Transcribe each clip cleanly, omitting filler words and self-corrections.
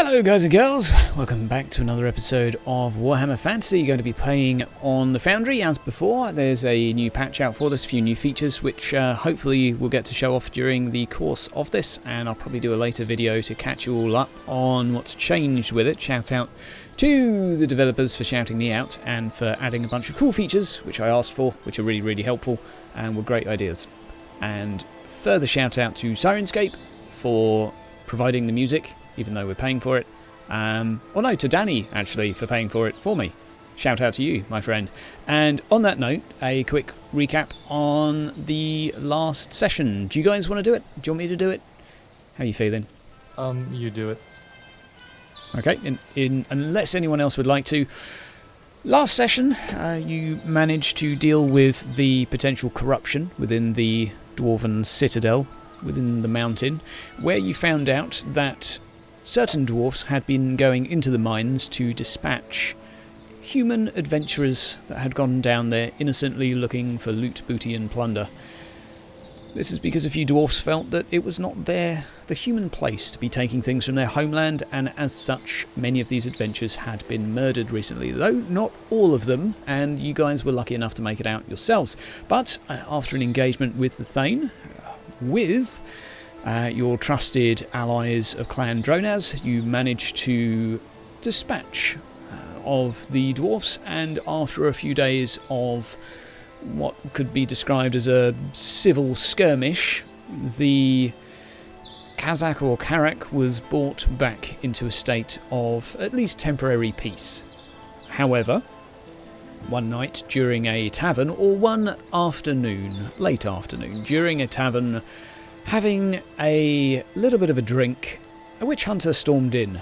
Hello guys and girls, welcome back to another episode of Warhammer Fantasy. You're going to be playing on the Foundry as before. There's a new patch out for this, a few new features which hopefully we'll get to show off during the course of this, and I'll probably do a later video to catch you all up on what's changed with it. Shout out to the developers for shouting me out and for adding a bunch of cool features which I asked for, which are really helpful and were great ideas. And further shout out to Sirenscape for providing the music, even though we're paying for it. To Danny, actually, for paying for it for me. Shout out to you, my friend. And on that note, a quick recap on the last session. Do you guys want to do it? Do you want me to do it? How are you feeling? You do it. Okay, unless anyone else would like to. Last session, you managed to deal with the potential corruption within the Dwarven citadel, within the mountain, where you found out that certain dwarfs had been going into the mines to dispatch human adventurers that had gone down there innocently looking for loot, booty and plunder. This is because a few dwarfs felt that it was not the human place to be taking things from their homeland, and as such many of these adventurers had been murdered recently, though not all of them, and you guys were lucky enough to make it out yourselves. But after an engagement with the Thane, with your trusted allies of Clan Dronaz, you managed to dispatch of the dwarfs, and after a few days of what could be described as a civil skirmish, the karak or karak was brought back into a state of at least temporary peace. However, one night during a tavern, or one afternoon, late afternoon, during a tavern, having a little bit of a drink, a witch hunter stormed in,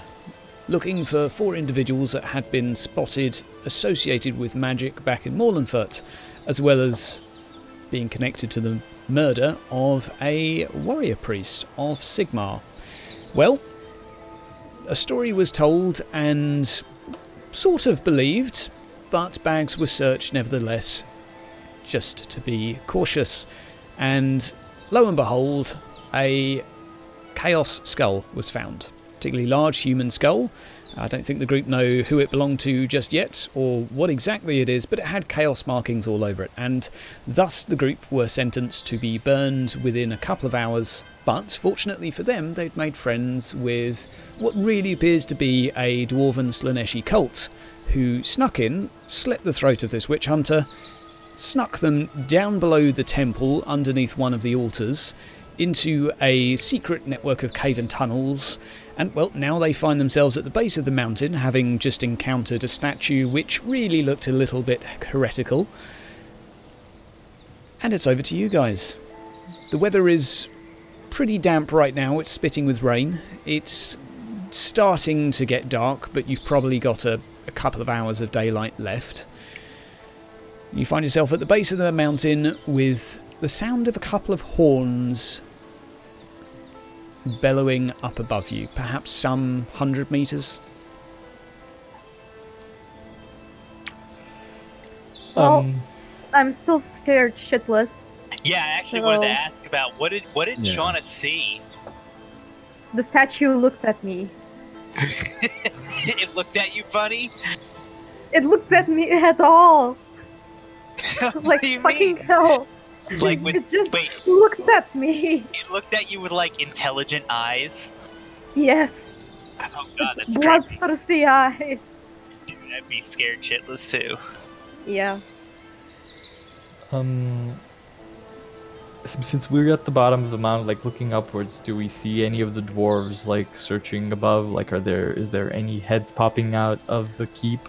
looking for 4 individuals that had been spotted associated with magic back in Morlandfurt, as well as being connected to the murder of a warrior priest of Sigmar. Well, a story was told and sort of believed, but bags were searched nevertheless, just to be cautious, and lo and behold, a chaos skull was found. Particularly large human skull. I don't think the group know who it belonged to just yet, or what exactly it is, but it had chaos markings all over it, and thus the group were sentenced to be burned within a couple of hours. But fortunately for them, they'd made friends with what really appears to be a Dwarven Slaneshi cult, who snuck in, slit the throat of this witch hunter, snuck them down below the temple underneath one of the altars into a secret network of cave and tunnels, and well, now they find themselves at the base of the mountain, having just encountered a statue which really looked a little bit heretical. And it's over to you guys. The weather is pretty damp right now, it's spitting with rain. It's starting to get dark, but you've probably got a couple of hours of daylight left. You find yourself at the base of the mountain with the sound of a couple of horns bellowing up above you, perhaps some 100 metres. Well, I'm still scared shitless. Yeah, I actually wanted to ask about what did Shauna see? The statue looked at me. It looked at you funny? It looked at me at all. Like fucking hell. Like it just looked at me. It looked at you with like intelligent eyes? Yes. Oh god, that's creepy. Bloodthirsty eyes. Dude, I'd be scared shitless too. Yeah. Since we're at the bottom of the mountain, like looking upwards, do we see any of the dwarves like searching above? Like, is there any heads popping out of the keep?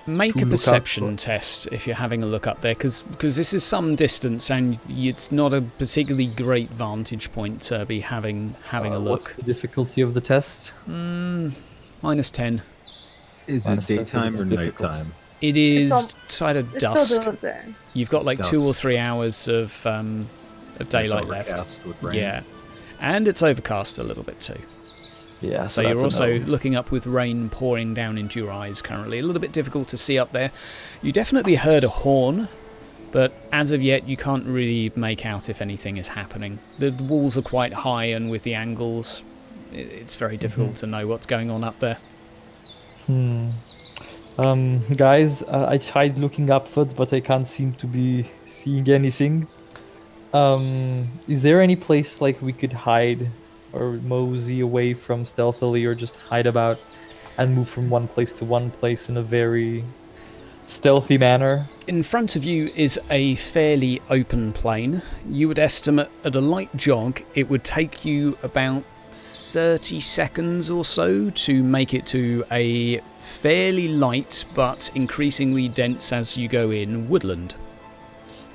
Make a perception test if you're having a look up there, because this is some distance and it's not a particularly great vantage point to be having a look. What's the difficulty of the test? -10. Is it daytime or nighttime? It is side of dusk. You've got like dusk. 2 or 3 hours of daylight left. With rain. Yeah, and it's overcast a little bit too. Yeah, so you're also looking up with rain pouring down into your eyes currently. A little bit difficult to see up there. You definitely heard a horn, but as of yet you can't really make out if anything is happening. The walls are quite high, and with the angles, it's very difficult to know what's going on up there. Guys, I tried looking upwards, but I can't seem to be seeing anything. Is there any place like we could hide or mosey away from stealthily, or just hide about and move from one place to one place in a very stealthy manner? In front of you is a fairly open plain. You would estimate at a light jog it would take you about 30 seconds or so to make it to a fairly light but increasingly dense as you go in woodland.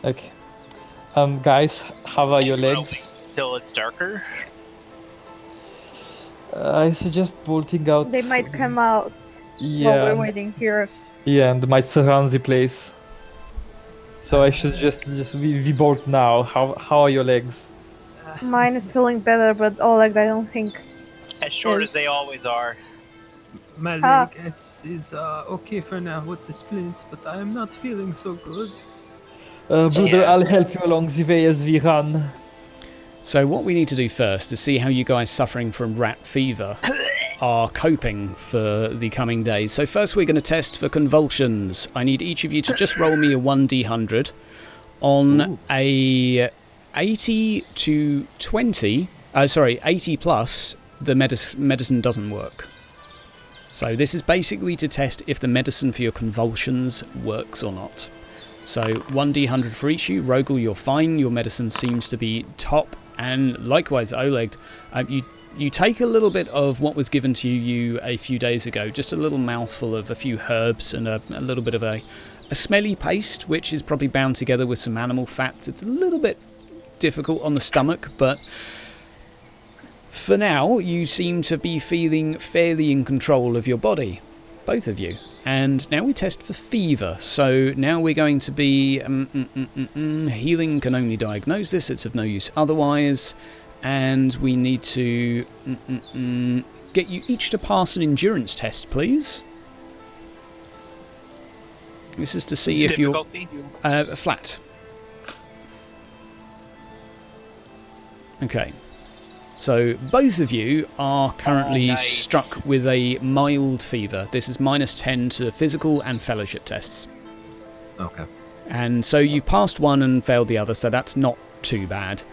Okay. Guys, how are your legs? Till it's darker. I suggest bolting out. They might come out while Yeah. we're waiting here. Yeah, and might surround the place. So I should just we bolt now. How are your legs? Mine is feeling better, but Oleg, I don't think. As short Yes. as they always are. My Ah. leg is okay for now with the splints, but I am not feeling so good. Brother, Yeah. I'll help you along the way as we run. So what we need to do first is see how you guys suffering from rat fever are coping for the coming days. So first we're going to test for convulsions. I need each of you to just roll me a 1d100 on a 80 to 20. 80 plus, the medicine doesn't work. So this is basically to test if the medicine for your convulsions works or not. So 1d100 for each of you. Rogel, you're fine. Your medicine seems to be top. And likewise, Oleg, you take a little bit of what was given to you a few days ago, just a little mouthful of a few herbs and a little bit of a smelly paste, which is probably bound together with some animal fats. It's a little bit difficult on the stomach, but for now, you seem to be feeling fairly in control of your body, both of you. And now we test for fever. So now we're going to be... healing can only diagnose this. It's of no use otherwise. And we need to get you each to pass an endurance test, please. This is to see if you're... Difficulty? flat. Okay. So both of you are currently nice. struck with a mild fever. This is -10 to physical and fellowship tests. Okay. And so you passed one and failed the other, so that's not too bad.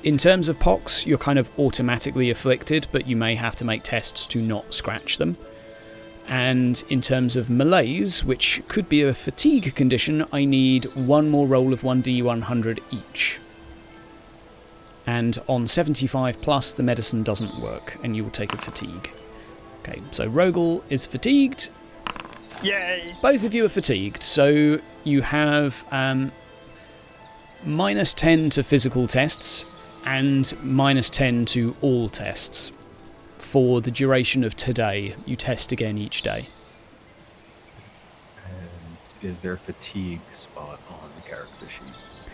In terms of pox, you're kind of automatically afflicted, but you may have to make tests to not scratch them. And in terms of malaise, which could be a fatigue condition, I need one more roll of 1d100 each. And on 75 plus, the medicine doesn't work, and you will take a fatigue. Okay, so Rogel is fatigued. Yay! Both of you are fatigued, so you have -10 to physical tests and -10 to all tests. For the duration of today, you test again each day. And is there a fatigue spot on the character sheets?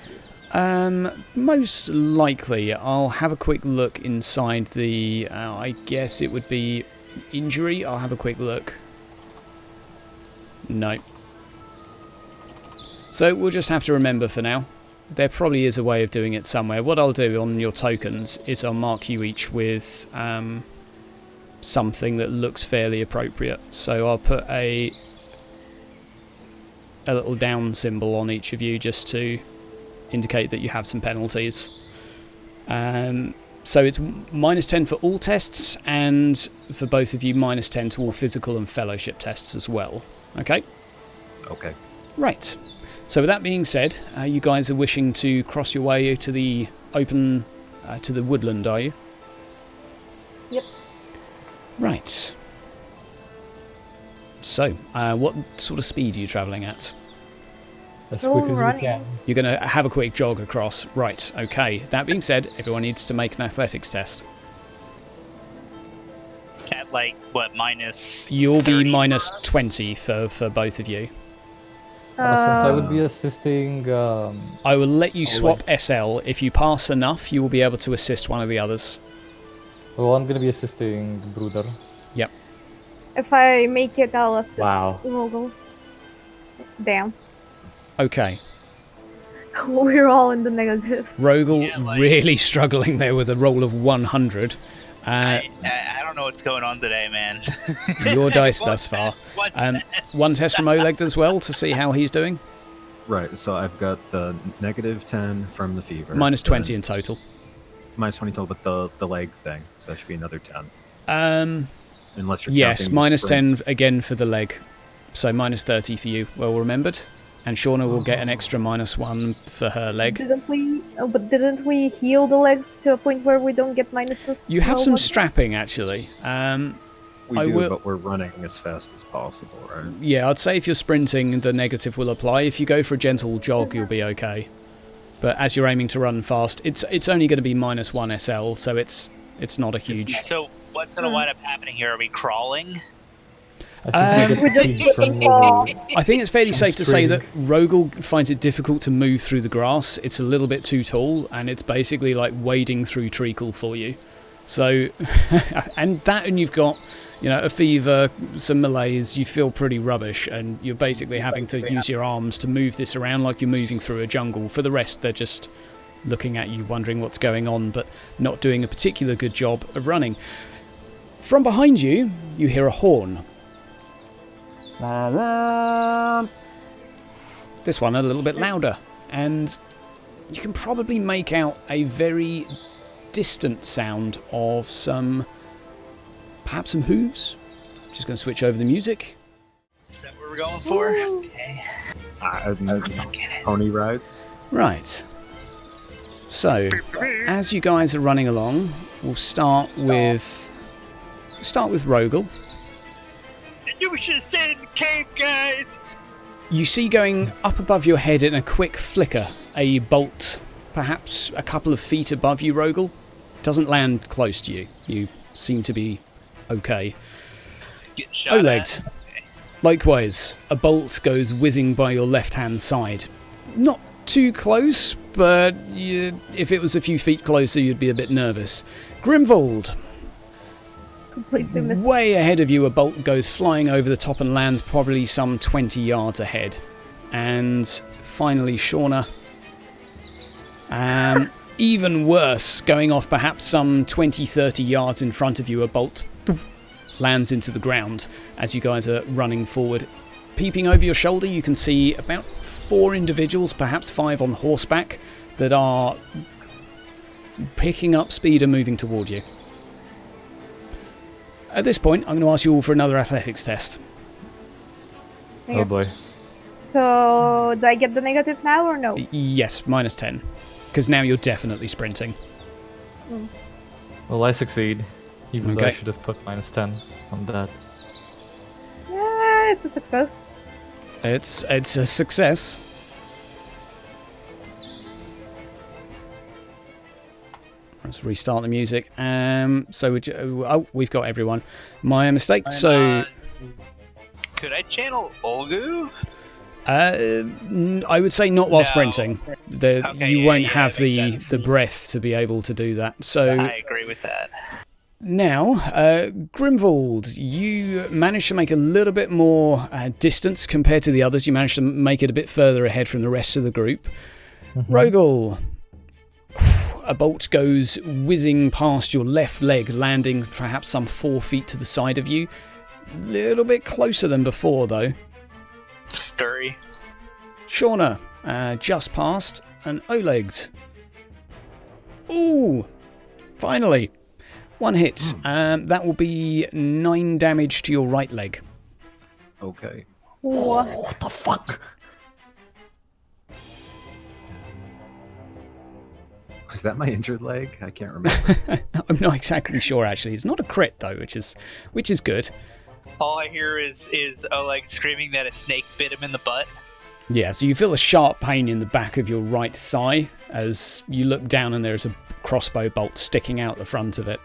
Most likely, I'll have a quick look inside the, I guess it would be injury. I'll have a quick look. No. So we'll just have to remember for now. There probably is a way of doing it somewhere. What I'll do on your tokens is I'll mark you each with something that looks fairly appropriate. So I'll put a little down symbol on each of you just to indicate that you have some penalties. So it's -10 for all tests, and for both of you -10 to all physical and fellowship tests as well. Okay? Okay. Right. So with that being said, you guys are wishing to cross your way to the open, to the woodland, are you? Yep. Right. So, what sort of speed are you travelling at? As Go quick as we running. can. You're going to have a quick jog across. Right, okay. That being said, everyone needs to make an athletics test. At like, what, minus... You'll be 30? -20 for both of you. Since I would be assisting... I will let you swap Alright. SL. If you pass enough, you will be able to assist one of the others. well, I'm gonna be assisting Bruder. If I make it, I'll assist. Wow. We'll go. Damn. Okay. We're all in the negative. Rogel's Yeah, like- really struggling there with a roll of 100. I don't know what's going on today, man. Your dice thus far. One test from Oleg as well to see how he's doing. Right, so I've got the negative 10 from the fever. Minus then 20 in total. Minus 20 total, but the leg thing, so that should be another 10. Unless you're Yes, counting minus sprint. 10 again for the leg. So minus 30 for you, well remembered. And Shauna will get an extra -1 for her leg. Didn't we? Oh, but didn't we heal the legs to a point where we don't get minuses? You have no some ones? strapping, actually. We I do, will- but we're running as fast as possible, right? Yeah, I'd say if you're sprinting, the negative will apply. If you go for a gentle jog, you'll be okay. But as you're aiming to run fast, it's only going to be -1 SL, so it's not a huge... So what's going to wind up happening here? Are we crawling? I think we we get just fatigued from moving. I think it's fairly safe to say that Straining. Rogel finds it difficult to move through the grass. It's a little bit too tall, and it's basically like wading through treacle for you. So, and you've got, a fever, some malaise, you feel pretty rubbish, and you're basically having to use your arms to move this around like you're moving through a jungle. For the rest, they're just looking at you, wondering what's going on, but not doing a particular good job of running. From behind you, you hear a horn. This one a little bit louder, and you can probably make out a very distant sound of perhaps some hooves. Just going to switch over the music. Is that what we're going for? Okay. Pony rides. Right. So, as you guys are running along, we'll start with Rogel. You should have stayed in the cave, guys! You see going up above your head in a quick flicker, a bolt, perhaps a couple of feet above you, Rogel. Doesn't land close to you. You seem to be okay. Getting shot Oleg. at. Likewise, a bolt goes whizzing by your left-hand side. Not too close, but if it was a few feet closer, you'd be a bit nervous. Grimvold. Completely missed. Way ahead of you, a bolt goes flying over the top and lands probably some 20 yards ahead. And finally, Shauna. Even worse, going off perhaps some 20-30 yards in front of you, a bolt lands into the ground as you guys are running forward. Peeping over your shoulder, you can see about 4 individuals, perhaps 5 on horseback, that are picking up speed and moving toward you. At this point, I'm going to ask you all for another athletics test. Oh boy. So, do I get the negative now or no? Yes, -10. Because now you're definitely sprinting. Well, I succeed. Even though I Okay. should have put -10 on that. Yeah, it's a success. It's a success. Let's restart the music. We've got everyone. My mistake. So Could I channel Olgu? I would say not while No. sprinting. Okay, You yeah, won't yeah, have that makes the sense. breath to be able to do that. So I agree with that. now, Grimvold, you managed to make a little bit more distance compared to the others. You managed to make it a bit further ahead from the rest of the group. Rogel, a bolt goes whizzing past your left leg, landing perhaps some 4 feet to the side of you. Little bit closer than before, though. Scurry. Shauna, just past, and Oleg's. Ooh, finally. 1 hit. That will be 9 damage to your right leg. Okay. What? the fuck? Was that my injured leg? I can't remember. I'm not exactly sure, actually. It's not a crit, though, which is good. All I hear is Oleg screaming that a snake bit him in the butt. Yeah, so you feel a sharp pain in the back of your right thigh as you look down and there's a crossbow bolt sticking out the front of it.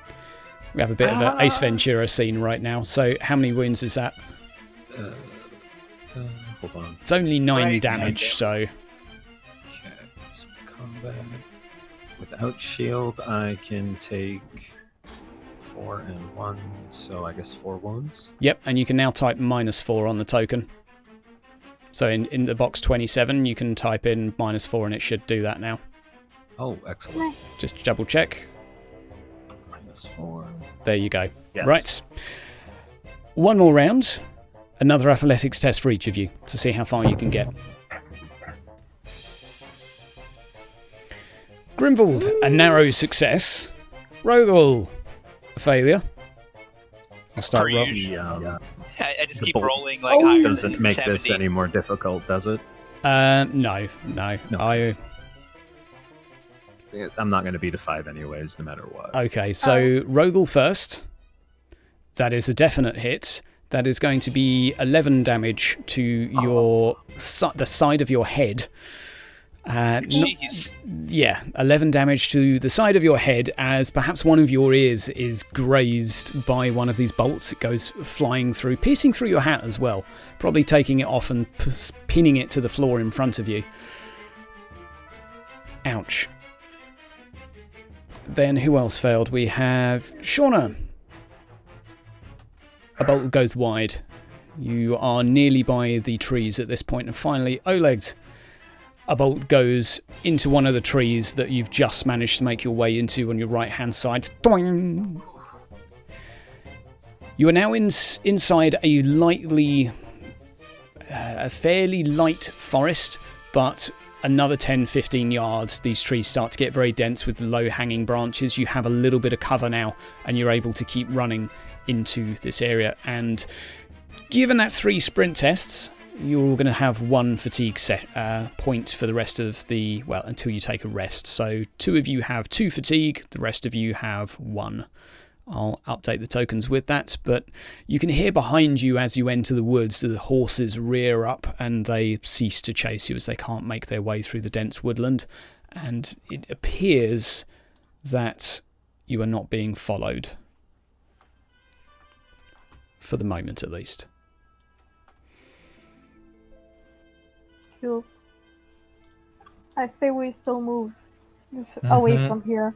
We have a bit of an Ace Ventura scene right now. So how many wounds is that? Hold on. It's only 9 Right, damage, so... Okay. So combat. Without shield, I can take 4 and 1, so I guess 4 wounds. Yep, and you can now type -4 on the token. So in the box 27, you can type in -4 and it should do that now. Oh, excellent. Just double check. -4. There you go. Yes. Right. One more round. Another athletics test for each of you to see how far you can get. Grimvald, a narrow success. Rogel, a failure. I'll start Per rolling. usual. I just the keep bolt rolling like higher Doesn't than make 70. this any more difficult, does it? No. No. I'm not going to be the 5 anyways, no matter what. Okay, so Rogel first. That is a definite hit. That is going to be 11 damage to your the side of your head. Jeez. Yeah, 11 damage to the side of your head as perhaps one of your ears is grazed by one of these bolts. It goes flying through, piercing through your hat as well, probably taking it off and pinning it to the floor in front of you. Ouch. Then who else failed? We have Shauna. A bolt goes wide. You are nearly by the trees at this point. And finally, Oleg. A bolt goes into one of the trees that you've just managed to make your way into on your right-hand side. Doing. You are now inside a fairly light forest, but another 10-15 yards, these trees start to get very dense with low-hanging branches. You have a little bit of cover now, and you're able to keep running into this area. And given that 3 sprint tests, you're going to have 1 fatigue point for the rest of the... well, until you take a rest. So 2 of you have 2 fatigue, the rest of you have 1. I'll update the tokens with that, but you can hear behind you as you enter the woods the horses rear up and they cease to chase you as they can't make their way through the dense woodland, and it appears that you are not being followed. For the moment, at least. Cool. I say we still move away from here.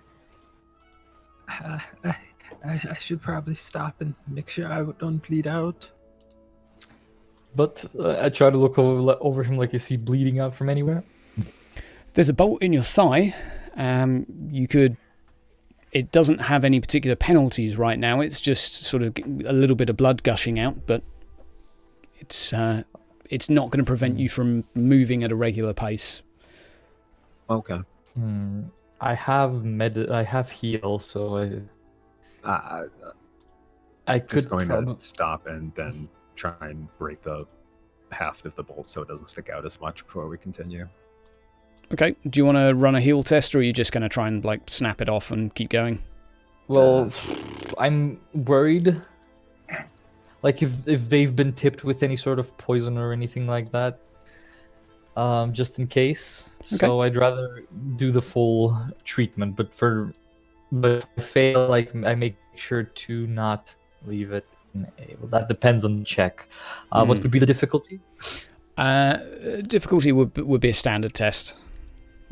I should probably stop and make sure I don't bleed out. But I try to look over him like, is he bleeding out from anywhere? There's a bolt in your thigh. You could... It doesn't have any particular penalties right now. It's just sort of a little bit of blood gushing out, but it's not going to prevent you from moving at a regular pace. Okay. I have heal, so I could just going to stop and then try and break the haft of the bolt so it doesn't stick out as much before we continue. Okay, do you want to run a heal test, or are you just going to try and like snap it off and keep going? Well, I'm worried. Like if they've been tipped with any sort of poison or anything like that, just in case. Okay. So I'd rather do the full treatment. But if I fail, like I make sure to not leave it. Well, that depends on the check. What would be the difficulty? Difficulty would be a standard test.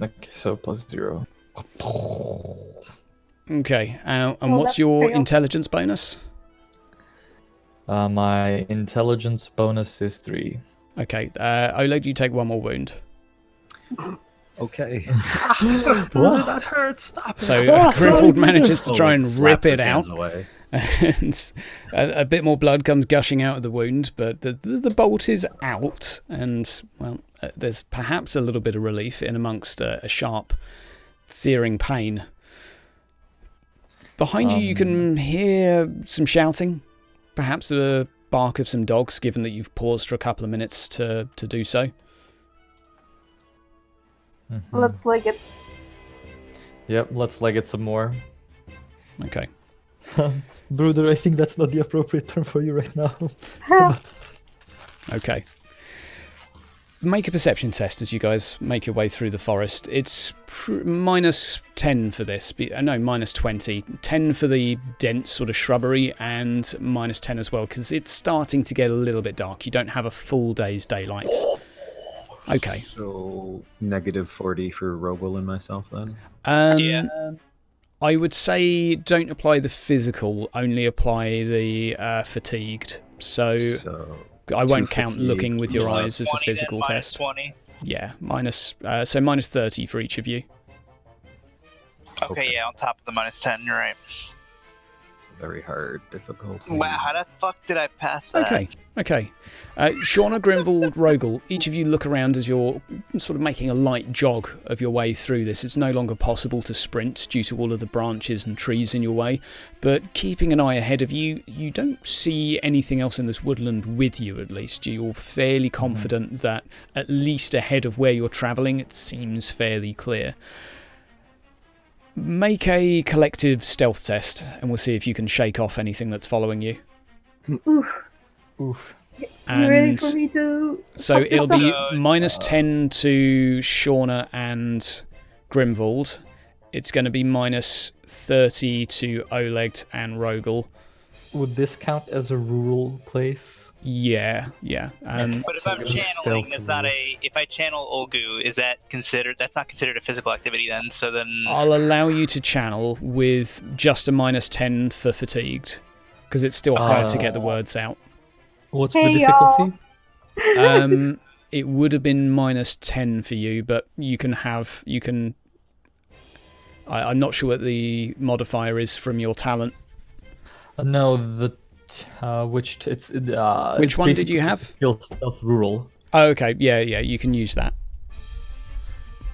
Okay, so +0. Okay, and Well, what's that's your fail. intelligence bonus? My intelligence bonus is 3. Okay, Oleg, you take 1 more wound. Okay. What? That hurts. Stop it. So Grimford manages to try and Oleg rip slaps his it out, hands away. and a bit more blood comes gushing out of the wound, but the bolt is out, and well, there's perhaps a little bit of relief in amongst a sharp, searing pain. Behind you, you can hear some shouting, perhaps the bark of some dogs, given that you've paused for a couple of minutes to do so. Let's leg it. Yep, let's leg it some more. Okay. Bruder, I think that's not the appropriate term for you right now. Okay. Make a perception test as you guys make your way through the forest. It's -10 for this. No, -20. 10 for the dense sort of shrubbery, and -10 as well, because it's starting to get a little bit dark. You don't have a full day's daylight. Okay. So -40 for Rogel and myself then? Yeah. I would say don't apply the physical, only apply the fatigued. So I won't Two count fatigue. looking with your So eyes as a 20, then physical minus test. 20. Yeah, so minus 30 for each of you. Okay, yeah, on top of the minus 10, you're right. Very hard, difficult. Wow, how the fuck did I pass that? Okay. Shauna, Grimvald, Rogel, each of you look around as you're sort of making a light jog of your way through this. It's no longer possible to sprint due to all of the branches and trees in your way, but keeping an eye ahead of you, you don't see anything else in this woodland with you, at least. You're fairly confident that at least ahead of where you're travelling, it seems fairly clear. Make a collective stealth test, and we'll see if you can shake off anything that's following you. Oof. Oof. You ready And for me to... so fuck this it'll be up? minus 10 to Shauna and Grimvald. It's going to be minus 30 to Oleg and Rogel. Would this count as a rural place? Yeah. But if I'm Some channeling, stealth it's not rule. if I channel Olgu, is that considered? That's not considered a physical activity then. So then, I'll allow you to channel with just a minus 10 for fatigued, because it's still hard to get the words out. What's Hey, the y'all. difficulty? It would have been minus 10 for you, but I'm not sure what the modifier is from your talent. No, it's Which it's one did basically you just have? stealth rural. Oh, okay, yeah, you can use that.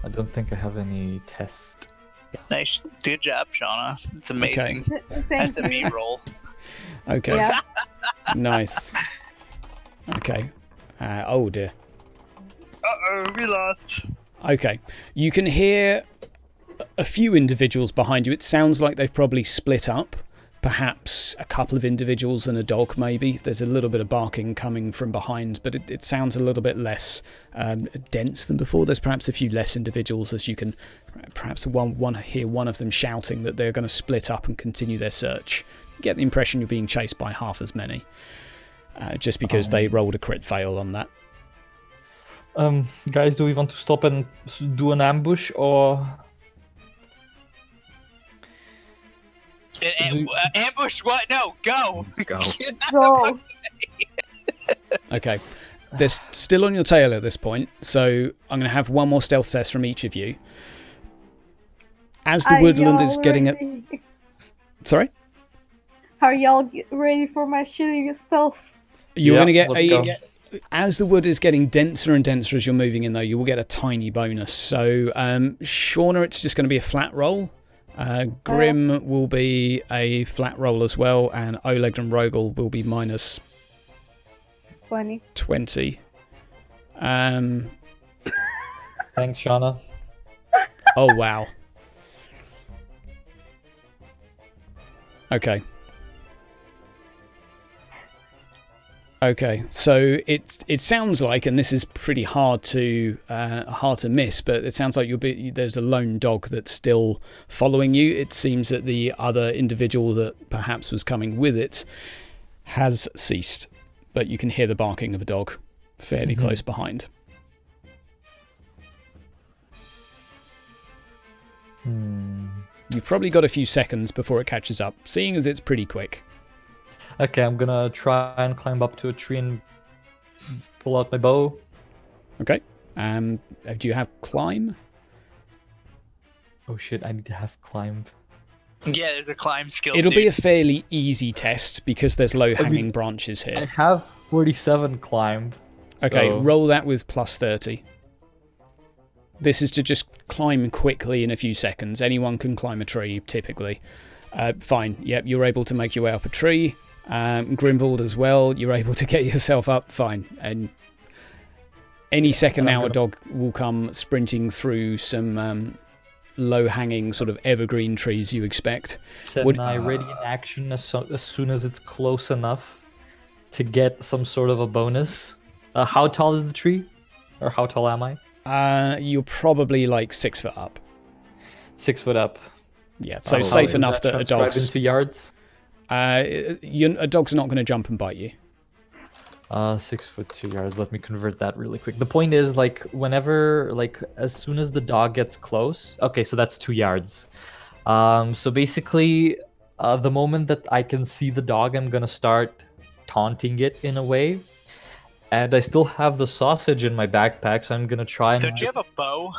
I don't think I have any test. nice, good job, Shauna. It's amazing. Thank That's a you. B roll. Okay, Yeah. nice. Okay. Oh dear. Uh-oh, we lost. Okay, you can hear a few individuals behind you. It sounds like they've probably split up. Perhaps a couple of individuals and a dog, maybe. There's a little bit of barking coming from behind, but it sounds a little bit less dense than before. There's perhaps a few less individuals, as you can perhaps hear one of them shouting that they're going to split up and continue their search. You get the impression you're being chased by half as many, just because they rolled a crit fail on that. Guys, do we want to stop and do an ambush, or Ambush? What? No, go. Go. Go. Okay. They're still on your tail at this point, so I'm going to have one more stealth test from each of you. As the woodland is getting it. Sorry? Are y'all ready for my shitty stealth? You're going to get let's go. As the wood is getting denser and denser as you're moving in, though, you will get a tiny bonus. So, Shauna, it's just going to be a flat roll. Grim will be a flat roll as well, and Oleg and Rogel will be minus 20. 20. Thanks, Shauna. Oh, wow. Okay. Okay, so it sounds like, and this is pretty hard to miss, but it sounds like there's a lone dog that's still following you. It seems that the other individual that perhaps was coming with it has ceased, but you can hear the barking of a dog fairly close behind. You've probably got a few seconds before it catches up, seeing as it's pretty quick. Okay, I'm gonna try and climb up to a tree and pull out my bow. Okay. Do you have climb? Oh shit, I need to have climb. Yeah, there's a climb skill. It'll be dude. a fairly easy test because there's low-hanging branches I here. have 47 climb. Okay, so- roll that with plus 30. This is to just climb quickly in a few seconds. Anyone can climb a tree, typically. Fine. Yep, you're able to make your way up a tree. Grimvald as well. You're able to get yourself up. Fine. And any second now, a dog will come sprinting through some low-hanging sort of evergreen trees you expect. Can I ready in action as soon as it's close enough to get some sort of a bonus? How tall is the tree? Or how tall am I? You're probably like 6 foot up. 6 foot up. Yeah, so How safe is enough that a transcribed dog's... into yards? a dog's not going to jump and bite you. 6 foot 2 yards. Let me convert that really quick. The point is, like, whenever, like, as soon as the dog gets close. Okay, so that's 2 yards. So basically, the moment that I can see the dog, I'm gonna start taunting it in a way, And I still have the sausage in my backpack, so I'm gonna try and Don't you have a bow?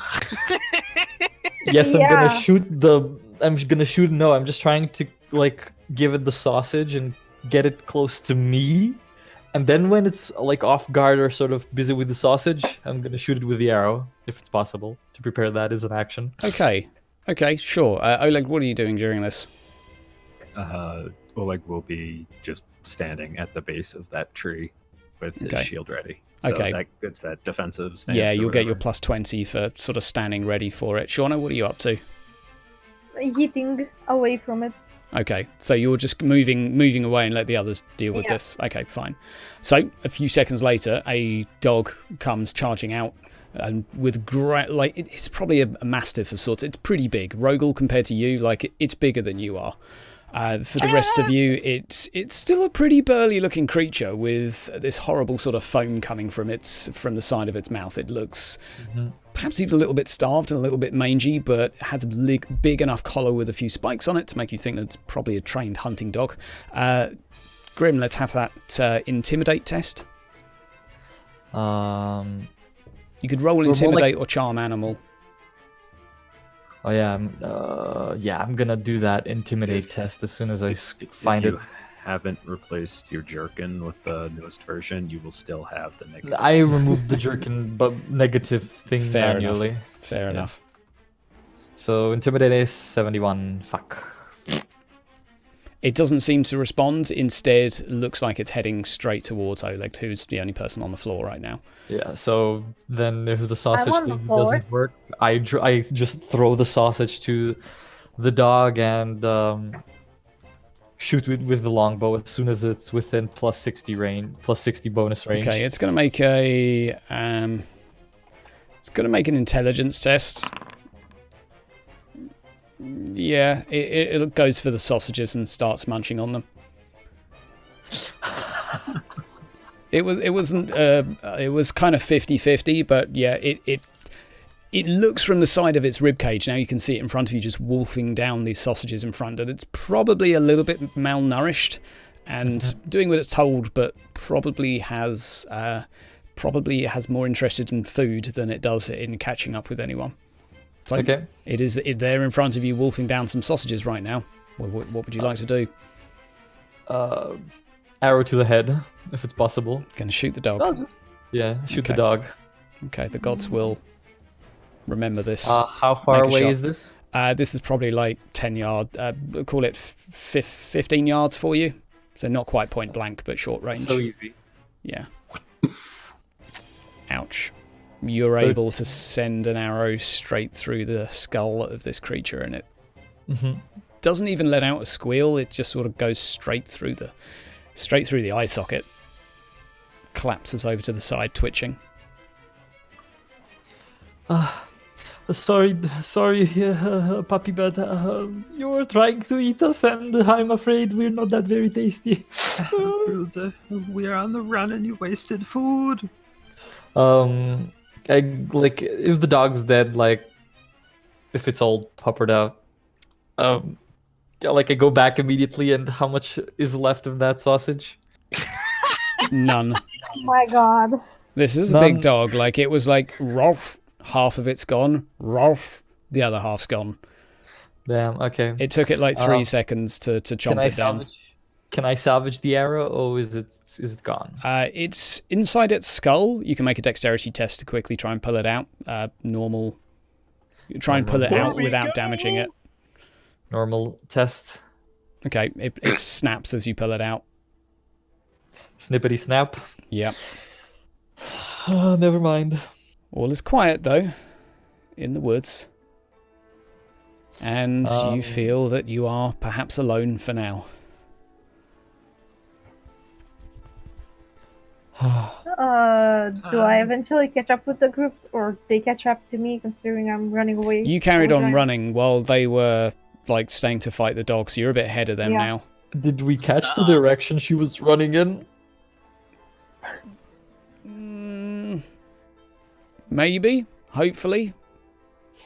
Yes, I'm Yeah. gonna shoot the. I'm gonna shoot. No, I'm just trying to like give it the sausage and get it close to me, and then when it's like off guard or sort of busy with the sausage, I'm gonna shoot it with the arrow if it's possible to prepare that as an action. Okay. Okay, sure. Oleg, what are you doing during this? Oleg will be just standing at the base of that tree with his Okay. shield ready. So Okay. that's that defensive stance. Yeah, or you'll get your whatever. +20 for sort of standing ready for it. Shauna, what are you up to? Yeeting away from it. Okay, so you're just moving away and let the others deal with Yeah. this. Okay, fine. So a few seconds later, a dog comes charging out, and with it's probably a mastiff of sorts. It's pretty big. Rogel, compared to you, like it's bigger than you are. For the rest of you, it's still a pretty burly-looking creature with this horrible sort of foam coming from the side of its mouth. It looks perhaps even a little bit starved and a little bit mangy, but has a big enough collar with a few spikes on it to make you think that it's probably a trained hunting dog. Grim, let's have that intimidate test. Um. You could roll more intimidate or charm animal. Oh yeah. I'm gonna do that intimidate test as soon as I find if it. you haven't replaced your jerkin with the newest version, you will still have the negative. I removed the jerkin, but negative thing Fair manually. enough. Fair enough. So intimidate is 71. Fuck. It doesn't seem to respond. Instead, looks like it's heading straight towards Oleg, who's the only person on the floor right now. Yeah. So then, if the sausage on the thing floor. doesn't work, I just throw the sausage to the dog and shoot with the longbow as soon as it's within +60 range, +60 bonus range. Okay, it's going to make an intelligence test. Yeah, it goes for the sausages and starts munching on them. It was kind of 50-50, but yeah, it looks from the side of its ribcage. Now you can see it in front of you, just wolfing down these sausages in front, and it's probably a little bit malnourished and doing what it's told, but probably has more interested in food than it does in catching up with anyone. So Okay. it is there in front of you, wolfing down some sausages right now. What would you like to do? Arrow to the head, if it's possible. Going to shoot the dog. Yeah, shoot Okay. the dog. Okay, the gods will remember this. How far Make a away shot. is this? This is probably like 10 yards. Call it 15 yards for you. So not quite point blank, but short range. So easy. Yeah. Ouch. You're able to send an arrow straight through the skull of this creature, and it doesn't even let out a squeal. It just sort of goes straight through the eye socket. Collapses over to the side, twitching. Sorry, puppy, but you were trying to eat us, and I'm afraid we're not that very tasty. Bruder, we're on the run and you wasted food. If the dog's dead, like, if it's all puppered out, I go back immediately, and how much is left of that sausage? None. Oh my god. This is a None. big dog. Like, it was like, Rolf, half of it's gone. Rolf, the other half's gone. Damn. Okay. It took it like 3 seconds to chomp it down. Can I salvage the arrow, or is it gone? It's inside its skull. You can make a dexterity test to quickly try and pull it out. Normal. You try and pull it out without damaging it. Normal test. Okay, it snaps as you pull it out. Snippety snap. Yep. Never mind. All is quiet, though, in the woods. And you feel that you are perhaps alone for now. Do I eventually catch up with the group, or they catch up to me, considering I'm running away? You carried all the on time? running while they were, like, staying to fight the dog, so you're a bit ahead of them Yeah. now. Did we catch the direction she was running in? Maybe. Hopefully.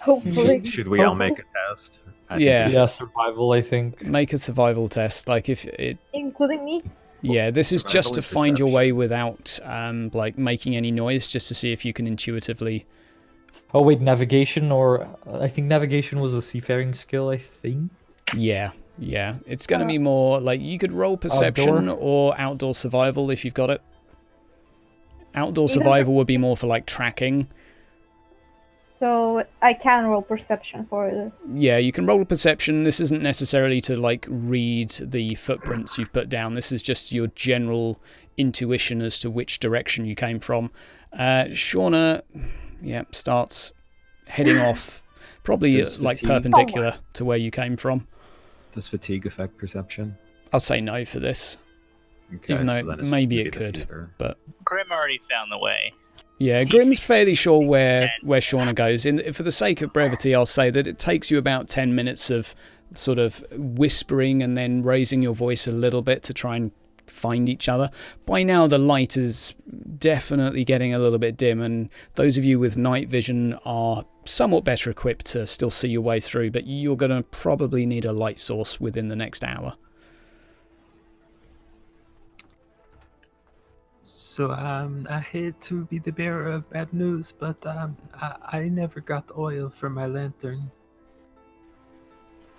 Hopefully. Should we all make a test? I think Yeah. Yeah, survival, I think. Make a survival test. Like, if it... Including me? Yeah, this is just to Survival and find your way perception. without like making any noise, just to see if you can intuitively. Oh wait, navigation, or I think navigation was a seafaring skill. I think. Yeah, it's going to be more like you could roll perception Outdoor? or outdoor survival if you've got it. Outdoor Either survival would be more for like tracking. So I can roll perception for this. Yeah, you can roll a perception. This isn't necessarily to like read the footprints you've put down. This is just your general intuition as to which direction you came from. Shauna, starts heading off, probably Does like fatigue- perpendicular to where you came from. Does fatigue affect perception? I'll say no for this. Okay, Even though so then it's just maybe gonna it be the could, fever. but Grim already found the way. yeah, Grim's fairly sure where Shauna goes. For the sake of brevity, I'll say that it takes you about 10 minutes of sort of whispering and then raising your voice a little bit to try and find each other. By now, the light is definitely getting a little bit dim, and those of you with night vision are somewhat better equipped to still see your way through, but you're going to probably need a light source within the next hour. So I hate to be the bearer of bad news, but I never got oil for my lantern.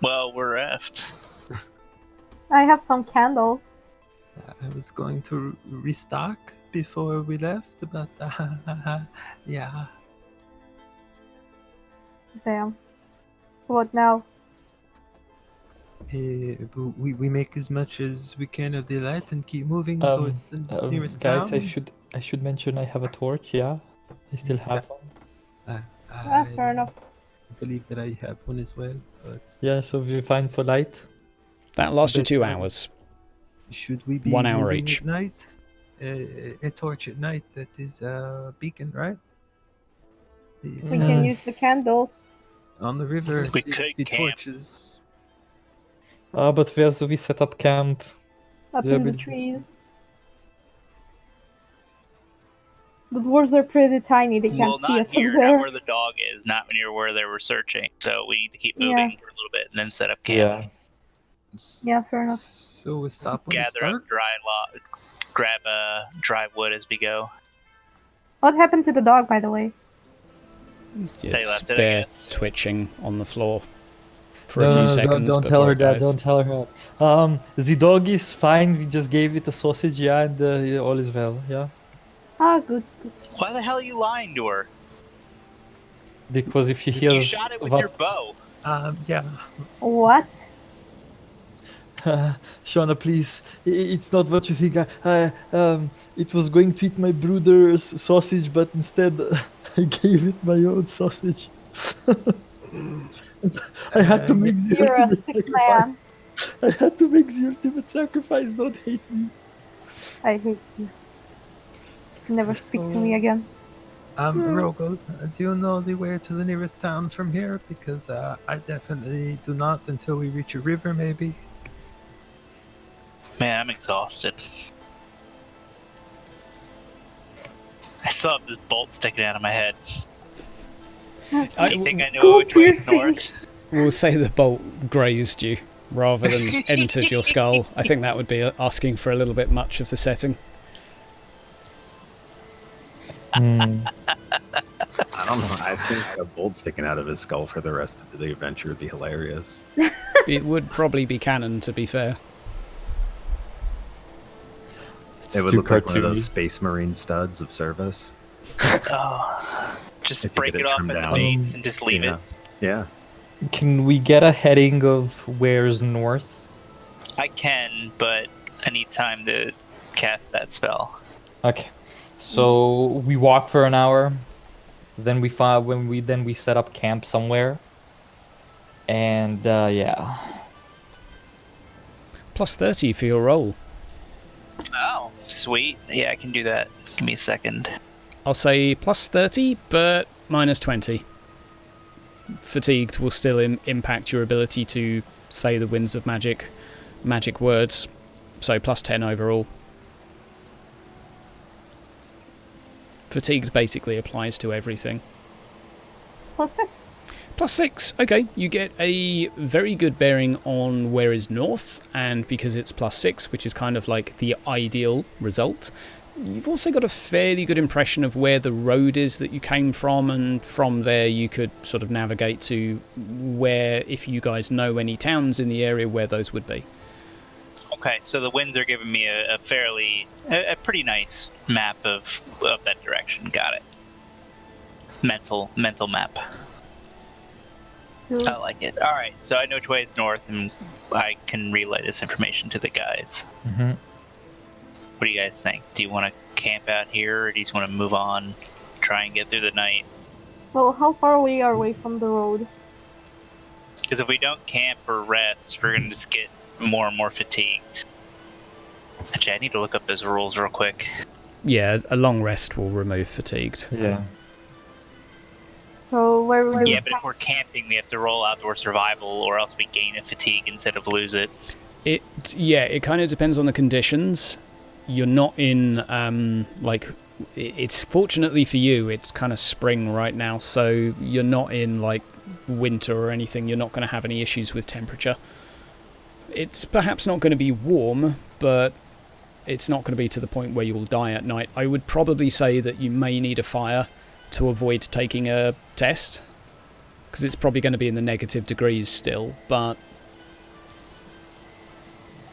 Well, we're effed. I have some candles. I was going to restock before we left, but yeah. Damn. So what now? We make as much as we can of the light and keep moving towards the nearest Guys, town. I should mention I have a torch. Yeah, I still have one. Fair enough. believe that I have one as well. But Yeah, so we're fine for light. That lasts you But, 2 hours. should we be 1 hour moving each. at night? A torch at night that is a beacon, right? It's, We can use the candles. on the river. We the, could the camp. torches. But where so we set up camp? Up There in the will- trees. The dwarves are pretty tiny, they can't Well, see not us here, from not there. where the dog is, not near where they were searching. So we need to keep Yeah. moving for a little bit and then set up camp. Yeah. Yeah, fair enough. So we stop when it's Gather up dark. grab dry wood as we go. What happened to the dog, by the way? It's left it, I there guess. twitching on the floor for a No, few no, seconds. don't tell before her it that. dies. Don't tell her that. The dog is fine. We just gave it a sausage, yeah, and yeah, all is well, yeah. Ah, good. Why the hell are you lying to her? Because if she You hears shot it with what your bow. Yeah. What? Shauna, please, it's not what you think. It was going to eat my brother's sausage, but instead I gave it my own sausage. I had to make the You're a ultimate sick sacrifice. man. I had to make the ultimate sacrifice. Don't hate me. I hate you. Never speak to me again. Rogel, do you know the way to the nearest town from here? Because I definitely do not until we reach a river, maybe. Man, I'm exhausted. I still have this bolt sticking out of my head. I- You think I know Cool which way is piercing. north? We'll say the bolt grazed you rather than entered your skull. I think that would be asking for a little bit much of the setting. I don't know. I think a bolt sticking out of his skull for the rest of the adventure would be hilarious. It would probably be canon, to be fair. It would look like one of those Space Marine studs of service. Oh, just If you break get it it off trimmed at the down. base and just leave yeah. it. Yeah. Can we get a heading of where's north? I can, but I need time to cast that spell. Okay, so we walk for an hour, then we we set up camp somewhere, and yeah. Plus 30 for your roll. Oh, sweet. Yeah, I can do that. Give me a second. I'll say plus 30, but minus 20. Fatigued will still impact your ability to say the winds of magic words. So plus 10 overall. Fatigued basically applies to everything. +6. +6. Okay, you get a very good bearing on where is north, and because it's +6, which is kind of like the ideal result, you've also got a fairly good impression of where the road is that you came from, and from there you could sort of navigate to where, if you guys know any towns in the area, where those would be. Okay, so the winds are giving me a pretty nice map of that direction. Got it. Mental map. I like it. All right, so I know which way is north, and I can relay this information to the guys. Mm-hmm. What do you guys think? Do you want to camp out here, or do you just want to move on, try and get through the night? Well, how far away are we from the road? Because if we don't camp or rest, we're going to just get more and more fatigued. Actually, I need to look up those rules real quick. Yeah, a long rest will remove fatigued. Yeah. So where will we Yeah, but if we're camping, we have to roll outdoor survival, or else we gain a fatigue instead of lose it. It kind of depends on the conditions. You're not in it's fortunately for you, it's kind of spring right now, so you're not in like winter or anything. You're not going to have any issues with temperature. It's perhaps not going to be warm, but it's not going to be to the point where you will die at night. I would probably say that you may need a fire to avoid taking a test, because it's probably going to be in the negative degrees still, but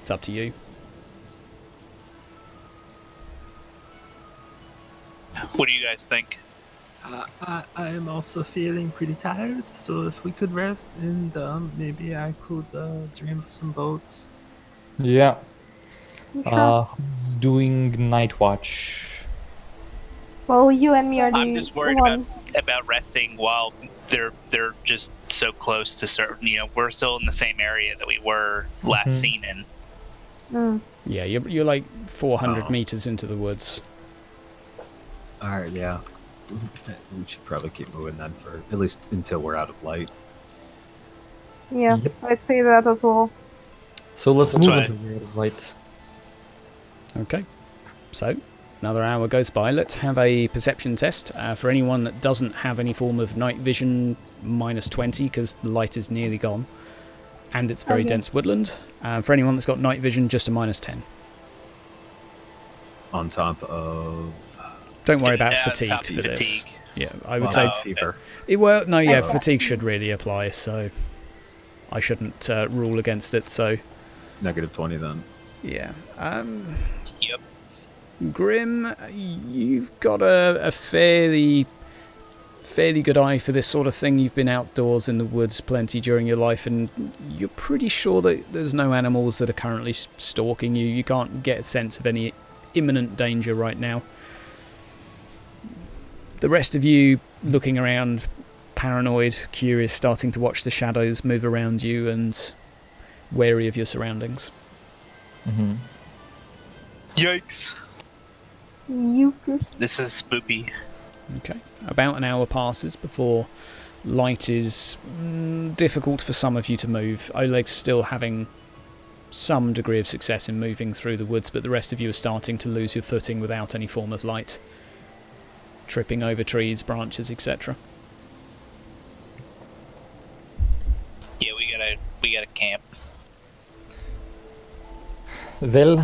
it's up to you. What do you guys think? I am also feeling pretty tired, so if we could rest and maybe I could dream of some boats. Yeah. Okay. Doing night watch. Well, you and me are the I'm just worried one. about resting while they're just so close to certain. We're still in the same area that we were last seen in. Mm. Yeah, you're like 400 meters into the woods. Alright, yeah. We should probably keep moving then, for at least until we're out of light. Yeah, Yep. I'd say that as well. So let's That's move right. into the light. Okay, so another hour goes by. Let's have a perception test. For anyone that doesn't have any form of night vision, -20, because the light is nearly gone. And it's very Okay. dense woodland. For anyone that's got night vision, just a -10. On top of... Don't worry about Yeah, fatigued top for this. fatigue. Yeah, I would Well, say... fever. Fatigue should really apply, so I shouldn't rule against it, so... -20 then. Yeah. Yep. Grim, you've got a fairly good eye for this sort of thing. You've been outdoors in the woods plenty during your life, and you're pretty sure that there's no animals that are currently stalking you. You can't get a sense of any imminent danger right now. The rest of you looking around, paranoid, curious, starting to watch the shadows move around you and wary of your surroundings. Mm-hmm. Yikes. You This is spoopy. Okay. About an hour passes before light is difficult for some of you to move. Oleg's still having some degree of success in moving through the woods, but the rest of you are starting to lose your footing without any form of light. Tripping over trees, branches, etc. Yeah, we gotta camp. Well,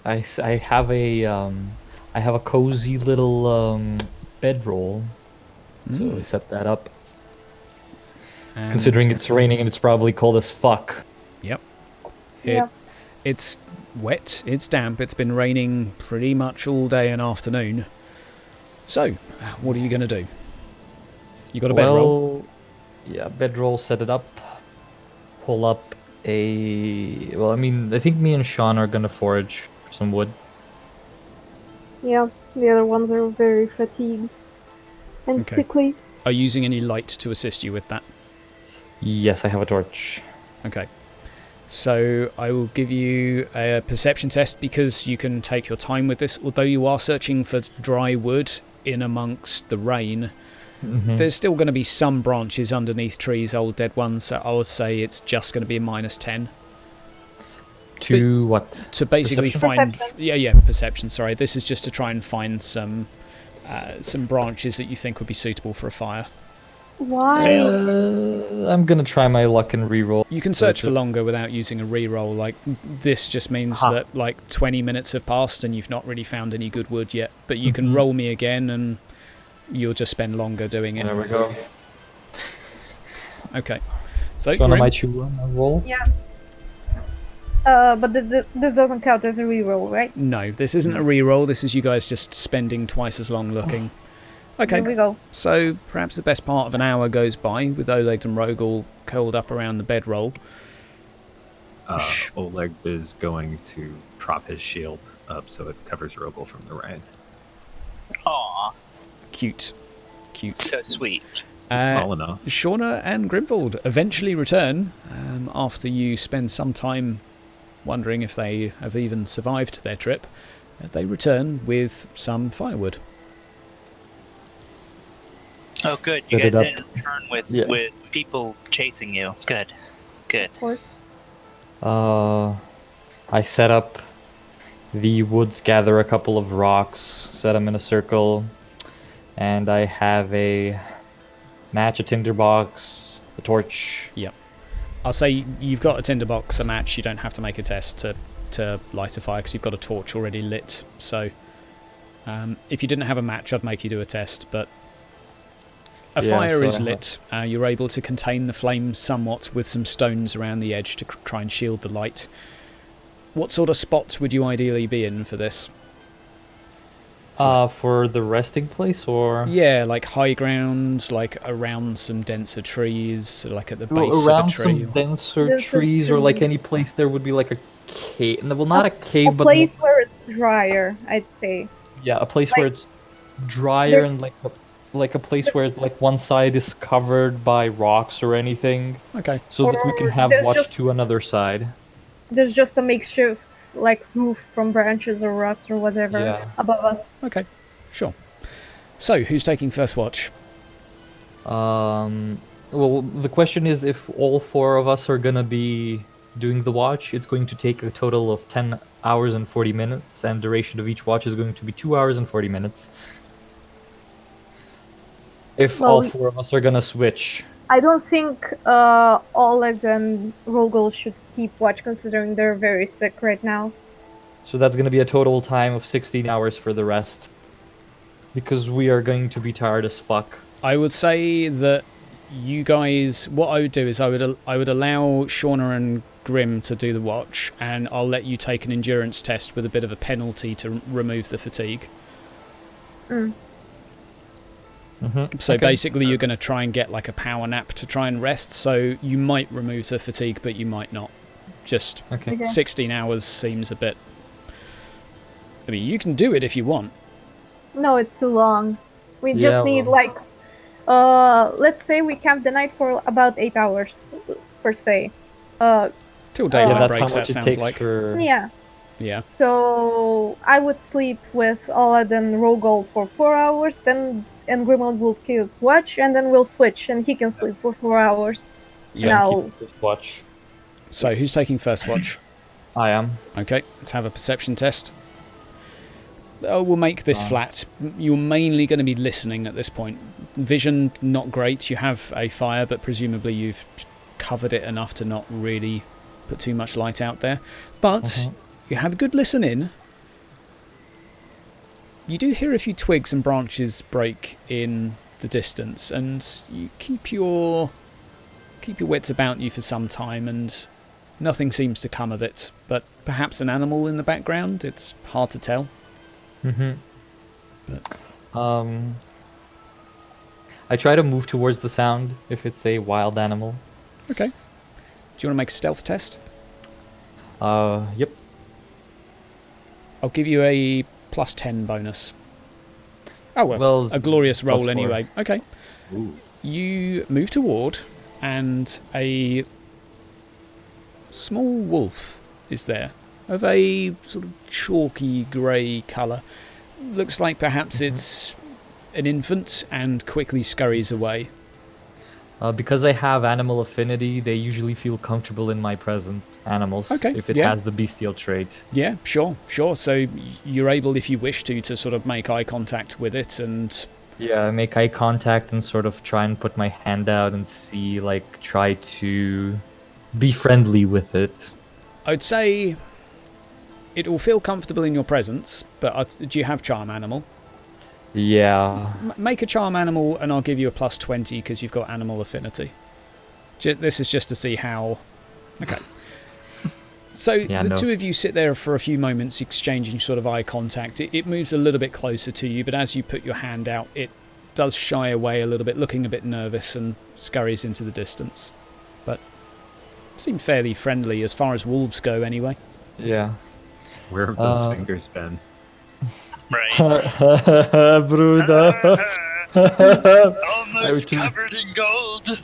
I have a cozy little bedroll, so I set that up. And Considering it's raining and it's probably cold as fuck. Yep. Yeah. It's wet, it's damp, it's been raining pretty much all day and afternoon. So, what are you going to do? You got a bedroll? Yeah, bedroll, set it up, pull up well, I mean, I think me and Sean are gonna forage for some wood. Yeah, the other ones are very fatigued and Okay. sickly. Are you using any light to assist you with that? Yes, I have a torch. Okay. So I will give you a perception test because you can take your time with this. Although you are searching for dry wood in amongst the rain, there's still going to be some branches underneath trees, old dead ones, so I would say it's just going to be a -10. To what? To basically Perception? find... Perception. Yeah, perception, sorry. This is just to try and find some some branches that you think would be suitable for a fire. Why? I'm gonna try my luck and reroll. You can search for longer without using a reroll. Like, this just means that like 20 minutes have passed and you've not really found any good wood yet. But you can roll me again and you'll just spend longer doing it. There we go. Okay. So, Gonna Grim, might you roll? Yeah. But this doesn't count as a reroll, right? no, this isn't a reroll. This is you guys just spending twice as long looking. Okay. Here we go. So perhaps the best part of an hour goes by with Oleg and Rogel curled up around the bedroll. Oleg is going to prop his shield up so it covers Rogel from the rain. Aw, Cute. so sweet. Small enough. Shauna and Grimvold eventually return after you spend some time wondering if they have even survived their trip. They return with some firewood. Oh, good. You Split guys it up. didn't return with people chasing you. Good. Of course. I set up the woods, gather a couple of rocks, set them in a circle, and I have a match, a tinderbox, a torch. Yep. I'll say you've got a tinderbox, a match. You don't have to make a test to light a fire because you've got a torch already lit. So if you didn't have a match, I'd make you do a test. But a fire is lit. You're able to contain the flames somewhat with some stones around the edge to try and shield the light. What sort of spot would you ideally be in for this? For the resting place, or Yeah, like high ground, like around some denser trees, like at the base around of a tree. some denser There's a trees, or like tree. any place there would be like a cave. Well, not a cave, A but place where it's drier, I'd say. yeah, a place like- where it's drier There's- and like a place where like one side is covered by rocks or anything, Okay. so that we can Or have there's watch just- to another side. There's just a makeshift like roof from branches or rocks or whatever Yeah. above us. Okay. Sure. So, who's taking first watch? Well, the question is, if all four of us are gonna be doing the watch, it's going to take a total of 10 hours and 40 minutes, and duration of each watch is going to be 2 hours and 40 minutes. If Well, all four of us are gonna switch. I don't think Oleg and Rogel should keep watch considering they're very sick right now. So that's gonna be a total time of 16 hours for the rest. Because we are going to be tired as fuck. I would say that you guys, what I would do is I would allow Shauna and Grim to do the watch, and I'll let you take an endurance test with a bit of a penalty to remove the fatigue. So Okay. basically you're going to try and get like a power nap to try and rest, so you might remove the fatigue but you might not. Just Okay. 16 hours seems a bit... I mean, you can do it if you want. No, it's too long. We Yeah, just need well- like let's say we camp the night for about 8 hours per se. Till daylight Yeah, that's breaks, how much that it sounds takes like. for. Yeah. Yeah. So I would sleep with Oleg and Rogol for 4 hours, then and Grimald will keep watch, and then we'll switch, and he can sleep for 4 hours. So Now, keep this watch. So who's taking first watch? I am. Okay, let's have a perception test. Oh, we'll make this flat. You're mainly going to be listening at this point. Vision, not great. You have a fire, but presumably you've covered it enough to not really put too much light out there. But you have a good listen in. You do hear a few twigs and branches break in the distance, and you keep your wits about you for some time, and nothing seems to come of it. But perhaps an animal in the background? It's hard to tell. I try to move towards the sound if it's a wild animal. Okay. Do you want to make a stealth test? Yep. I'll give you a +10 bonus. Oh, Well, a glorious roll +4. anyway. Okay. You move toward, and a small wolf is there, of a sort of chalky grey colour. Looks like perhaps it's an infant, and quickly scurries away. Because I have animal affinity, they usually feel comfortable in my presence. Animals, Okay, if it yeah. has the bestial trait. Yeah, sure. So you're able, if you wish to sort of make eye contact with it, and Yeah, I make eye contact and sort of try and put my hand out and see, like, try to be friendly with it. I'd say it will feel comfortable in your presence. But do you have charm animal? Yeah. Make a charm animal, and I'll give you a plus 20 because you've got animal affinity. This is just to see how. Okay. So the two of you sit there for a few moments, exchanging sort of eye contact. It moves a little bit closer to you, but as you put your hand out, it does shy away a little bit, looking a bit nervous, and scurries into the distance. But seem fairly friendly as far as wolves go, anyway. Yeah. Where have those fingers been? Right. Bruda. Almost covered in gold.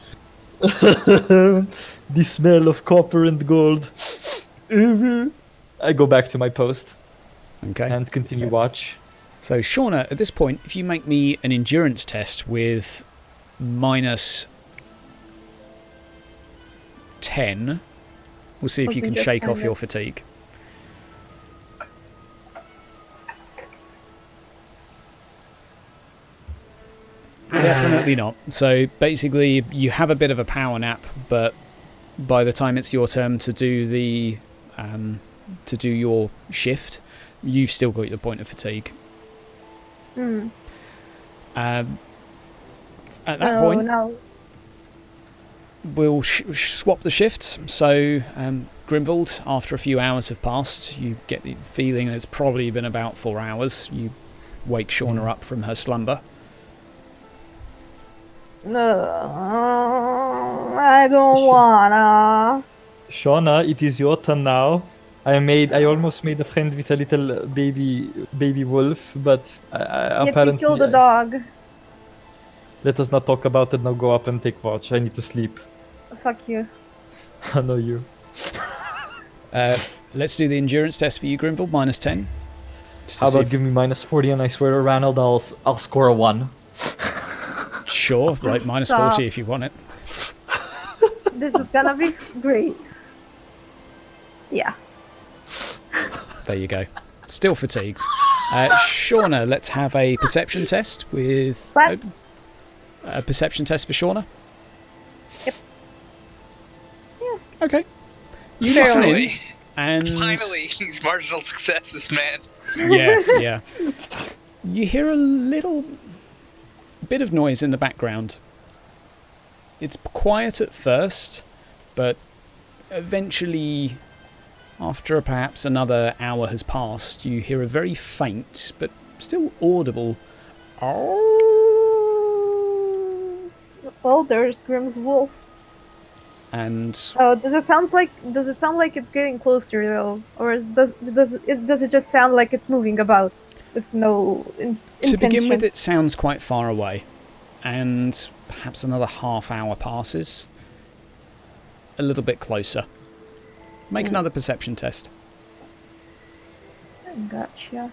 The smell of copper and gold. I go back to my post. Okay. And continue watch. So, Shauna, at this point, if you make me an endurance test with minus 10, we'll see if you can shake off your fatigue. Definitely not. So basically, you have a bit of a power nap, but by the time it's your turn to do the your shift, you've still got your point of fatigue. At that point, we'll swap the shifts. So Grimvald, after a few hours have passed, you get the feeling it's probably been about 4 hours. You wake Shauna up from her slumber. No, I don't wanna. Shauna, it is your turn now. I almost made a friend with a little baby wolf, but apparently. You killed the dog. Let us not talk about it now. Go up and take watch. I need to sleep. Fuck you. I know you. Let's do the endurance test for you, Grimvald. Minus 10. How about give me minus 40, and I swear to Ranald, I'll score a 1. Sure, right, minus 40 if you want it. This is gonna be great. Yeah. There you go. Still fatigued. Shauna, let's have a perception test with... What? A perception test for Shauna? Yep. Yeah. Okay. You listen in, Finally. and... Finally, these marginal successes, man. Yeah. You hear a little bit of noise in the background. It's quiet at first, but eventually, after perhaps another hour has passed, you hear a very faint but still audible Well, there's Grim's wolf. And does it sound like it's getting closer though, or does it just sound like it's moving about with no intention? To begin with, it sounds quite far away, and perhaps another half hour passes. A little bit closer. Make another perception test. Gotcha.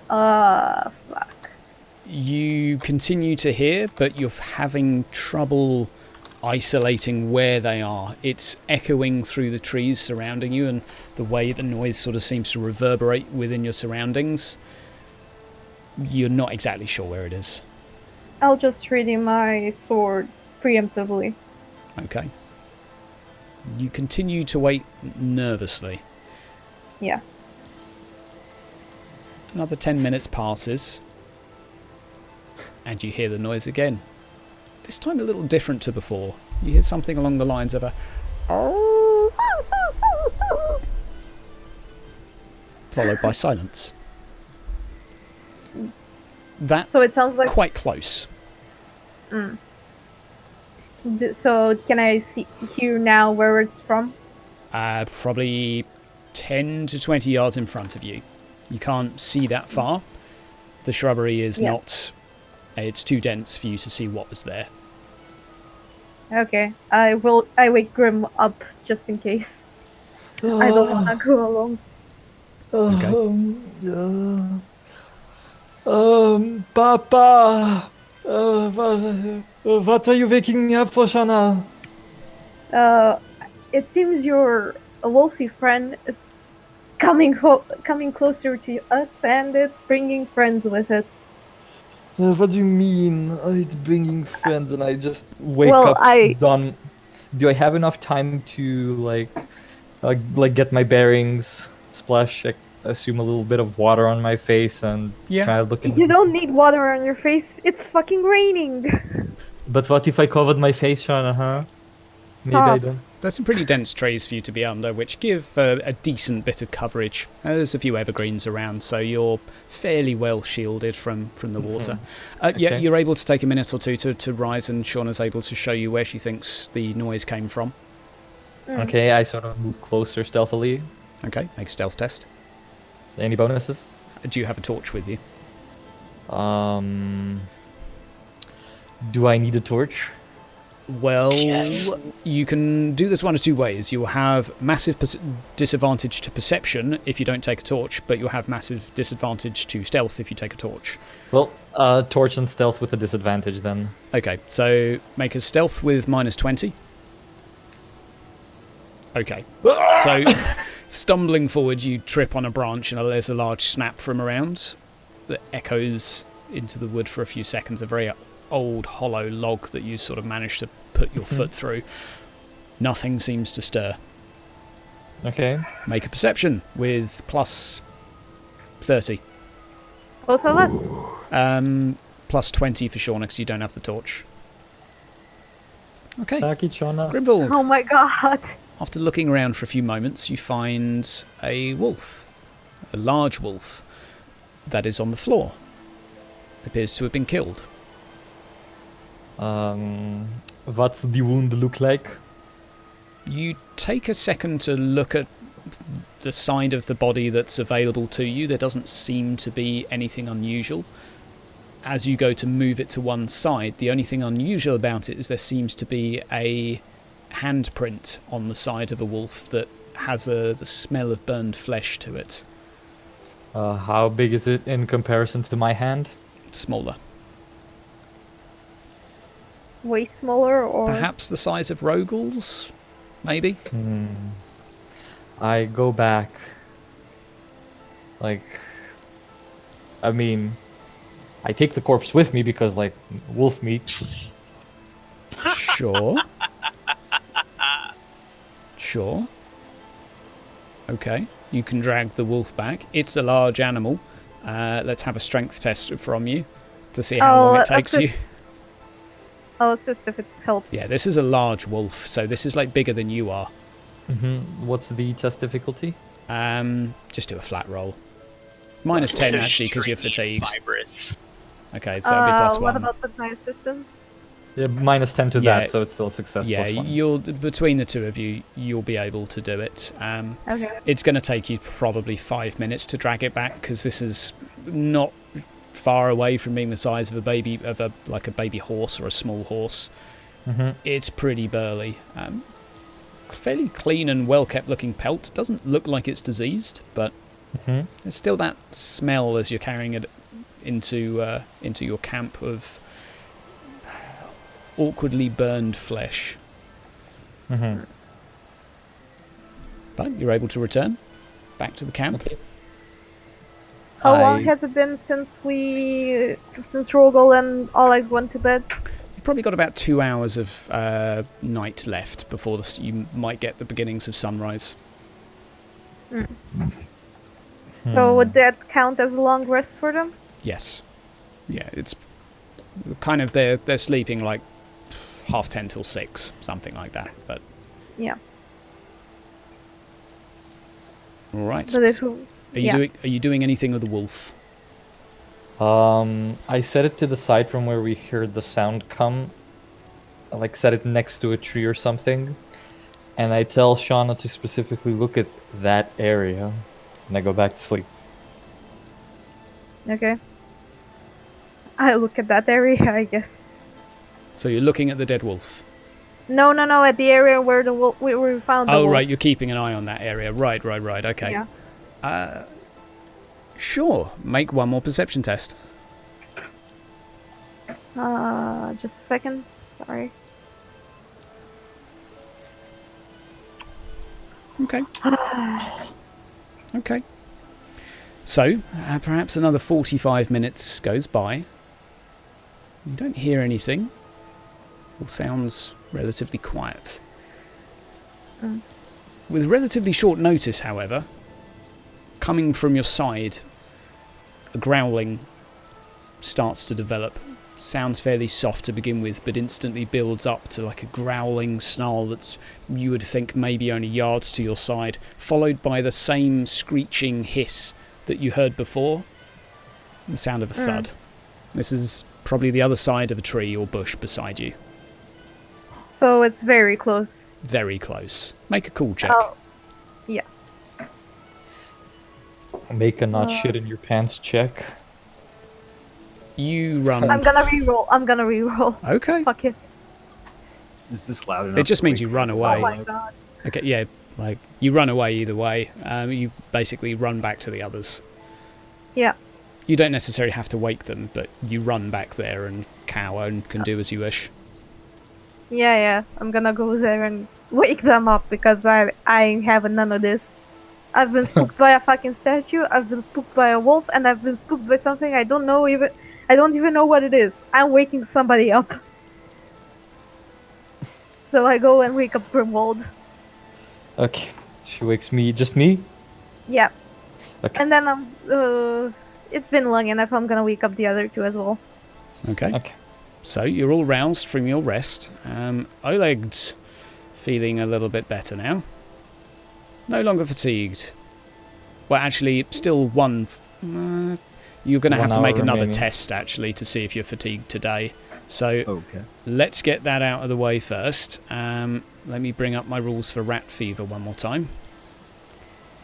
Fuck. You continue to hear, but you're having trouble isolating where they are. It's echoing through the trees surrounding you, and the way the noise sort of seems to reverberate within your surroundings. You're not exactly sure where it is. I'll just ready my sword preemptively. Okay. You continue to wait nervously. Yeah. Another 10 minutes passes, and you hear the noise again. This time a little different to before. You hear something along the lines of a... followed by silence. That So it sounds like... quite close. So can I hear now where it's from? Probably 10 to 20 yards in front of you. You can't see that far. The shrubbery is not... It's too dense for you to see what was there. Okay, I wake Grim up just in case. I don't wanna go alone. Okay. Papa, What are you waking me up for, Shana? It seems your wolfy friend is coming closer to us, and it's bringing friends with it. What do you mean? It's bringing friends, and I just wake Well, up done. Do I have enough time to like get my bearings, splash, assume a little bit of water on my face, and Yeah. try to look at You don't need water on your face. It's fucking raining. But what if I covered my face, Shana, huh? Maybe I Stop. don't. There's some pretty dense trees for you to be under, which give a decent bit of coverage. There's a few evergreens around, so you're fairly well shielded from the water. Yeah, Okay. you're able to take a minute or two to rise, and Shauna's able to show you where she thinks the noise came from. Okay, I sort of move closer stealthily. Okay, make a stealth test. Any bonuses? Do you have a torch with you? Do I need a torch? Well, Yes. you can do this one of two ways. You'll have massive disadvantage to perception if you don't take a torch, but you'll have massive disadvantage to stealth if you take a torch. Well, torch and stealth with a disadvantage then. Okay, so make a stealth with -20. Okay, so stumbling forward, you trip on a branch and there's a large snap from around that echoes into the wood for a few seconds. A very old, hollow log that you sort of managed to put your foot through. Nothing seems to stir. Okay. Make a perception with +30. Both of us. +20 for Shauna because you don't have the torch. Okay, Saki, Shana. Grimvald. Oh my god. After looking around for a few moments, you find a wolf. A large wolf that is on the floor. Appears to have been killed. What's the wound look like? You take a second to look at the side of the body that's available to you. There doesn't seem to be anything unusual. As you go to move it to one side, the only thing unusual about it is there seems to be a handprint on the side of a wolf that has the smell of burned flesh to it. How big is it in comparison to my hand? Smaller. Way smaller, or Perhaps the size of Rogal's? Maybe? I go back. I take the corpse with me because, wolf meat. Sure. Sure. Okay, you can drag the wolf back. It's a large animal. Let's have a strength test from you to see how long it takes you. I'll assist if it helps. Yeah, this is a large wolf, so this is bigger than you are. What's the test difficulty? Just do a flat roll. -10 actually because you're Stringy, fatigued. Fibrous. Okay, so it'll be +1. What about with my assistance? Yeah, -10 to Yeah. that, so it's still a success. Yeah, +1. you'll between the two of you, you'll be able to do it. Okay. It's going to take you probably 5 minutes to drag it back because this is not far away from being the size of a baby baby horse or a small horse. It's pretty burly. Fairly clean and well kept looking pelt. Doesn't look like it's diseased, but there's still that smell as you're carrying it into your camp of awkwardly burned flesh. But you're able to return back to the camp. Okay. How long has it been since Rogel and Oleg went to bed? You've probably got about 2 hours of night left before you might get the beginnings of sunrise. So would that count as a long rest for them? Yes. Yeah, it's kind of they're sleeping 10:30 till 6, something like that. But Yeah. all right. But if, Are you doing anything with the wolf? I set it to the side from where we heard the sound come. I set it next to a tree or something. And I tell Shauna to specifically look at that area. And I go back to sleep. Okay. I look at that area, I guess. So you're looking at the dead wolf. No, at the area where where we found the Oh wolf. right, you're keeping an eye on that area. Right. Okay. Yeah. Sure. Make one more perception test. Just a second. Sorry. Okay. Okay. So, perhaps another 45 minutes goes by. You don't hear anything. All sounds relatively quiet. With relatively short notice, however, coming from your side, a growling starts to develop. Sounds fairly soft to begin with, but instantly builds up to like a growling snarl that's, you would think, maybe only yards to your side, followed by the same screeching hiss that you heard before, the sound of a thud. This is probably the other side of a tree or bush beside you. So it's very close. Very close. Make a cool check. Oh, yeah. Make a not shit in your pants check. You run. I'm gonna reroll. Okay. Fuck it. Is this loud enough? It just to means wake you run people away. Oh up? my god. Okay, yeah, like you run away either way. You basically run back to the others. Yeah. You don't necessarily have to wake them, but you run back there and cower and can do as you wish. Yeah. I'm gonna go there and wake them up because I ain't having none of this. I've been spooked by a fucking statue, I've been spooked by a wolf, and I've been spooked by something I don't even know what it is. I'm waking somebody up. So I go and wake up Grimwald. Okay, she wakes me, just me? Yeah. Okay. And then it's been long enough, I'm gonna wake up the other two as well. Okay. Okay. So you're all roused from your rest. Oleg's feeling a little bit better now. No longer fatigued. Well, actually, still one. You're going to have to 1 make hour another remaining. test, actually, to see if you're fatigued today. So Okay. let's get that out of the way first. Let me bring up my rules for rat fever one more time.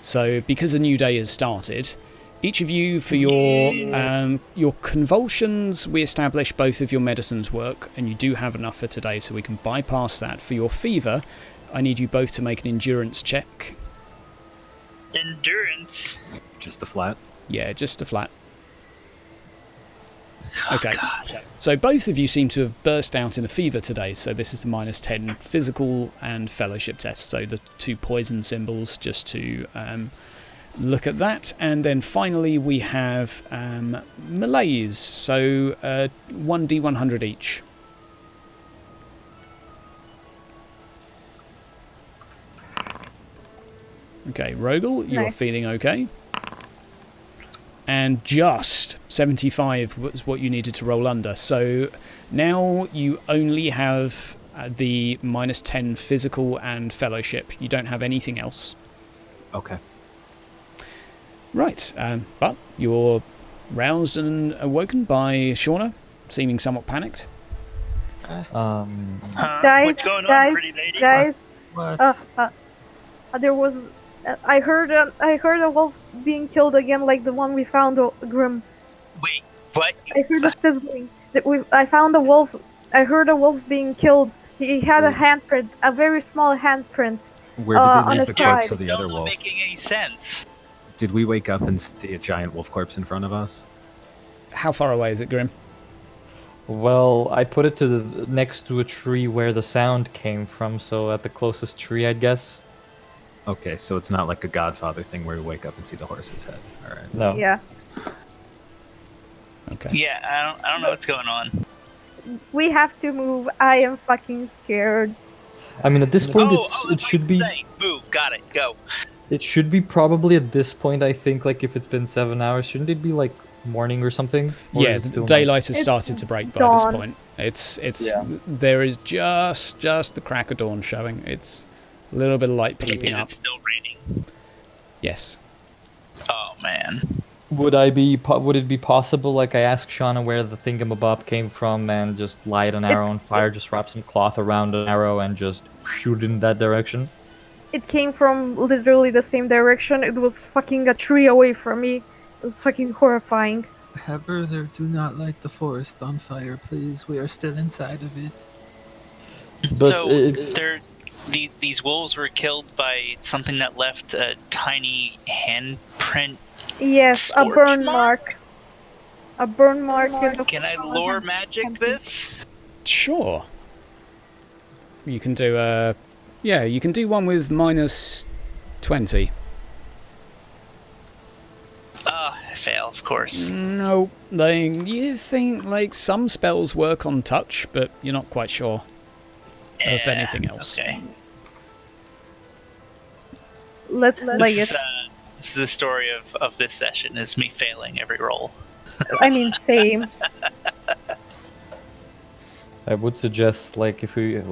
So, because a new day has started, each of you, for your convulsions, we establish both of your medicines work, and you do have enough for today, so we can bypass that. For your fever, I need you both to make an endurance check. Endurance. Just a flat. Yeah, just a flat. Okay. God. So both of you seem to have burst out in a fever today, so this is a -10 physical and fellowship test. So the 2 poison symbols, just to look at that. And then finally we have melees, so 1d100 each. Okay, Rogel, you're Nice. feeling okay. And just 75 was what you needed to roll under. So now you only have the -10 physical and fellowship. You don't have anything else. Okay. Right, but you're roused and awoken by Shauna, seeming somewhat panicked. Huh? Guys, What's going on, guys, pretty lady? guys, What? there was. I heard a wolf being killed again, like the one we found, Grim. Wait, what? I heard a sizzling. I found a wolf. I heard a wolf being killed. He had a handprint, a very small handprint. Where did on they leave the the corpse side. of the Still other not wolf? making any sense. Did we wake up and see a giant wolf corpse in front of us? How far away is it, Grim? Well, I put it to the next to a tree where the sound came from, so at the closest tree, I'd guess. Okay, so it's not like a Godfather thing where we wake up and see the horse's head. All right. No. Yeah. Okay. Yeah, I don't know what's going on. We have to move. I am fucking scared. I mean, at this point, That's it should be insane. Move, got it, go. it should be probably at this point. I think like if it's been 7 hours, shouldn't it be like morning or something? Or Yeah, is it the still night? daylight has It's started to break by this dawn. point. It's Yeah. there is just the crack of dawn showing. It's a little bit of light peeping Is up. it still raining? Yes. Oh man. Would it be possible, like I ask Shauna where the thingamabob came from and just light an arrow on fire, just wrap some cloth around an arrow and just shoot in that direction? It came from literally the same direction. It was fucking a tree away from me. It was fucking horrifying. Brother, do not light the forest on fire, please. We are still inside of it. But so it's these wolves were killed by something that left a tiny handprint. Yes, a Scorch burn mark? mark. A burn mark in the Can I lore magic this? Sure. You can do a... Yeah, you can do one with minus 20. I fail, of course. No, you think like some spells work on touch, but you're not quite sure of anything else. Okay. Let's lay it. This is the story of this session, is me failing every roll. I mean, same. I would suggest, like, if it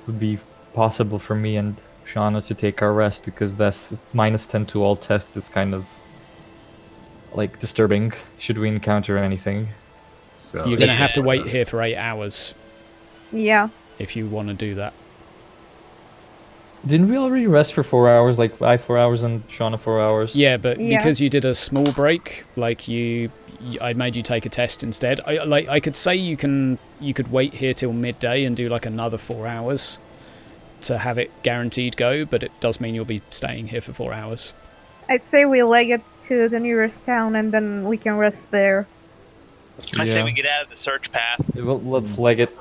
would be possible for me and Shauna to take our rest, because that's -10 to all tests is kind of like disturbing. Should we encounter anything? So You're going to have to wait here for 8 hours Yeah. if you want to do that. Didn't we already rest for 4 hours? Like I 4 hours and Shauna 4 hours. Yeah, but Yeah. because you did a small break, like I made you take a test instead. I could say you could wait here till midday and do like another 4 hours to have it guaranteed go, but it does mean you'll be staying here for 4 hours. I'd say we leg it to the nearest town and then we can rest there. I say Yeah. we get out of the search path. Well, let's leg it.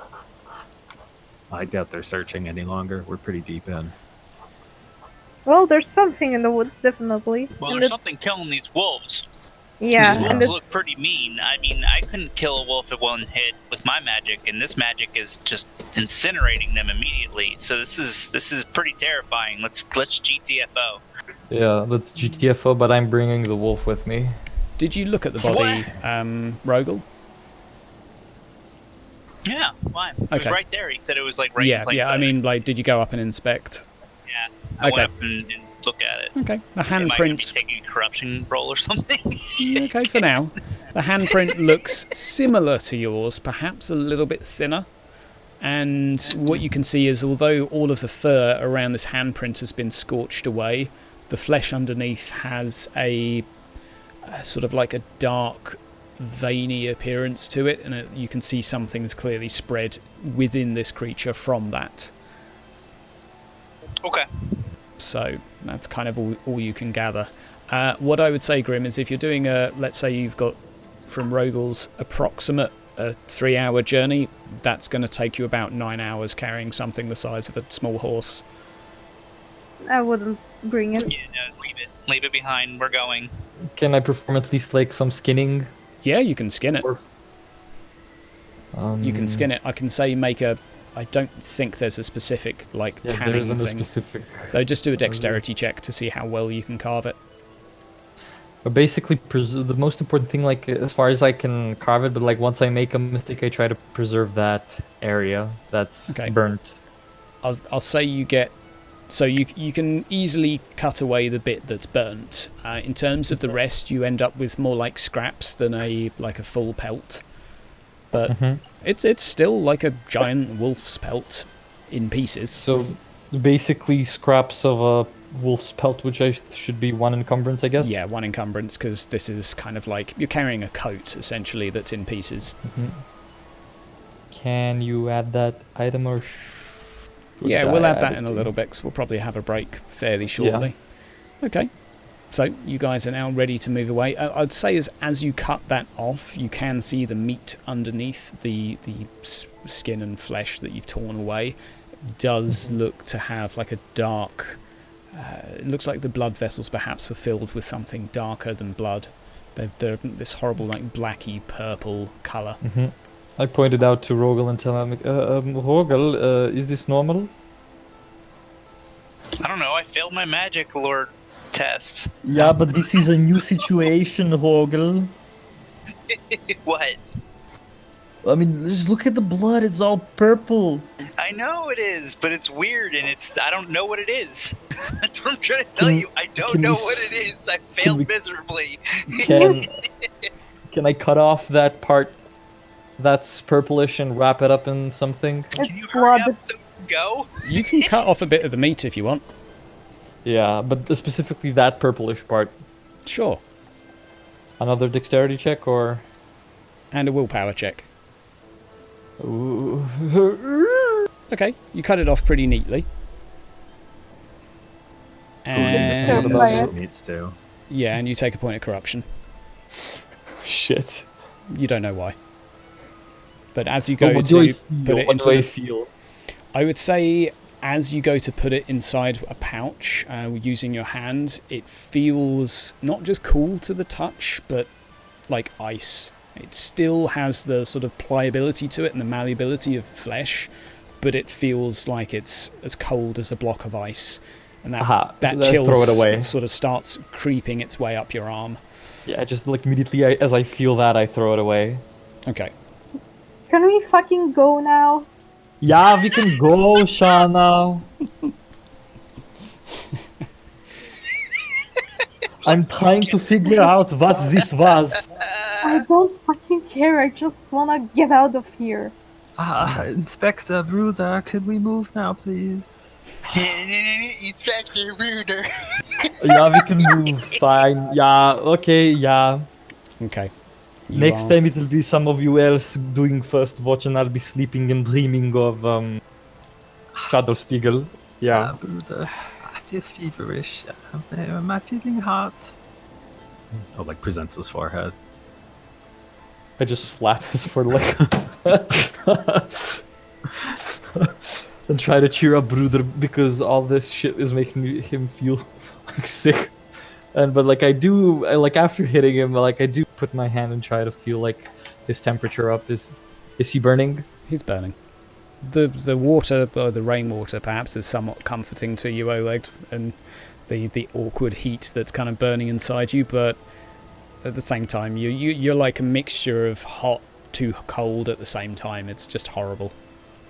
I doubt they're searching any longer. We're pretty deep in. Well, there's something in the woods, definitely. Well, And there's it's- something killing these wolves. Yeah, These and wolves it's look pretty mean. I mean, I couldn't kill a wolf at one hit with my magic, and this magic is just incinerating them immediately. So this is pretty terrifying. Let's GTFO. Yeah, let's GTFO, but I'm bringing the wolf with me. Did you look at the body, Rogel? Yeah, why? It was Okay. right there. He said it was like right in Yeah, plain yeah. I sight. mean, like, did you go up and inspect? Yeah, I Okay. went up and look at it. Okay. The Am I going to handprint. be taking a corruption roll or something? Okay, for now. The handprint looks similar to yours, perhaps a little bit thinner. And what you can see is, although all of the fur around this handprint has been scorched away, the flesh underneath has a sort of like a dark, veiny appearance to it, and you can see something's clearly spread within this creature from that. Okay. So that's kind of all you can gather. What I would say, Grim, is if you're doing let's say you've got from Rogel's approximate a 3-hour journey, that's going to take you about 9 hours carrying something the size of a small horse. I wouldn't bring it. Yeah, no, leave it. Leave it behind. We're going. Can I perform at least like some skinning? Yeah, you can skin it. You can skin it. I can say make a... I don't think there's a specific, like, Yeah, there tanning isn't a thing. specific. So just do a dexterity check to see how well you can carve it. But basically, the most important thing, like as far as I can carve it, but like once I make a mistake, I try to preserve that area that's Okay. burnt. I'll say you get... So you can easily cut away the bit that's burnt. In terms of the rest, you end up with more like scraps than a full pelt. But Mhm. it's still like a giant wolf's pelt in pieces. So basically, scraps of a wolf's pelt, which should be 1 encumbrance, I guess. Yeah, 1 encumbrance, because this is kind of like you're carrying a coat essentially that's in pieces. Can you add that item or? Yeah, should we'll I add that it in a to- little bit, 'cause we'll probably have a break fairly shortly. Okay, so you guys are now ready to move away. I'd say as you cut that off, you can see the meat underneath the skin and flesh that you've torn away. It does look to have like a dark... it looks like the blood vessels perhaps were filled with something darker than blood. They're this horrible like blacky purple colour. I pointed out to Rogel and tell him, Rogel, is this normal? I don't know. I failed my magic lord test. Yeah, but this is a new situation, Rogel. What? I mean, just look at the blood, it's all purple. I know it is, but it's weird, and I don't know what it is. That's what I'm trying to tell you. I don't can know we what s- it is. I failed we- miserably. Can I cut off that part that's purplish and wrap it up in something? Can you It's hurry blood. up so we can go? You can cut off a bit of the meat if you want. Yeah, but specifically that purplish part. Sure. Another dexterity check or? And a willpower check. Ooh. Okay, you cut it off pretty neatly. And What about Needs to. yeah, and you take a point of corruption. Shit. You don't know why. But as you go What to do I feel? put it What into do I the, feel? I would say as you go to put it inside a pouch using your hand, it feels not just cool to the touch, but like ice. It still has the sort of pliability to it and the malleability of flesh, but it feels like it's as cold as a block of ice. And that So chill throw it away. sort of starts creeping its way up your arm. Yeah, just like immediately as I feel that, I throw it away. Okay. Can we fucking go now? Yeah, we can go, Shana. I'm trying to figure out what this was. I don't fucking care. I just wanna get out of here. Inspector Bruder, could we move now, please? Inspector Bruder. Yeah, we can move. Fine. Yeah. Okay. Yeah. Okay. You Next are- time it'll be some of you else doing first watch, and I'll be sleeping and dreaming of Shadowspiegel. Yeah. Bruder, I feel feverish. Am I feeling hot? Oh, like presents his forehead. I just slap his foreleg and try to cheer up Bruder because all this shit is making him feel like sick. But like after hitting him, like I do put my hand and try to feel like his temperature up. Is he burning? He's burning. The water, or the rainwater perhaps, is somewhat comforting to you, Oleg, and the awkward heat that's kind of burning inside you, but at the same time you're like a mixture of hot to cold at the same time. It's just horrible.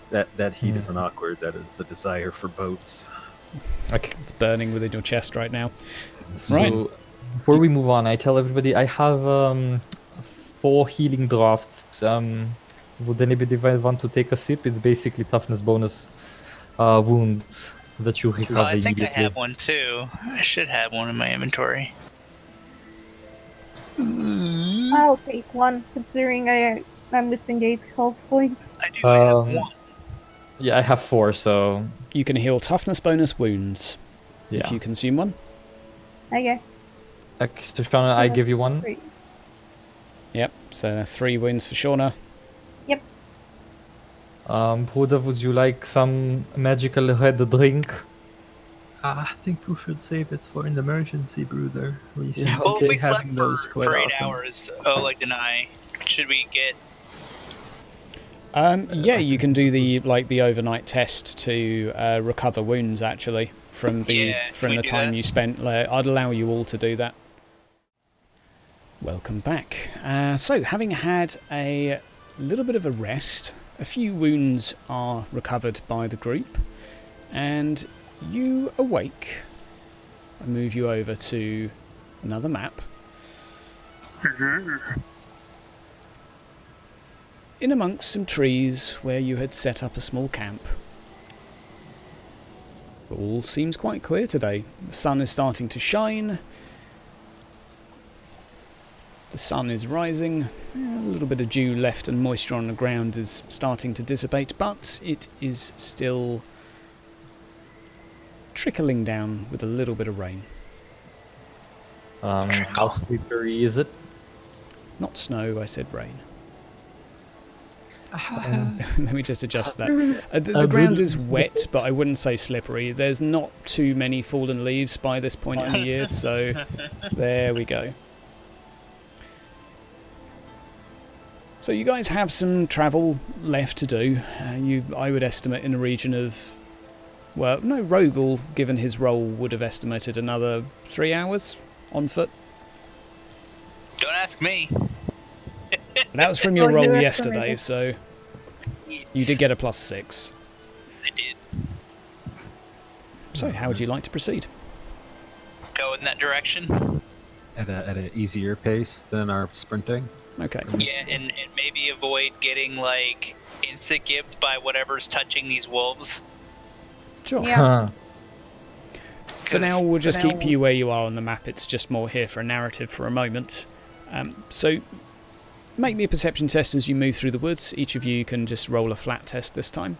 That heat isn't awkward. That is the desire for boats. Okay. It's burning within your chest right now. So Right. before we move on, I tell everybody I have 4 healing drafts. Would anybody want to take a sip? It's basically toughness bonus wounds that you recover I think I immediately. have one too. I should have one in my inventory. I'll take one, considering I'm missing 8 health points. I do have one. Yeah, I have 4, so You can heal toughness bonus wounds yeah. if you consume one. Okay. So Shauna, I give you one. 3. Yep, so 3 wounds for Shauna. Yep. Huda, would you like some magical red drink? I think we should save it for an emergency, Bruder. We seem Yeah, to Well, if be we slept having those for quite 8 often. hours, Oleg and I, should we get... Yeah, you can do the overnight test to recover wounds actually from the can we do time that? you spent. I'd allow you all to do that. Welcome back. So, having had a little bit of a rest, a few wounds are recovered by the group, and you awake. I move you over to another map. In amongst some trees where you had set up a small camp. All seems quite clear today. The sun is starting to shine. The sun is rising. A little bit of dew left and moisture on the ground is starting to dissipate, but it is still trickling down with a little bit of rain. How slippery is it? Not snow, I said rain. Let me just adjust that. The ground is wet, but I wouldn't say slippery. There's not too many fallen leaves by this point in the year, so there we go. So you guys have some travel left to do. I would estimate in a region of... Well, no, Rogel, given his role, would have estimated another 3 hours on foot. Don't ask me. That was from your Oh, you roll estimated. yesterday, so you did get a +6. I did. So how would you like to proceed? Go in that direction. At an easier pace than our sprinting. Okay. Yeah, and maybe avoid getting, like, insect-gibbed by whatever's touching these wolves. Sure. Yeah. For now, we'll just keep you where you are on the map. It's just more here for a narrative for a moment. So, make me a perception test as you move through the woods. Each of you can just roll a flat test this time.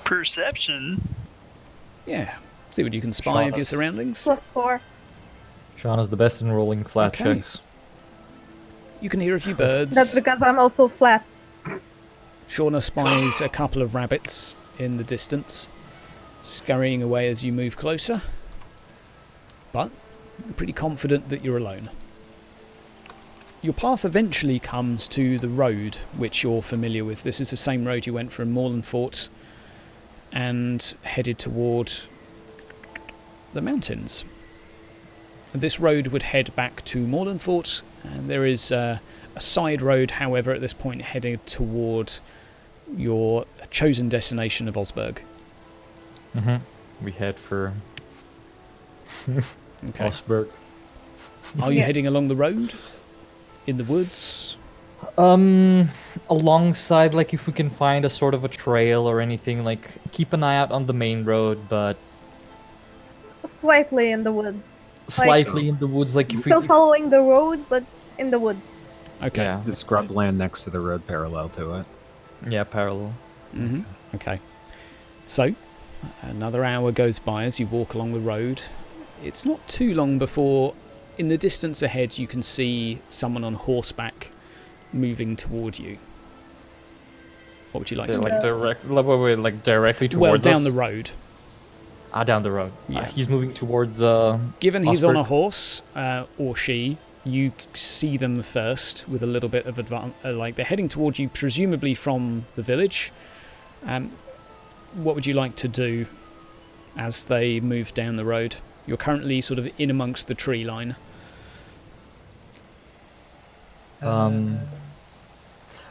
Perception? Yeah. See what you can spy of your Shot us. surroundings. +4. Shauna's the best in rolling flat Okay. checks. You can hear a few birds. That's because I'm also flat. Shauna spies a couple of rabbits in the distance, scurrying away as you move closer. But you're pretty confident that you're alone. Your path eventually comes to the road, which you're familiar with. This is the same road you went from Mournfort and headed toward the mountains. This road would head back to Mournfort, and there is a side road, however, at this point headed toward your chosen destination of Osberg. We head for Okay. Osberg. Are you heading along the road? In the woods? Alongside, like, if we can find a sort of a trail or anything, like, keep an eye out on the main road, but Slightly in the woods. slightly in the woods, like, if we... Still following the road, but in the woods. Okay. Yeah, The scrubland next to the road parallel to it. yeah, parallel. Okay. So, another hour goes by as you walk along the road. It's not too long before, in the distance ahead, you can see someone on horseback moving toward you. What would you like to do? Like directly Well, towards down us? the road. Down the road. Yeah. He's moving towards... Given he's on Osberg. a horse, or she, you see them first with a little bit of advance. Like, they're heading toward you, presumably from the village. What would you like to do as they move down the road? You're currently sort of in amongst the tree line.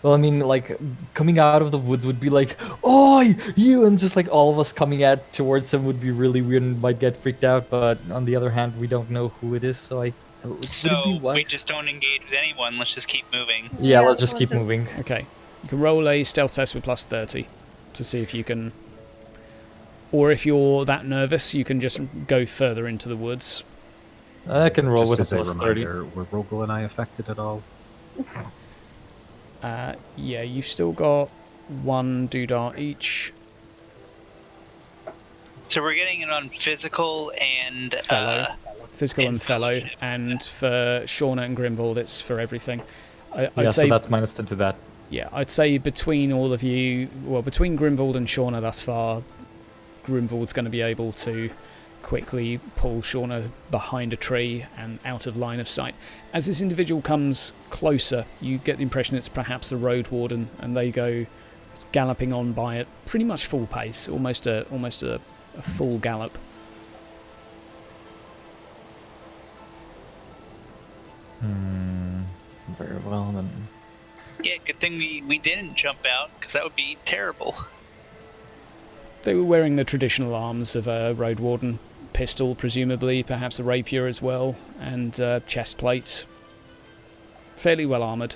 Well, I mean, like, coming out of the woods would be like, "Oi, you!" and just like all of us coming towards him would be really weird and might get freaked out. But on the other hand, we don't know who it is, so would it be So wise? we just don't engage with anyone. Let's just keep moving. Yeah, Yeah, let's just let's keep just- moving. Okay. You can roll a stealth test with plus 30 to see if you can... Or if you're that nervous, you can just go further into the woods. I can roll Just with a as a plus 30. reminder, were Rogel and I affected at all? Yeah, you've still got one doodar each. So we're getting it on physical and Fellow. Physical and and fellow. fellowship. And for Shauna and Grimwald, it's for everything. I'd Yeah, say, so that's minus 10 to that. yeah, I'd say between all of you, well, between Grimwald and Shauna thus far, Grimwald's going to be able to quickly pull Shauna behind a tree and out of line of sight. As this individual comes closer, you get the impression it's perhaps a road warden, and they go galloping on by at pretty much full pace, almost a full gallop. Very well, then. yeah, good thing we didn't jump out because that would be terrible. They were wearing the traditional arms of a road warden, pistol presumably, perhaps a rapier as well, and chest plates. Fairly well armoured.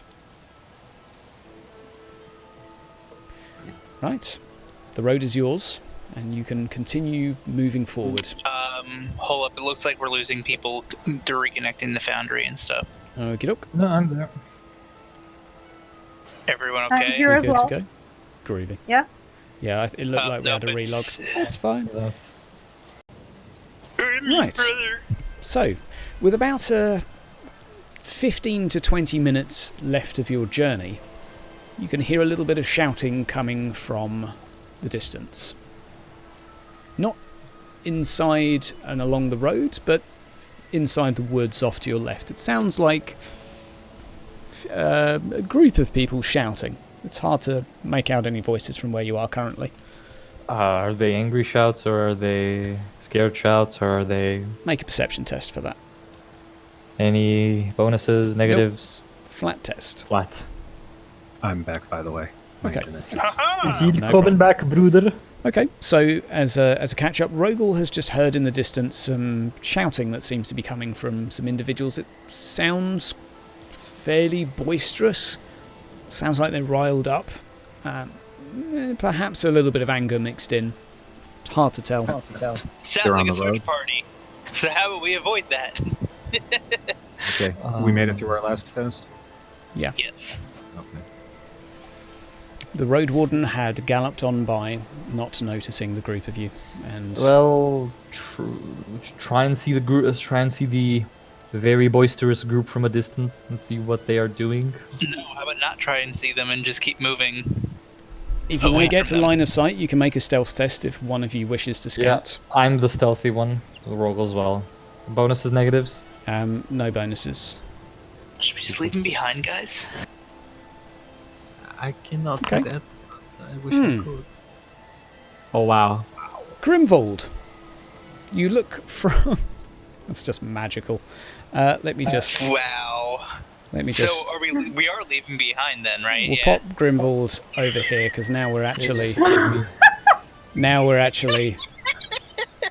Right, the road is yours, and you can continue moving forward. Hold up, it looks like we're losing people to reconnecting the foundry and stuff. Okie doke. No, I'm there. Everyone I'm okay? here You as good well. to go? Groovy. Yeah. Yeah, it looked like we had a Nope, relog. it's- That's fine. That's... Right. Brother. So, with about 15 to 20 minutes left of your journey, you can hear a little bit of shouting coming from the distance. Not inside and along the road, but inside the woods off to your left. It sounds like a group of people shouting. It's hard to make out any voices from where you are currently. Are they angry shouts, or are they scared shouts, or are they Make a perception test for that. any bonuses, negatives? Flat test. Flat. I'm back, by the way. My Okay. internet just- Haha! No problem. back, bruder. Okay, so as a catch-up, Rogel has just heard in the distance some shouting that seems to be coming from some individuals. It sounds fairly boisterous. Sounds like they're riled up. Perhaps a little bit of anger mixed in. It's hard to tell. Sounds They're like on a the search road. party. So how would we avoid that? Okay, we made it through our last test? Yeah. Yes. Okay. The road warden had galloped on by, not noticing the group of you. And Well, try and see the group. Try and see the very boisterous group from a distance and see what they are doing? No, how about not try and see them and just keep moving? If you want to away get from to them. line of sight, you can make a stealth test if one of you wishes to scout. Yeah, I'm the stealthy one. The roll goes well. Bonuses, negatives? No bonuses. Should we just leave them behind, guys? I cannot Okay. do that. I wish I could. Oh, wow. Grimvold, you look from... That's just magical. Let me just... Wow. Let me just... So are we are leaving behind then, right? We'll Yeah. pop Grimvold over here, because now we're actually... Now we're actually...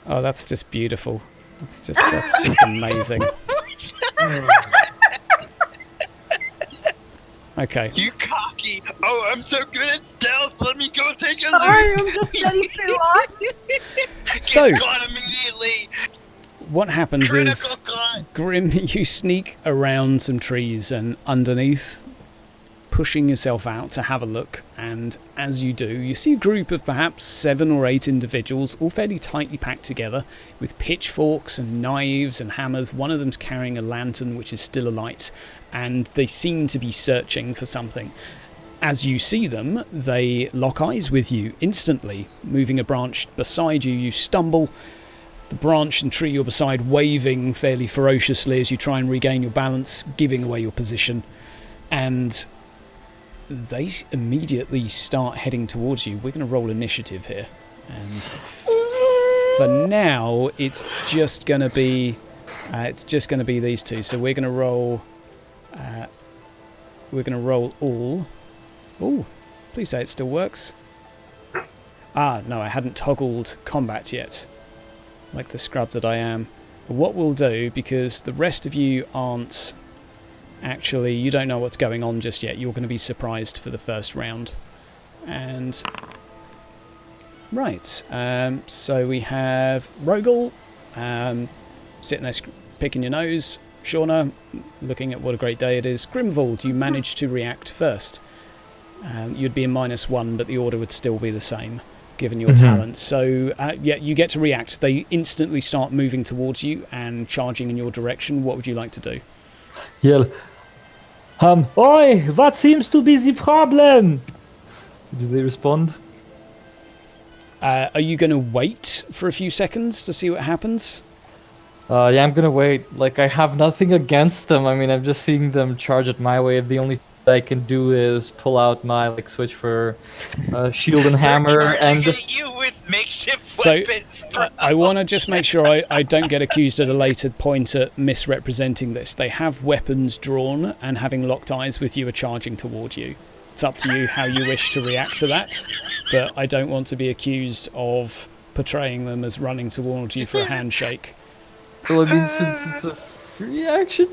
Oh, that's just beautiful. That's just amazing. Okay. You cocky! Oh, I'm so good at stealth. Let me go take a Sorry, look. I'm just getting too lost. So- Get caught immediately. What happens Critical is, caught. Grim, you sneak around some trees and underneath, pushing yourself out to have a look, and as you do, you see a group of perhaps 7 or 8 individuals, all fairly tightly packed together, with pitchforks and knives and hammers. One of them's carrying a lantern which is still alight, and they seem to be searching for something. As you see them, they lock eyes with you instantly. Moving a branch beside you, you stumble, the branch and tree you're beside waving fairly ferociously as you try and regain your balance, giving away your position, and they immediately start heading towards you. We're going to roll initiative here, and for now it's just going to be these two. So we're going to roll all. Oh, please say it still works. Ah, no, I hadn't toggled combat yet, like the scrub that I am. What we'll do, because the rest of you aren't actually, you don't know what's going on just yet, you're going to be surprised for the first round. And right, so we have Rogel sitting there picking your nose, Shauna looking at what a great day it is. Grimvold, you managed to react first. You'd be in -1, but the order would still be the same, given your talent. So, yeah, you get to react. They instantly start moving towards you and charging in your direction. What would you like to do? Yell. Oi, what seems to be the problem? Do they respond? Are you going to wait for a few seconds to see what happens? Yeah, I'm gonna wait. Like, I have nothing against them. I mean, I'm just seeing them charge it my way. The only thing I can do is pull out my, like, switch for shield and hammer, and you with makeshift So, weapons, bro. I want to just make sure I don't get accused at a later point at misrepresenting this. They have weapons drawn and, having locked eyes with you, are charging toward you. It's up to you how you wish to react to that, but I don't want to be accused of portraying them as running towards you for a handshake. well, I mean, since it's a free action,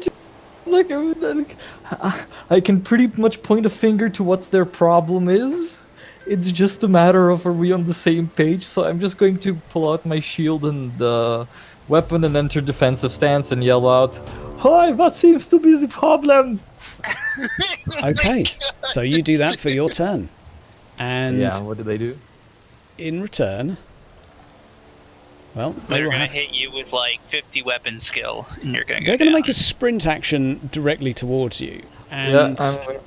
I can pretty much point a finger to what's their problem is. It's just a matter of, are we on the same page? So I'm just going to pull out my shield and weapon and enter defensive stance and yell out, "Hi, what seems to be the problem?" Okay, so you do that for your turn. And Yeah, what do they do? in return, well, they They're will gonna have, hit you with like 50 weapon skill, and you're gonna go they're going to down. make a sprint action directly towards you. And Yeah,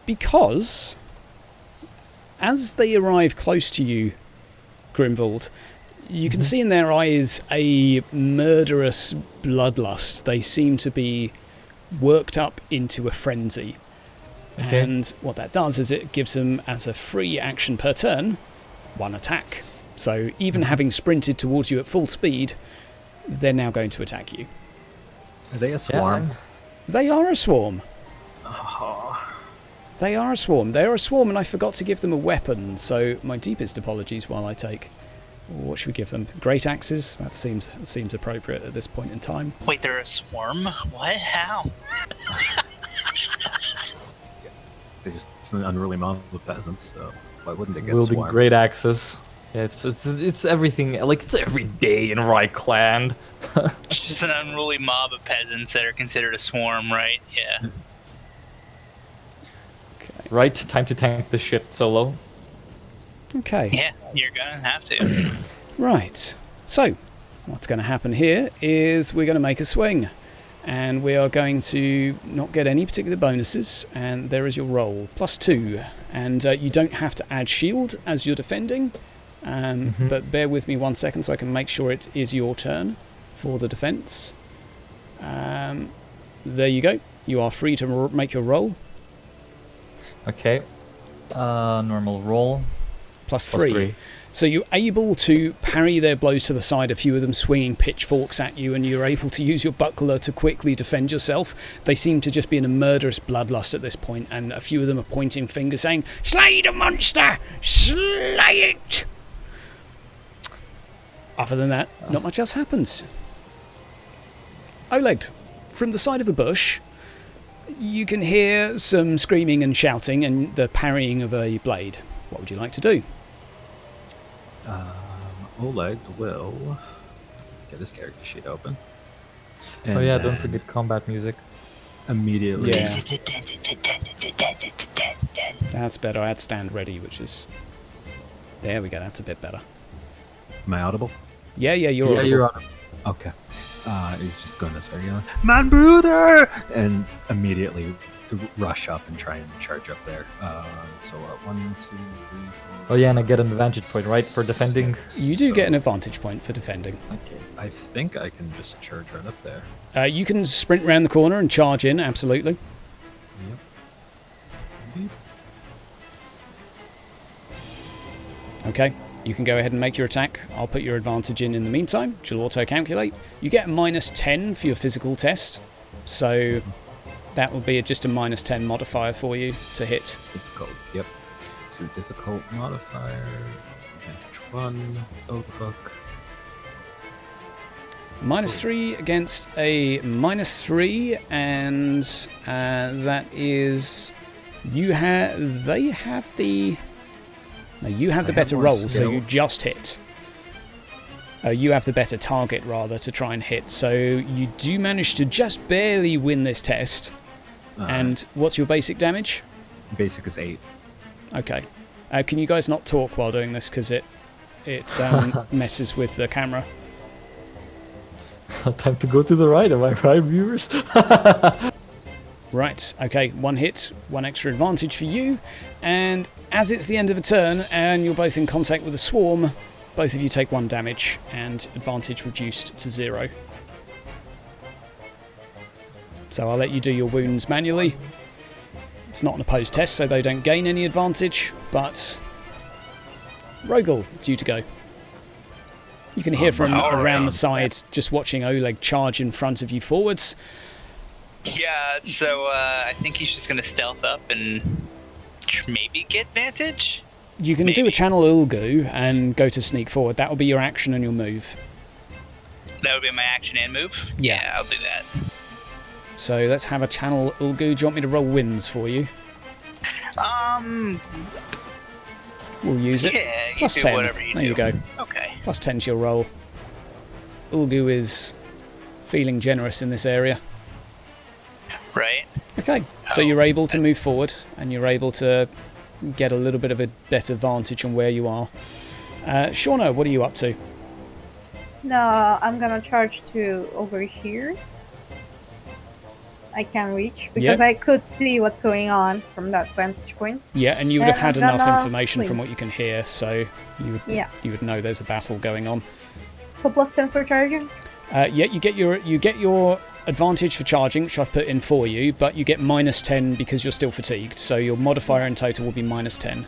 because as they arrive close to you, Grimvold, you can see in their eyes a murderous bloodlust. They seem to be worked up into a frenzy. Okay. And what that does is it gives them, as a free action per turn, 1 attack. So even having sprinted towards you at full speed, they're now going to attack you. Are they a swarm? They are a swarm. They are a swarm. They are a swarm, and I forgot to give them a weapon, so my deepest apologies while I take... What should we give them? Great axes? That seems appropriate at this point in time. Wait, they're a swarm? What? How? They're just an unruly mob of peasants, so why wouldn't they get wielding swarmed? great axes. Yeah, it's everything. Like, it's every day in Reichland. It's just an unruly mob of peasants that are considered a swarm, right? Yeah. Right, time to tank the shit solo. Okay. Yeah, you're gonna have to. Right. So, what's going to happen here is we're going to make a swing. And we are going to not get any particular bonuses. And there is your roll. +2. And you don't have to add shield as you're defending. But bear with me 1 second so I can make sure it is your turn for the defense. There you go. You are free to make your roll. Okay. Normal roll. +3. So you're able to parry their blows to the side, a few of them swinging pitchforks at you, and you're able to use your buckler to quickly defend yourself. They seem to just be in a murderous bloodlust at this point, and a few of them are pointing fingers saying, "Slay the monster! Slay it!" Other than that, not much else happens. Oleg, from the side of a bush, you can hear some screaming and shouting and the parrying of a blade. What would you like to do? Oleg will get his character sheet open. Oh yeah, don't forget combat music. Immediately. Yeah. That's better. I had stand ready, which is... There we go, that's a bit better. Am I audible? Yeah, you're audible. You're on. Okay. He's just going to start yelling, "Man Bruder!" And immediately rush up and try and charge up there. So 1, 2, 3, 4. Oh yeah, and I get an advantage point, right, for defending? You do get an advantage point for defending. Okay. I think I can just charge right up there. You can sprint around the corner and charge in, absolutely. Yep. Okay, you can go ahead and make your attack. I'll put your advantage in the meantime, which will auto-calculate. You get a -10 for your physical test, so that will be just a -10 modifier for you to hit. Difficult, yep. So difficult modifier, advantage 1, oh the book. -3 against a -3, and that is... You have the better more roll, so skill. you just hit. You have the better target, rather, to try and hit. So you do manage to just barely win this test. And what's your basic damage? Basic is 8. Okay. Can you guys not talk while doing this, because it messes with the camera? Time to go to the right, am I right, viewers? Right, okay, 1 hit, 1 extra advantage for you, and as it's the end of a turn and you're both in contact with a swarm, both of you take 1 damage and advantage reduced to 0. So I'll let you do your wounds manually. It's not an opposed test, so they don't gain any advantage, but... Rogel, it's you to go. You can hear from around the side, just watching Oleg charge in front of you forwards. Yeah, so I think he's just going to stealth up and maybe get advantage? You can do a channel Ulgu and go to sneak forward. That will be your action and your move. That would be my action and move? Yeah, I'll do that. So let's have a channel Ulgu. Do you want me to roll wins for you? We'll use it. Yeah, you Plus do 10. whatever you do. There you go. Okay. Plus 10 to your roll. Ulgu is feeling generous in this area. Right. Okay, so you're able to move forward, and you're able to get a little bit of a better vantage on where you are. Shauna, what are you up to? No, I'm gonna charge to over here. I can reach because I could see what's going on from that vantage point. Yeah, and you would have had enough information swing. from what you can hear, so you would know there's a battle going on. So plus 10 for charging? You get your advantage for charging, which I've put in for you, but you get -10 because you're still fatigued, so your modifier in total will be -10.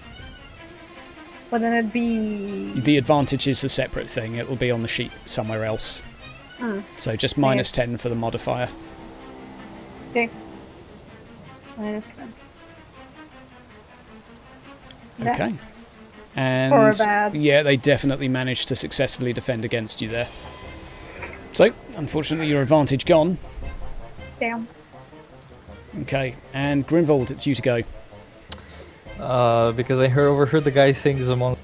Wouldn't it be... The advantage is a separate thing. It will be on the sheet somewhere else. So just -10 for the modifier. Okay. -10. Okay. That's And or bad. yeah, they definitely managed to successfully defend against you there. So, unfortunately, your advantage gone. Damn. Okay, and Grimvold, it's you to go. Because I overheard the guy saying among...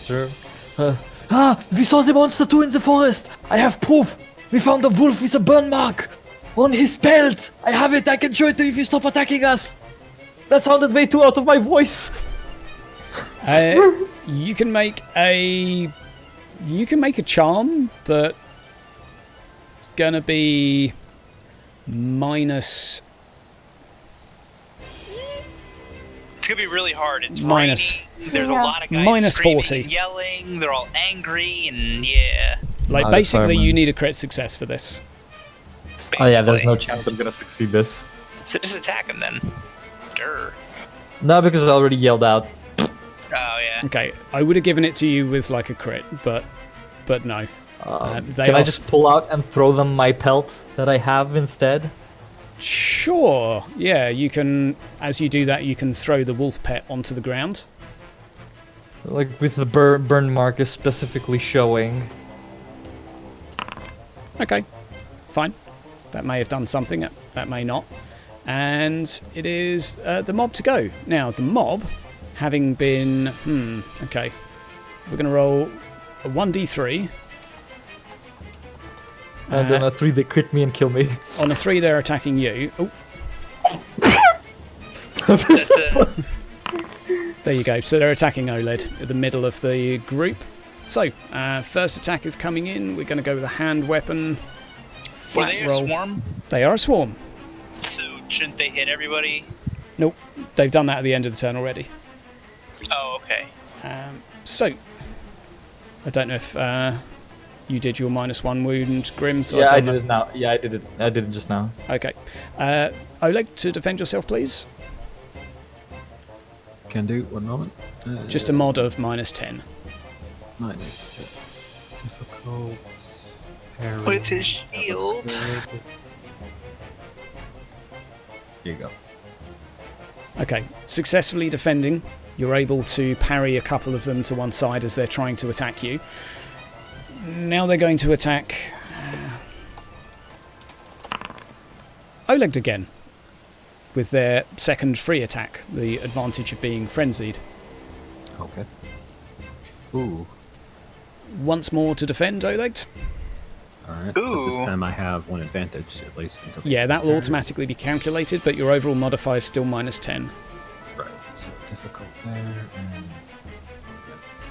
We saw the monster too in the forest. I have proof. We found a wolf with a burn mark on his belt. I have it. I can show it to you if you stop attacking us. That sounded way too out of my voice. You can make a charm, but It's going to be minus... It's gonna be really hard. It's Minus- raining. There's a lot of guys Minus screaming 40. and yelling. They're all angry, and yeah. Like, Not a basically, you fireman. need a crit success for this. Oh yeah, there's basically. no chance I'm gonna succeed this. So just attack him then. Durr. No, because I already yelled out. Oh yeah. Okay, I would have given it to you with, like, a crit, but no. They Can are- I just pull out and throw them my pelt that I have instead? Sure. Yeah, you can... As you do that, you can throw the wolf pet onto the ground. Like with the burn mark is specifically showing. Okay, fine. That may have done something, that may not. And it is the mob to go. Now, the mob, having been... okay. We're going to roll a 1d3. And then a 3 they crit me and kill me. On a 3, they're attacking you. Oh, That's it. there you go. So they're attacking OLED at the middle of the group. So, first attack is coming in. We're going to go with a hand weapon. Were Flat they a roll. swarm? They are a swarm. So shouldn't they hit everybody? Nope, they've done that at the end of the turn already. Oh, okay. So, I don't know if you did your -1 wound, Grim. So Yeah, I don't did know. it now. Yeah, I did it. I did it just now. Okay. Oleg, to defend yourself, please. Can do. 1 moment. Just a mod of -10. -2. Difficult. Parry. With his That looks shield. good. Here you go. Okay. Successfully defending. You're able to parry a couple of them to one side as they're trying to attack you. Now they're going to attack Oleg again with their second free attack, the advantage of being frenzied. Okay. Ooh. Once more to defend, Oleg. Alright. But this Ooh. time I have 1 advantage, at least. Until Yeah, that will automatically be calculated, but your overall modifier is still -10. Right. So difficult there. And...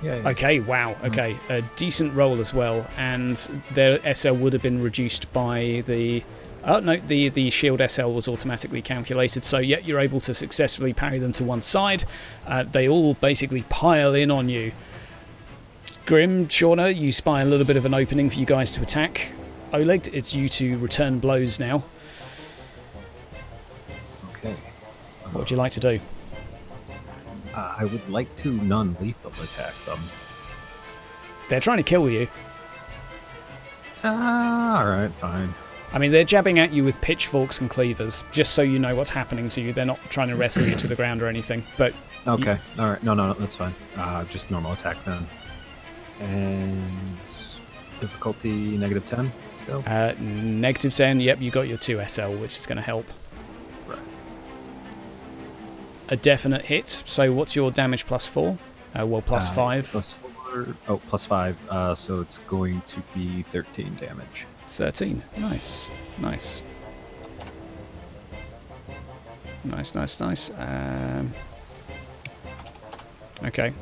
Yeah. Okay, wow, okay. A decent roll as well, and their SL would have been reduced by the... Oh, no, the shield SL was automatically calculated, so yeah, you're able to successfully parry them to one side. They all basically pile in on you. Grim, Shauna, you spy a little bit of an opening for you guys to attack. Oleg, it's you to return blows now. Okay. What would you like to do? I would like to non-lethal attack them. They're trying to kill you. Alright, fine. I mean, they're jabbing at you with pitchforks and cleavers, just so you know what's happening to you. They're not trying to wrestle you to the ground or anything, but... Okay. Alright. No, that's fine. Just normal attack then. And difficulty -10 still. -10, yep, you got your 2 SL, which is going to help. Right. A definite hit. So what's your damage +4? Well, +5. +4. Oh, +5. So it's going to be 13 damage. 13. Nice. Nice. Nice. Okay.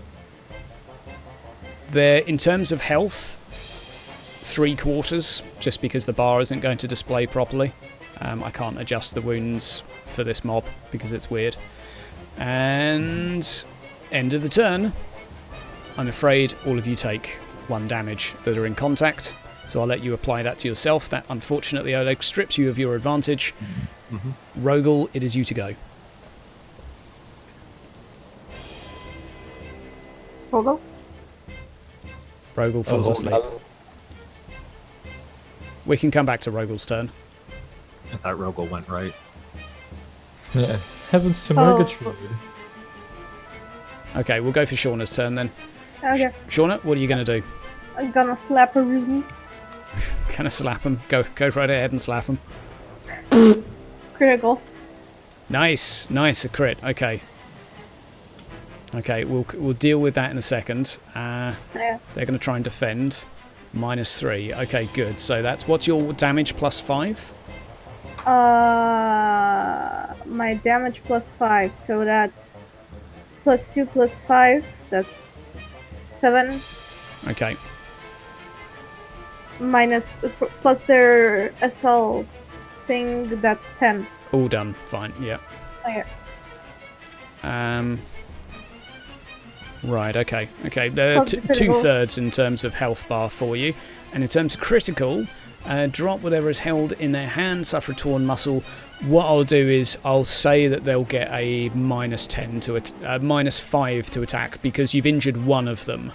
They're, in terms of health, 3/4, just because the bar isn't going to display properly. I can't adjust the wounds for this mob because it's weird. And end of the turn. I'm afraid all of you take 1 damage that are in contact, so I'll let you apply that to yourself. That, unfortunately, Oleg, strips you of your advantage. Rogel, it is you to go. Hold on. Rogel falls asleep. We can come back to Rogel's turn. I thought Rogel went right. Yeah. Heavens to Oh. Murgatroyd. Okay, we'll go for Shauna's turn then. Okay, Shauna, what are you going to do? I'm gonna slap a Ruby. Can I slap him? Go right ahead and slap him. Critical. Nice, a crit. Okay, we'll deal with that in a second. Yeah. They're going to try and defend. -3. Okay, good. So that's what's your damage +5? My damage +5, so that's +2 +5. That's 7. Okay. minus plus their assault thing. That's 10. All done. Fine. Yeah. Okay. Right. Okay. Okay. They're Critical. 2/3 in terms of health bar for you, and in terms of critical, drop whatever is held in their hand, suffer a torn muscle. What I'll do is I'll say that they'll get a -10 to -5 to attack because you've injured one of them.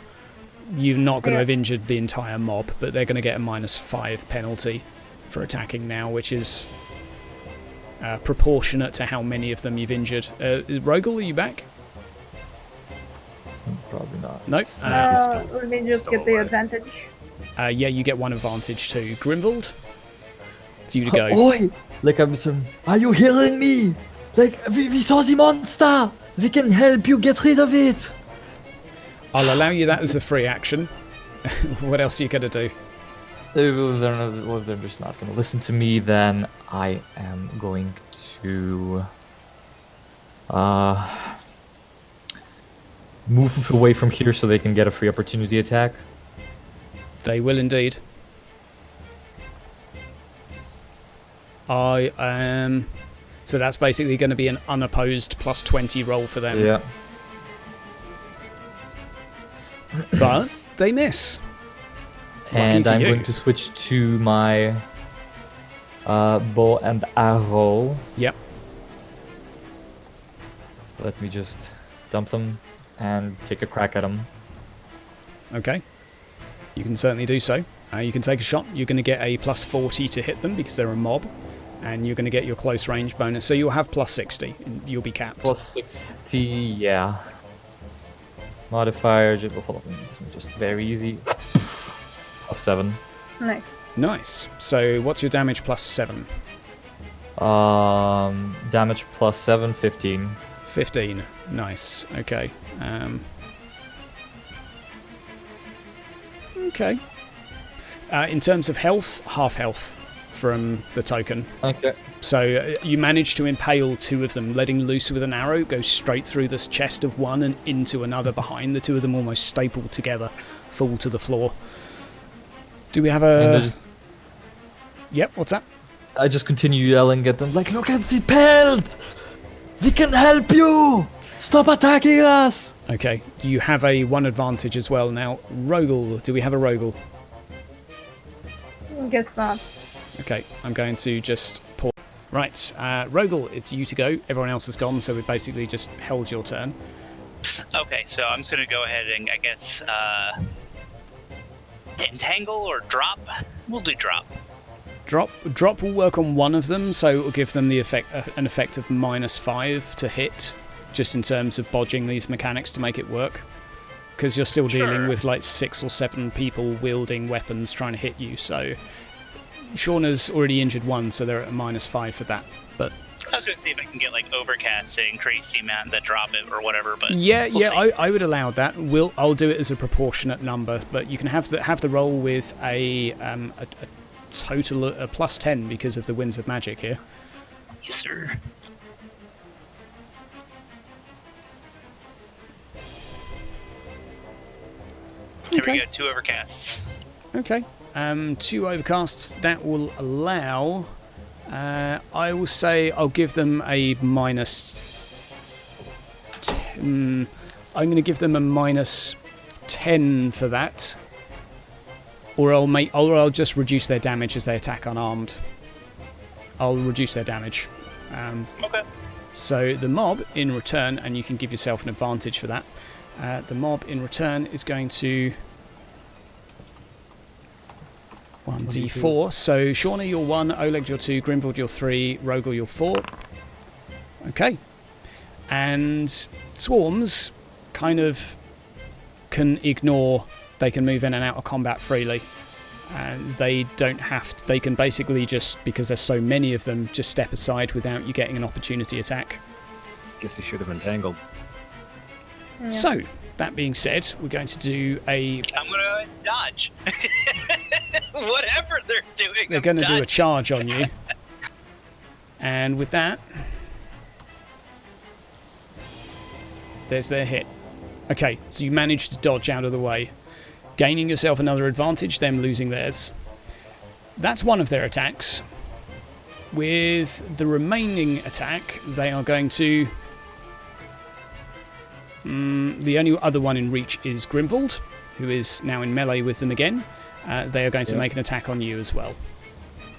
You're not going to have injured the entire mob, but they're going to get a -5 penalty for attacking now, which is proportionate to how many of them you've injured. Rogel, are you back? Probably not. No. Let me just get the advantage. Yeah, you get one advantage too. Grimvald, it's you to go. Oi! Like are you hearing me? Like we saw the monster. We can help you get rid of it. I'll allow you that as a free action. What else are you going to do? If they're just not going to listen to me, then I am going to move away from here so they can get a free opportunity attack. They will indeed. So that's basically going to be an unopposed +20 roll for them. Yeah. But they miss. And for I'm you. going to switch to my bow and arrow. Yep. Let me just dump them and take a crack at them. Okay. You can certainly do so. You can take a shot. You're going to get a +40 to hit them because they're a mob. And you're going to get your close range bonus. So you'll have +60. And you'll be capped. +60, yeah. Modifier, just very easy. +7. Nice. Nice. So what's your damage +7? Damage +7, 15. 15. Nice. Okay. Okay. In terms of health, half health from the token. Okay. So you manage to impale two of them, letting loose with an arrow, go straight through this chest of one and into another behind. The two of them almost stapled together, fall to the floor. Do we have a... Yep, what's that? I just continue yelling at them, like, Look at the pelt. We can help you. Stop attacking us. Okay, you have a one advantage as well now. Rogel, do we have a Rogel? Guess not. Okay, I'm going to just pause. Right, Rogel, it's you to go. Everyone else has gone, so we've basically just held your turn. Okay, so I'm just going to go ahead and, I guess, entangle or drop? We'll do drop. Drop will work on one of them, so it will give them the an effect of -5 to hit, just in terms of bodging these mechanics to make it work. Because you're still dealing with like 6 or 7 people wielding weapons trying to hit you, so... Shauna's already injured one, so they're at a -5 for that. But I was going to see if I can get like Overcast to increase the amount that drop it or whatever, but we'll see. I would allow that. I'll do it as a proportionate number, but you can have the roll with a total a +10 because of the Winds of Magic here. Yes, sir. Here we go, 2 Overcasts. Okay. 2 overcasts. That will allow. I will say I'll give them a -10. I'm going to give them a -10 for that, or I'll just reduce their damage as they attack unarmed. I'll reduce their damage. Okay. So the mob in return, and you can give yourself an advantage for that. The mob in return is going to 1d4. So Shauna, you're 1, Oleg, you're 2, Grimvald, you're 3, Rogel, you're 4. Okay. And swarms kind of can ignore, they can move in and out of combat freely. And they don't have to, they can basically just, because there's so many of them, just step aside without you getting an opportunity attack. Guess he should have entangled. Yeah. So, that being said, we're going to do a... I'm going to dodge. Whatever they're doing, They're going to do a charge on you. And with that, there's their hit. Okay, so you managed to dodge out of the way, gaining yourself another advantage, them losing theirs. That's one of their attacks. With the remaining attack, they are going to... the only other one in reach is Grimvald, who is now in melee with them again. They are going to make an attack on you as well.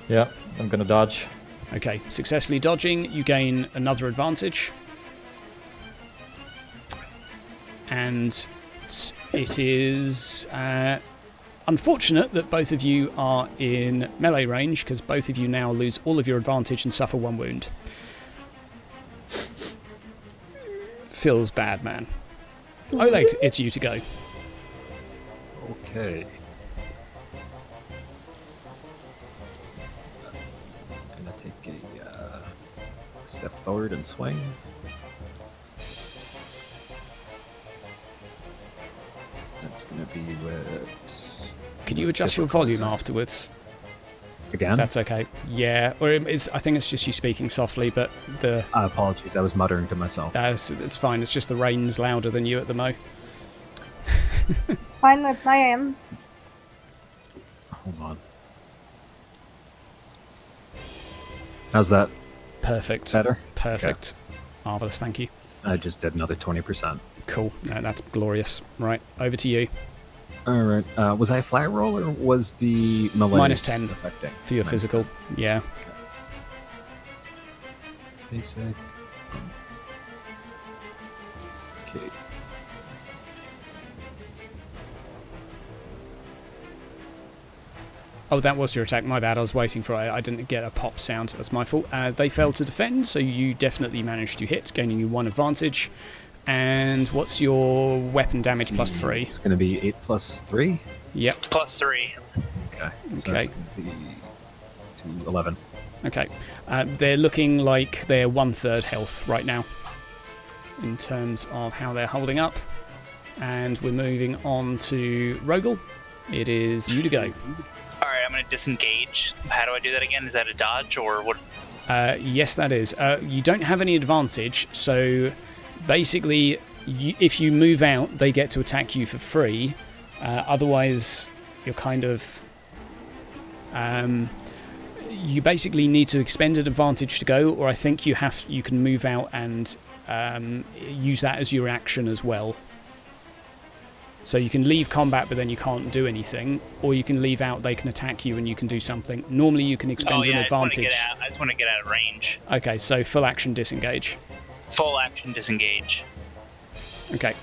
Yeah, I'm gonna dodge. Okay, successfully dodging, you gain another advantage. And it is unfortunate that both of you are in melee range, because both of you now lose all of your advantage and suffer 1 wound. Feels bad, man. Oleg, it's you to go. Okay. Gonna take a step forward and swing. That's gonna be with... Can you adjust your volume afterwards? Again? That's okay. Yeah, or I think it's just you speaking softly, but the... apologies, I was muttering to myself. it's fine, it's just the rain's louder than you at the mo. Fine with my end. Hold on. How's that? Perfect. Better? Perfect. Marvellous, thank you. I just did another 20%. Cool, that's glorious. Right, over to you. Alright, was I a flat roll or was the melee Minus 10 affecting? for your Minus physical. 10. Yeah. Basic. Okay. Oh, that was your attack. My bad. I was waiting for it. I didn't get a pop sound. That's my fault. They failed to defend, so you definitely managed to hit, gaining you 1 advantage. And what's your weapon damage plus 3? It's going to be 8 plus 3. Yep. Plus 3. Okay. So Okay. that's going to be to 11. Okay. They're looking like they're 1/3 health right now in terms of how they're holding up. And we're moving on to Rogel. It is you to go. Alright, I'm going to disengage. How do I do that again? Is that a dodge or what? Yes, that is. You don't have any advantage, so basically, if you move out, they get to attack you for free. Otherwise, you're kind of... you basically need to expend an advantage to go, or I think you can move out and use that as your action as well. So you can leave combat, but then you can't do anything, or you can leave out, they can attack you, and you can do something. Normally, you can expend an advantage. I just want to get out of range. Okay, so full action disengage. Full action disengage. Okay.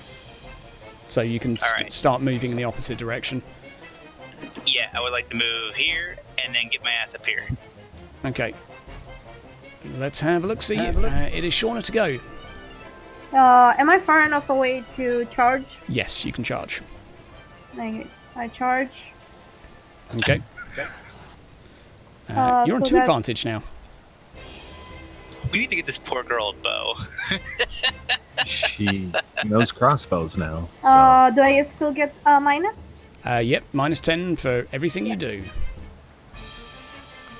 So you can start moving in the opposite direction. Yeah, I would like to move here and then get my ass up here. Okay. Let's have a look. See, it is Shauna to go. Am I far enough away to charge? Yes, you can charge. I charge. Okay. You're on so 2 that's- advantage now. We need to get this poor girl a bow. She knows crossbows now. Do I still get minus? Yep, minus 10 for everything you do.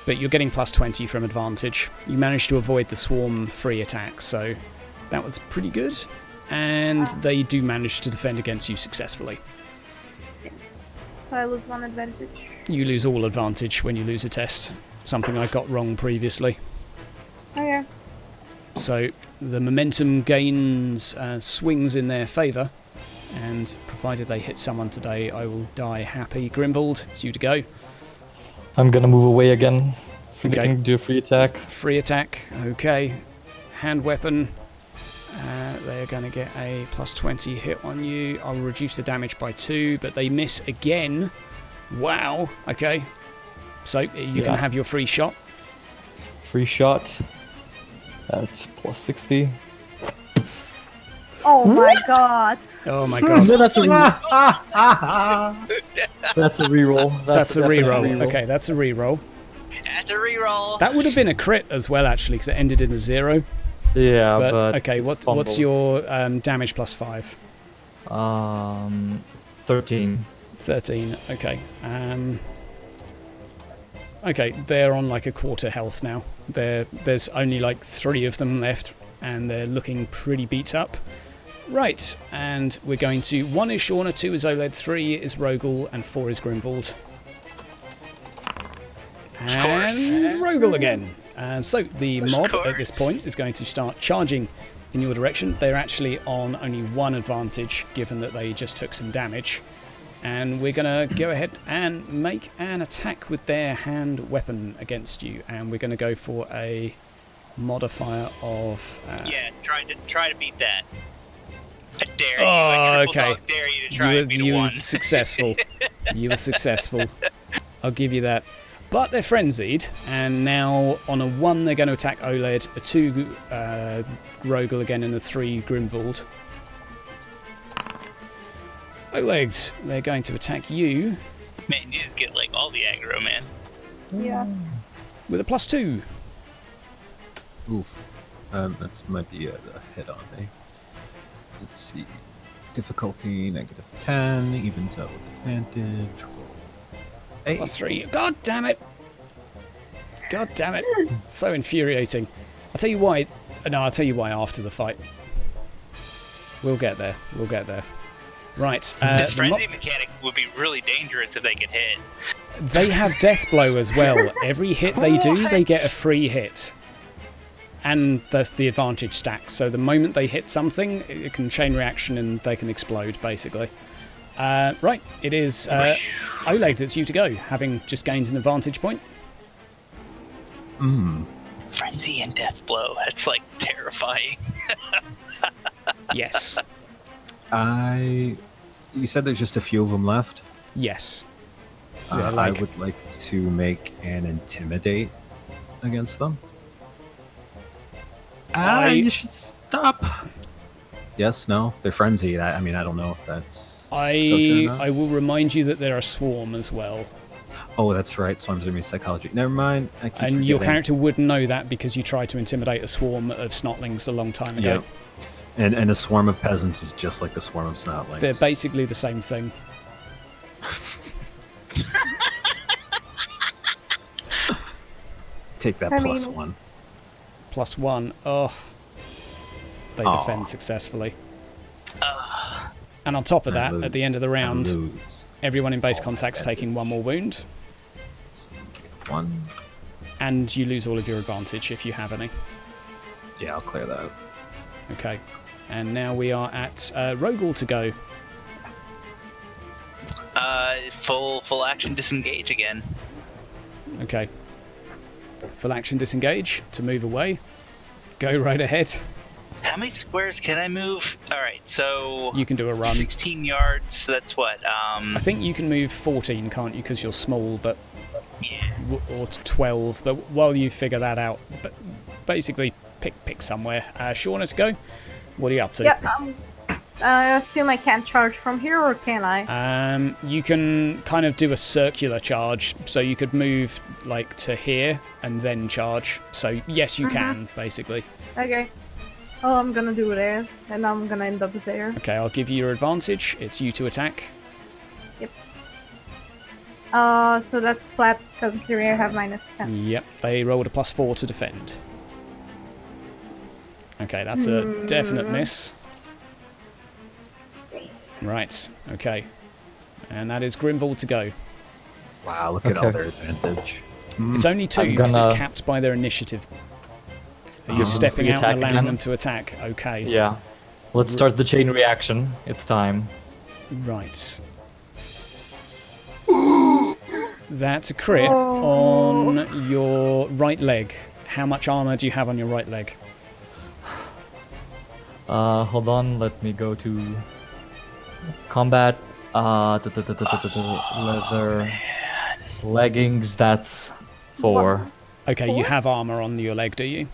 But you're getting plus 20 from advantage. You managed to avoid the swarm free attack, so that was pretty good. And they do manage to defend against you successfully. So I lose 1 advantage. You lose all advantage when you lose a test. Something I got wrong previously. Okay. So the momentum gains swings in their favour, and provided they hit someone today, I will die happy. Grimvald, it's you to go. I'm gonna move away again. Okay. Looking to do a free attack. Free attack, okay. Hand weapon, they are going to get a plus 20 hit on you. I'll reduce the damage by 2, but they miss again. Wow, okay. So you can have your free shot. Free shot. That's plus 60. Oh my god. Oh my god. No, that's a that's a reroll. That's a definite reroll. Okay, that's a reroll. At the reroll. That would have been a crit as well, actually, because it ended in a 0. Yeah, But okay, it's what's fumble. your damage plus 5? 13. 13. Okay. Okay, they're on like a quarter health now. There's only like 3 of them left, and they're looking pretty beat up. Right, and we're going to 1 is Shauna, 2 is Oled, 3 is Rogel, and 4 is Grimvald. And Rogel again. So the mob at this point is going to start charging in your direction. They're actually on only one advantage, given that they just took some damage. And we're going to go ahead and make an attack with their hand weapon against you. And we're going to go for a modifier of... try to beat that. I dare you. Oh, okay. Dare you to try and beat you a were 1. successful. You were successful. I'll give you that. But they're frenzied, and now on a 1 they're going to attack Oled, a 2 Rogel again, and a 3 Grimvald. Oled, they're going to attack you. Man, you just get like all the aggro, man. Yeah. With a +2. Oof. That might be a hit on me. Let's see. Difficulty -10, evens out with advantage. Roll 8. +3. God damn it! God damn it! So infuriating. I'll tell you why. No, I'll tell you why after the fight. We'll get there. We'll get there. Right. This frenzy mechanic would be really dangerous if they get hit. They have death blow as well. Every hit they do, they get a free hit. And the advantage stacks. So the moment they hit something, it can chain reaction and they can explode, basically. Right, it is Oleg, it's you to go, having just gained an advantage point. Frenzy and death blow. That's like terrifying. Yes. You said there's just a few of them left? Yes. I would like to make an intimidate against them. You should stop. Yes, no? They're frenzied. I mean, I don't know if that's... I will remind you that they're a swarm as well. Oh, that's right. Swarms are me psychology. Never mind. I keep And your forgetting. character would know that because you tried to intimidate a swarm of snotlings a long time ago. Yeah. And a swarm of peasants is just like a swarm of snotlings. They're basically the same thing. Take that +1. +1. Oh. They defend successfully. And on top of that, at the end of the round, everyone in base contact's taking 1 more wound. 1. And you lose all of your advantage if you have any. Yeah, I'll clear that out. Okay. And now we are at Rogel to go. Full action disengage again. Okay. Full action disengage to move away. Go right ahead. How many squares can I move? Alright, so... You can do a run. 16 yards, so that's what? I think you can move 14, can't you? Because you're small, but... Yeah. Or 12, but while you figure that out, but basically pick somewhere. Shauna to go. What are you up to? Yeah, I assume I can't charge from here, or can I? You can kind of do a circular charge, so you could move like to here and then charge. So yes, you can, basically. Okay. Oh, I'm gonna do that, and I'm gonna end up there. Okay, I'll give you your advantage. It's you to attack. Yep. So that's flat, considering I have -10. Yep, they rolled a +4 to defend. Okay, that's a definite miss. Right, okay. And that is Grimvald to go. Wow, look at all their advantage. It's only 2 because it's capped by their initiative. You're stepping out and allowing them to attack. Okay. Yeah. Let's start the chain reaction. It's time. Right. That's a crit on your right leg. How much armor do you have on your right leg? Hold on. Let me go to combat. Leather leggings. That's 4. Okay, you have armor on your leg, do you?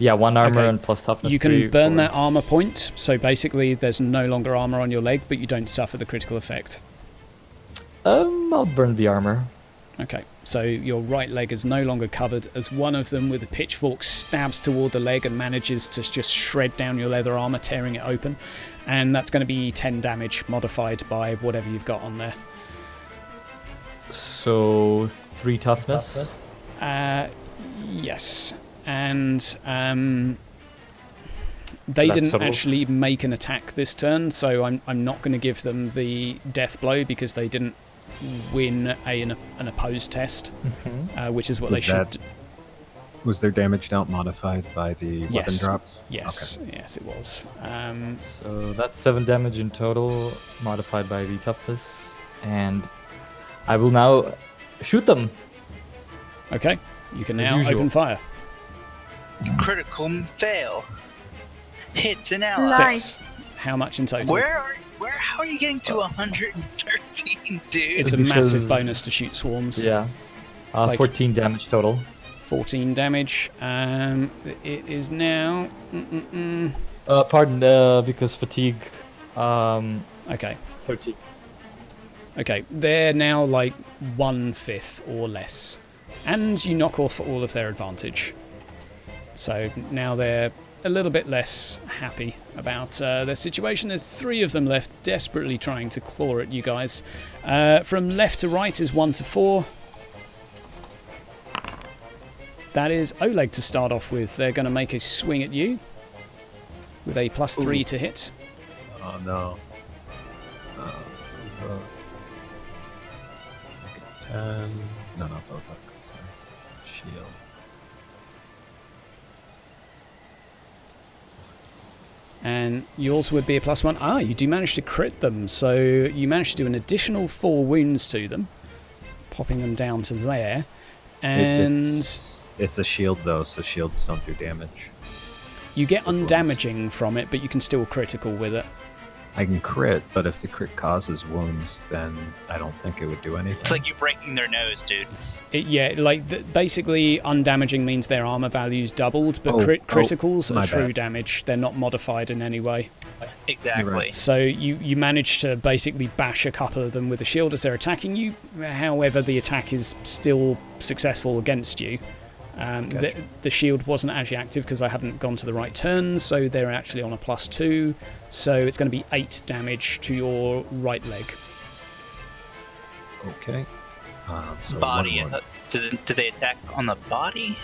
Yeah, 1 armor and plus toughness. You can 3, burn 4. that armor point, so basically there's no longer armor on your leg, but you don't suffer the critical effect. I'll burn the armor. Okay, so your right leg is no longer covered as one of them with a pitchfork stabs toward the leg and manages to just shred down your leather armor, tearing it open. And that's going to be 10 damage modified by whatever you've got on there. So 3 toughness? Yes. And they didn't actually make an attack this turn, so I'm not going to give them the death blow because they didn't win an opposed test, which is what they should. Was their damage dealt modified by the weapon drops? Yes, yes, it was. So that's 7 damage in total, modified by the toughness, and I will now shoot them. Okay, you can As now usual. open fire. Critical fail. Hits an ally. Nice. 6. How much in total? How are you getting to 113, dude? It's a Because- massive bonus to shoot swarms. Yeah. Like- 14 damage total. 14 damage. It is now. Pardon, because fatigue. Okay. 13. Okay, they're now like 1/5 or less. And you knock off all of their advantage. So now they're a little bit less happy about their situation. There's 3 of them left, desperately trying to claw at you guys. From left to right is 1 to 4. That is Oleg to start off with. They're going to make a swing at you with a +3 to hit. Oh no. 10. No, not both. Sorry. Shield. And yours would be a +1. Ah, you do manage to crit them. So you managed to do an additional 4 wounds to them, popping them down to there. And It's a shield though, so shields don't do damage. you get undamaging from it, but you can still critical with it. I can crit, but if the crit causes wounds, then I don't think it would do anything. It's like you breaking their nose, dude. Basically, undamaging means their armor value's doubled, but criticals my are true bad. damage. They're not modified in any way. Exactly. right. So you manage to basically bash a couple of them with a shield as they're attacking you. However, the attack is still successful against you. The shield wasn't actually active because I hadn't gone to the right turn, so they're actually on a +2. So it's going to be 8 damage to your right leg. Okay. So Body. one more. Did they attack on the body?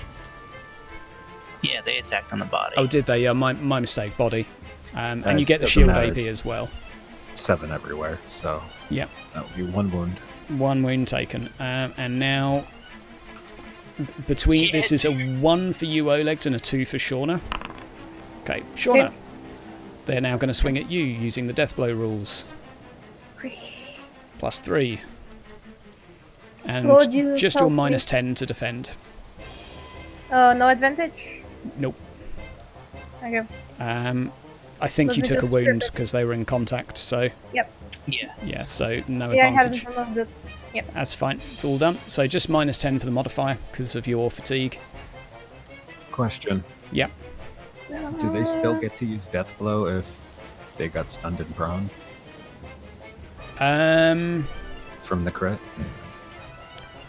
Yeah, they attacked on the body. Oh, did they? My mistake, body. And you get the doesn't shield matter. AP as well. 7 everywhere, so Yep. that would be 1 wound. 1 wound taken. And now, this is a 1 for you, Oleg, and a 2 for Shauna. Okay, Shauna. Okay. They're now going to swing at you using the death blow rules. +3. And Lord, you just your help me. -10 to defend. No advantage? Nope. Okay. I think Let you me took a just wound strip it. because they were in contact, so Yeah. yeah, so no Yeah, I haven't advantage. removed it. That's fine, it's all done. So just -10 for the modifier because of your fatigue. Question. Yep. Do they still get to use Death Blow if they got stunned and prone from the crit?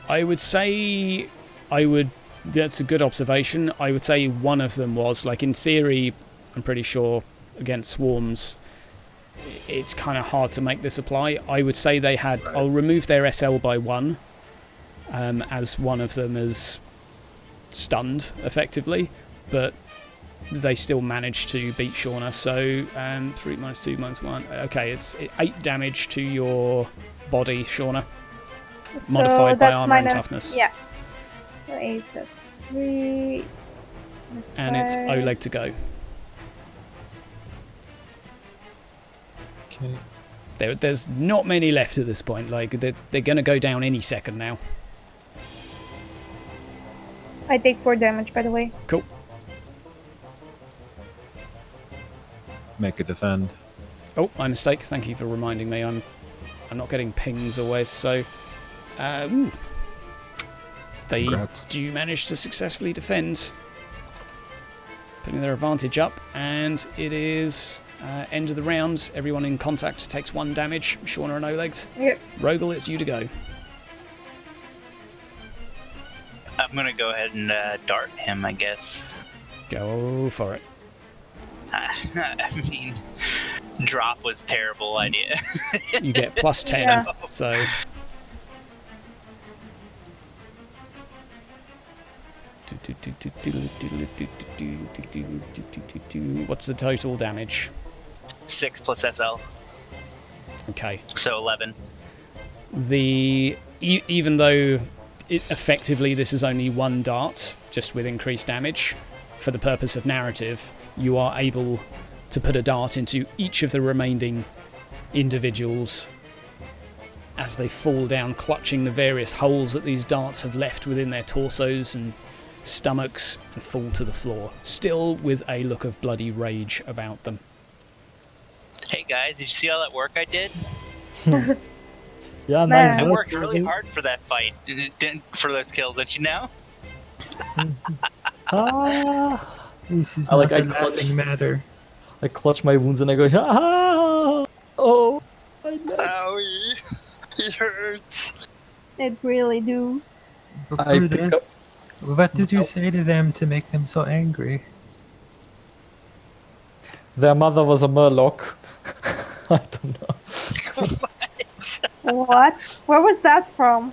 I would say that's a good observation. I would say one of them was, like, in theory, I'm pretty sure against swarms it's kind of hard to make this apply. I would say they had, Right. I'll remove their SL by 1 as one of them is stunned effectively, but they still managed to beat Shauna. So 3 minus 2 minus 1. Okay, it's 8 damage to your body, Shauna, modified by that's armor and minus- toughness. Yeah. So 8 plus 3. And it's 5. Oleg to go. Okay. There's not many left at this point. Like, they're going to go down any second now. I take 4 damage, by the way. Cool. Make a defend. Oh, my mistake. Thank you for reminding me. I'm not getting pings always. So, ooh. They Congrats. do manage to successfully defend, putting their advantage up, and it is end of the round. Everyone in contact takes 1 damage. Shauna and Oleg. Yep. Rogel, it's you to go. I'm gonna go ahead and dart him, I guess. Go for it. I mean, drop was terrible idea. You get +10. Yeah. So. What's the total damage? 6 plus SL, Okay. so 11. Even though effectively this is only one dart, just with increased damage, for the purpose of narrative, you are able to put a dart into each of the remaining individuals as they fall down, clutching the various holes that these darts have left within their torsos and stomachs, and fall to the floor, still with a look of bloody rage about them. Hey guys, did you see all that work I did? Yeah, Man. nice I work. worked really hard for that fight, for those kills, don't you know? Ah, This is I like- not I a clutch- laughing matter. I clutch my wounds and I go, ah, oh, my neck. Owie. It hurts. It really do. I pick Bruder, up. what did you say to them to make them so angry? Their mother was a murloc. I don't know. What? Where was that from?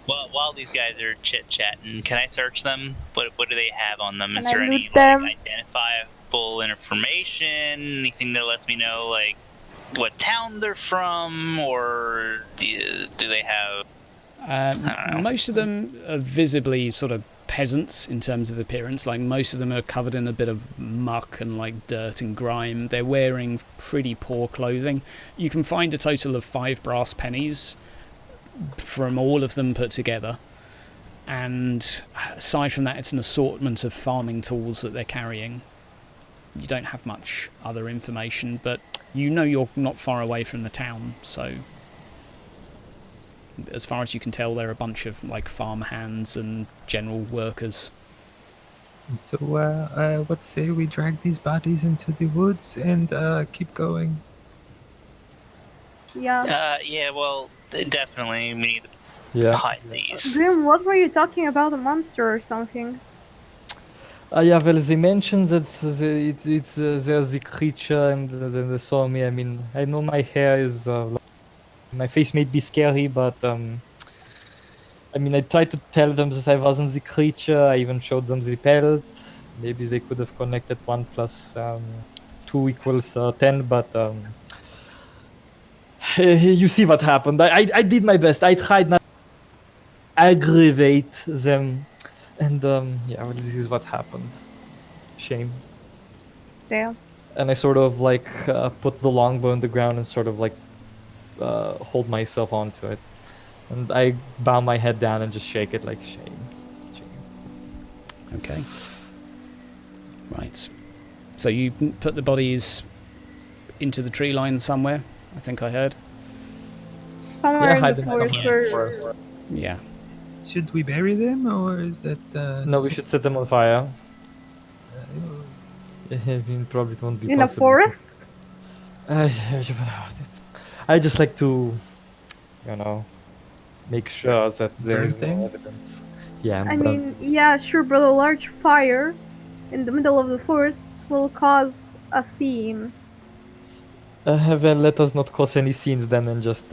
Well, while these guys are chit-chatting, can I search them? What do they have on them? Can Is I there any loot them? identifiable information? Anything that lets me know, like, what town they're from? Or do they have... I don't know. Most of them are visibly sort of peasants in terms of appearance. Like, most of them are covered in a bit of muck and like dirt and grime. They're wearing pretty poor clothing. You can find a total of 5 brass pennies from all of them put together, and aside from that, it's an assortment of farming tools that they're carrying. You don't have much other information, but you know you're not far away from the town, so as far as you can tell, they're a bunch of like farm hands and general workers. So, what say we drag these bodies into the woods and keep going? Yeah. Yeah, well, definitely we need to Yeah. hide these. Grim, what were you talking about? A monster or something? Yeah, well, they mentioned that there's a creature and then they saw me. I mean, I know my hair is, my face may be scary, but I mean, I tried to tell them that I wasn't the creature. I even showed them the pelt. Maybe they could have connected 1 plus 2 equals 10, but you see what happened. I did my best. I tried not to aggravate them. And yeah, well, this is what happened. Shame. Damn. And I sort of like put the longbow on the ground and sort of like hold myself onto it. And I bow my head down and just shake it like shame. Okay. Right. So you put the bodies into the tree line somewhere, I think I heard. Somewhere in hide the them in forest the where... forest. Yeah. Should we bury them, or is that... No, we should set them on fire. I mean, probably it won't be In a possible. forest? I just like to, you know, make sure that there is no Burn evidence. Yeah, I but mean, yeah, sure, but a large fire in the middle of the forest will cause a scene. well, let us not cause any scenes then and just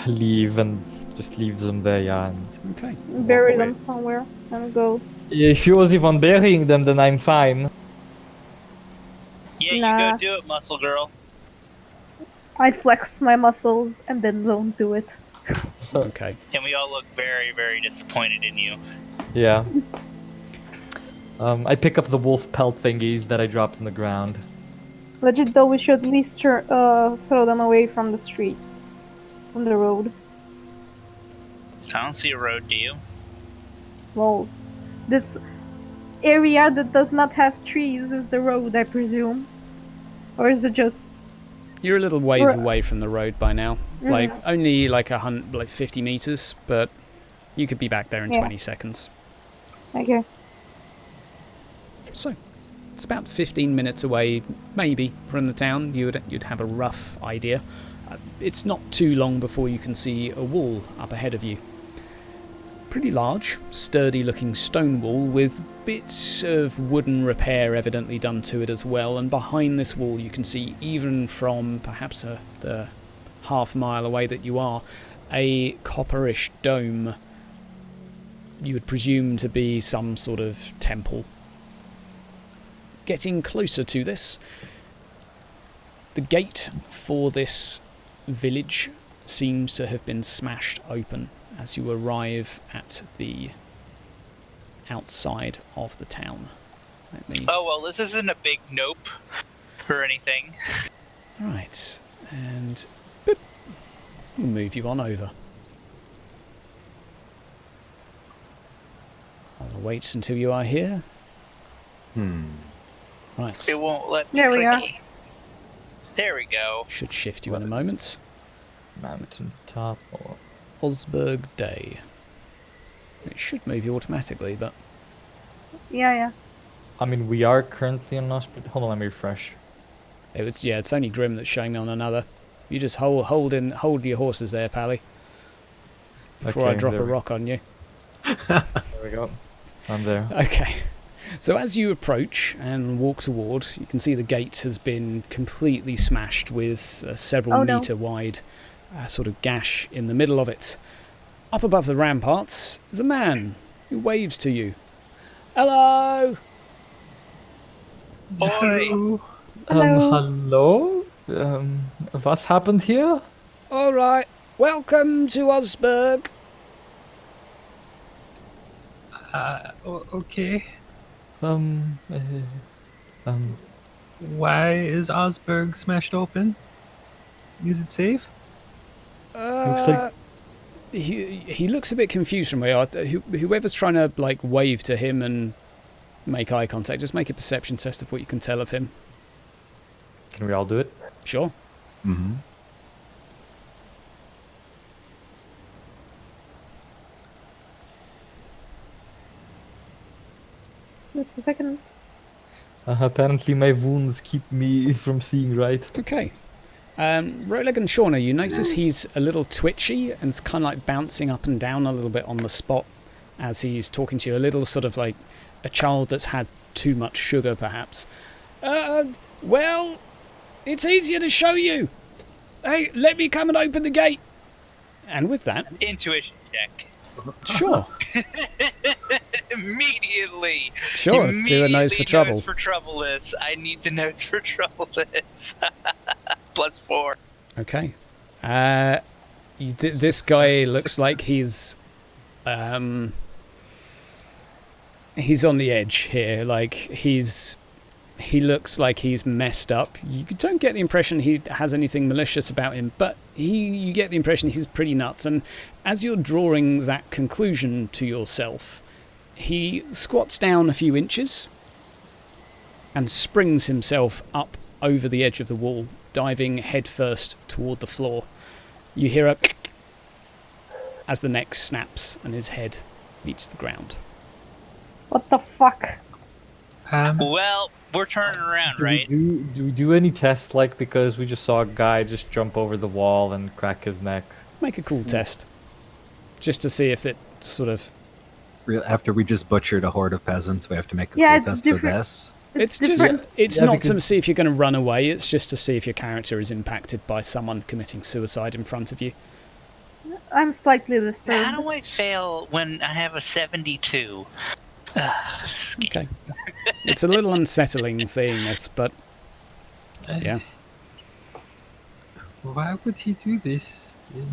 leave and just leave them there, yeah. And Okay. Bury away. them somewhere and go. if you was even burying them, then I'm fine. Yeah, Nah. you go do it, muscle girl. I flex my muscles and then don't do it. Okay. And we all look very, very disappointed in you. Yeah. I pick up the wolf pelt thingies that I dropped on the ground. Legit though, we should at least throw them away from the street. From the road. I don't see a road, do you? Well, this area that does not have trees is the road, I presume. Or is it just... You're a little ways Right. away from the road by now. Like, only like 50 meters, but you could be back there in Yeah. 20 seconds. Okay. So, it's about 15 minutes away, maybe, from the town. You'd have a rough idea. It's not too long before you can see a wall up ahead of you. Pretty large, sturdy-looking stone wall with bits of wooden repair evidently done to it as well. And behind this wall, you can see, even from perhaps the half-mile away that you are, a copperish dome. You would presume to be some sort of temple. Getting closer to this, the gate for this village seems to have been smashed open as you arrive at the outside of the town. Oh, well, this isn't a big nope or anything. Right, and boop, we'll move you on over. I'll wait until you are here. Right. It won't let me There we are. clicky. There we go. Should shift you in a moment. Mountain top. Or... Osberg Day. It should move you automatically, but Yeah. I mean, we are currently on Osprey. Hold on, let me refresh. it's only Grim that's showing me on another. You just hold your horses there, Pally. Before I Okay, drop a there we- rock on you. There we go. I'm there. Okay. So as you approach and walk toward, you can see the gate has been completely smashed with a several Oh, no. metre wide sort of gash in the middle of it. Up above the ramparts is a man who waves to you. Hello! Boy, Hello? Was happened here? All right. Welcome to Osberg. Okay. Um, Why is Osberg smashed open? Is it safe? Looks like- He looks a bit confused from where whoever's trying to like wave to him and make eye contact, just make a perception test of what you can tell of him. Can we all do it? Sure. Mm-hmm. Just a second. Apparently my wounds keep me from seeing right. Okay. Roleg and Shauna, you notice he's a little twitchy and it's kind of like bouncing up and down a little bit on the spot as he's talking to you. A little sort of like a child that's had too much sugar, perhaps. Well, it's easier to show you. Hey, let me come and open the gate. And with that, intuition check. sure, Immediately. sure, do a nose for trouble. Nose for trouble this. I need the nose for trouble this. +4. Okay. This guy looks like he's on the edge here. Like he looks like he's messed up. You don't get the impression he has anything malicious about him, but you get the impression he's pretty nuts. And as you're drawing that conclusion to yourself, he squats down a few inches and springs himself up over the edge of the wall, diving headfirst toward the floor. You hear a as the neck snaps and his head meets the ground. What the fuck? Well, we're turning around, right? Do we do any tests, like, because we just saw a guy just jump over the wall and crack his neck? Make a cool test. Just to see if it sort of... After we just butchered a horde of peasants, we have to make a Yeah, cool it's test for different. this. It's different. just... It's Yeah, not to because- see if you're going to run away, it's just to see if your character is impacted by someone committing suicide in front of you. I'm slightly How disturbed. do I fail when I have a 72? Okay. It's a little unsettling seeing this, but... Yeah. Why would he do this?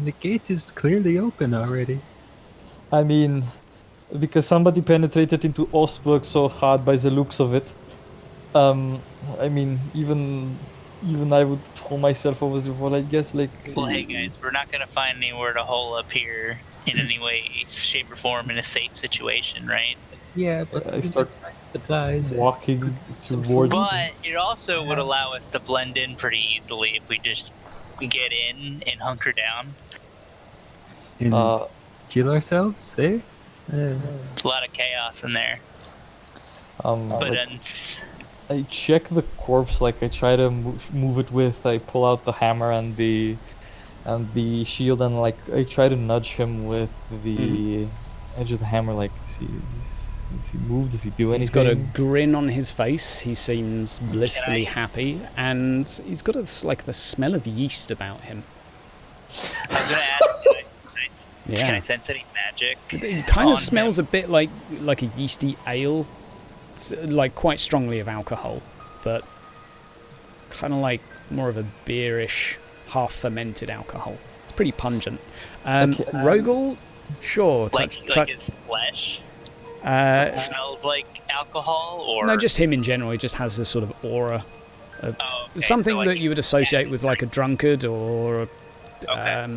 The gate is clearly open already. I mean, because somebody penetrated into Osberg so hard by the looks of it. I mean, even I would throw myself over the wall, I guess, like... Well, hey guys, we're not gonna find anywhere to hole up here in any way, shape, or form in a safe situation, right? Yeah, but I start supplies. walking towards... But it also would allow us to blend in pretty easily if we just get in and hunker down. And Uh, kill ourselves, eh? A lot of chaos in there. but But I check the corpse, like I try to move it with, I pull out the hammer and the shield, and like I try to nudge him with the edge of the hammer, like, does he move? Does he do anything? He's got a grin on his face. He seems blissfully happy, and he's got like the smell of yeast about him. I was gonna ask, can I sense any magic? It kind on of smells him? a bit like a yeasty ale, it's, like quite strongly of alcohol, but kind of like more of a beerish, half fermented alcohol. It's pretty pungent. Okay, Rogel, sure. Like his flesh smells like alcohol, or no, just him in general. He just has this sort of aura. Something so, like, that you would associate with like a drunkard or Okay.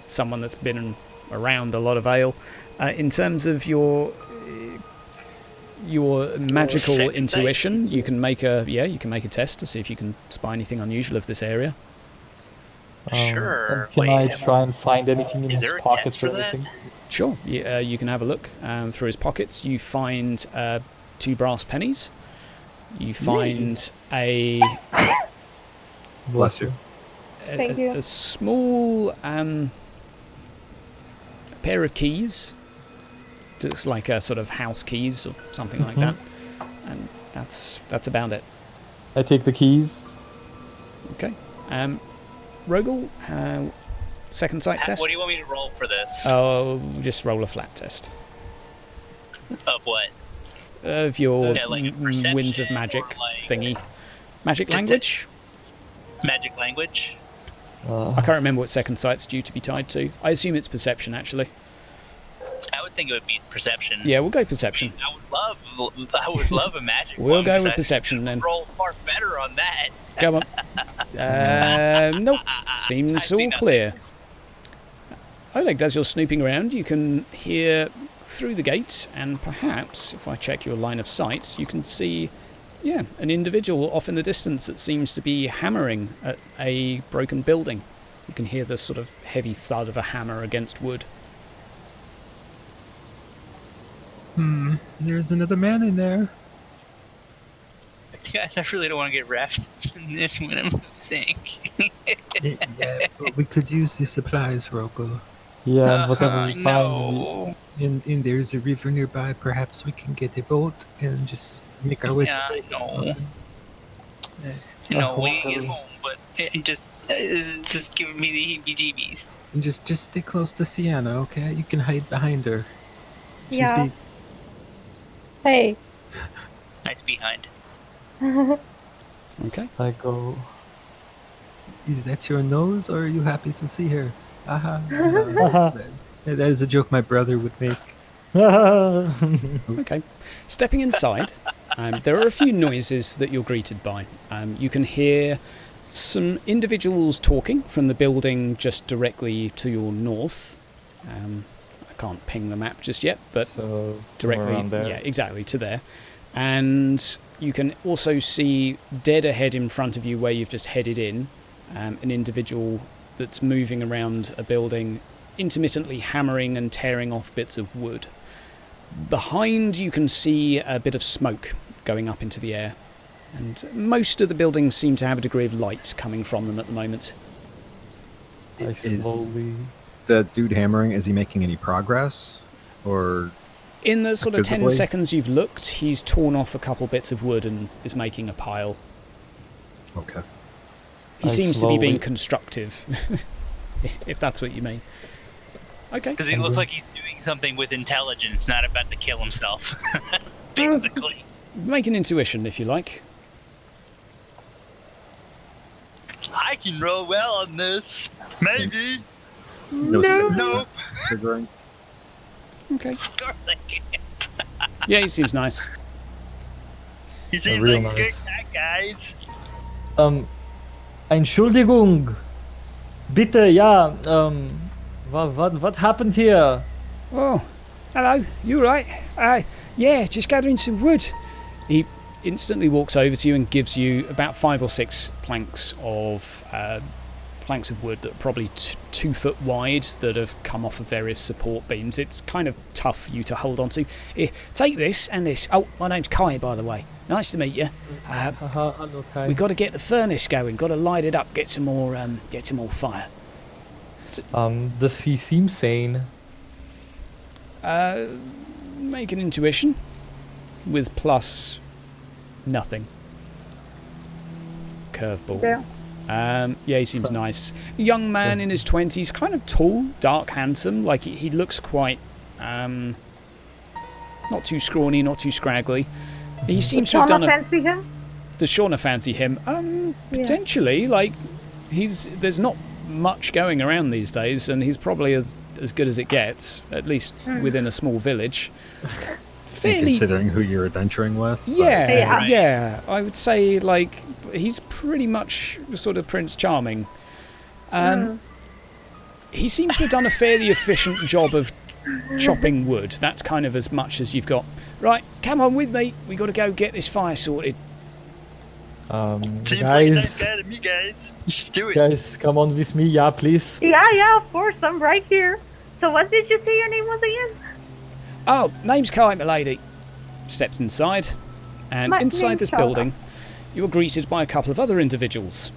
someone that's been around a lot of ale. In terms of your magical Second intuition, you can make a test to see if you can spy anything unusual of this area. Sure. And can Wait, I try and find anything in is his there a pockets test or for that? anything? Sure, you can have a look through his pockets. You find 2 brass pennies. You find a Bless you. Thank you. a small pair of keys. Just like a sort of house keys or something like that. And that's about it. I take the keys. Okay. Rogel, second sight test. What do you want me to roll for this? Oh, just roll a flat test Of what? of your Yeah, like a winds of perception magic or like- thingy. Magic language. Magic language? I can't remember what second sight's due to be tied to. I assume it's perception, actually. I would think it would be perception. Yeah, we'll go perception. I would love a magic We'll one, go 'cause with I perception then. roll far better on that. Come on. Nope. Seems I see all nothing. clear. Oleg, as you're snooping around, you can hear through the gate, and perhaps, if I check your line of sight, you can see, an individual off in the distance that seems to be hammering at a broken building. You can hear the sort of heavy thud of a hammer against wood. There's another man in there. Guys, I really don't want to get wrapped in this when I'm sick. Yeah, but we could use the supplies, Roko. Yeah, and whatever we find. No. And there's a river nearby. Perhaps we can get a boat and just make our way. Yeah, I know. Yeah, No, we hopefully. get home, but it just giving me the heebie-jeebies. And just stay close to Sienna, okay? You can hide behind her. She's Yeah. big. Hey. Nice behind. Okay. I go. Is that your nose, or are you happy to see her? Aha. Haha. That is a joke my brother would make. Okay. Stepping inside, there are a few noises that you're greeted by. You can hear some individuals talking from the building just directly to your north. I can't ping the map just yet, but So directly, around there. yeah, exactly, to there. And you can also see dead ahead in front of you where you've just headed in, an individual that's moving around a building, intermittently hammering and tearing off bits of wood. Behind you can see a bit of smoke going up into the air, and most of the buildings seem to have a degree of light coming from them at the moment. I Is slowly. the dude hammering, is he making any progress? Or In the sort of 10 Visibly? seconds you've looked, he's torn off a couple bits of wood and is making a pile. okay. He I seems to be being slowly- constructive, if that's what you mean. Okay. Does he look like he's doing something with intelligence, not about to kill himself? Basically. Make an intuition if you like. I can roll well on this. Maybe. No. Nope. Triggering. Okay. Of course I can. Yeah, he seems nice. He seems real like a nice. good guy, guys. Entschuldigung. Bitte, ja, what happened here? Oh, hello. You all right? Yeah, just gathering some wood. He instantly walks over to you and gives you about 5 or 6 planks of wood that are probably 2 foot wide that have come off of various support beams. It's kind of tough for you to hold on to. Here, take this and this. Oh, my name's Kai, by the way. Nice to meet you. Okay. We've got to get the furnace going. Got to light it up. Get some more fire. Does he seem sane? Make an intuition with plus nothing. Curveball. Yeah. Yeah, he seems nice. Young man in his 20s, kind of tall, dark, handsome. Like he looks quite, not too scrawny, not too scraggly. He seems to have Wanna done a. fancy him? Does Shauna fancy him? Potentially. Like there's not much going around these days, and he's probably as good as it gets, at least within a small village. Fairly, considering who you're adventuring with. yeah, I would say like he's pretty much sort of Prince Charming. He seems to have done a fairly efficient job of chopping wood. That's kind of as much as you've got. Right, come on with me. We got to go get this fire sorted. Seems Guys, like that to me, guys. Just do it. guys, come on with me, yeah, please. Yeah, of course, I'm right here. So what did you say your name was again? Oh, name's Kai, milady. Steps inside, and My inside name's this Charlotte. building, you are greeted by a couple of other individuals.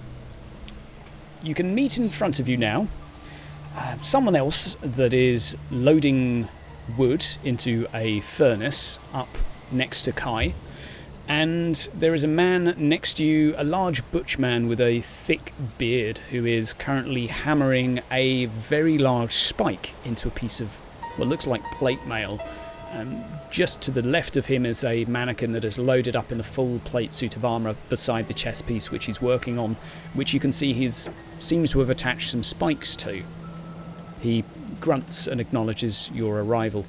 You can meet in front of you now someone else that is loading wood into a furnace up next to Kai, and there is a man next to you, a large butch man with a thick beard, who is currently hammering a very large spike into a piece of what looks like plate mail. Just to the left of him is a mannequin that is loaded up in a full plate suit of armour beside the chest piece which he's working on, which you can see he seems to have attached some spikes to. He grunts and acknowledges your arrival.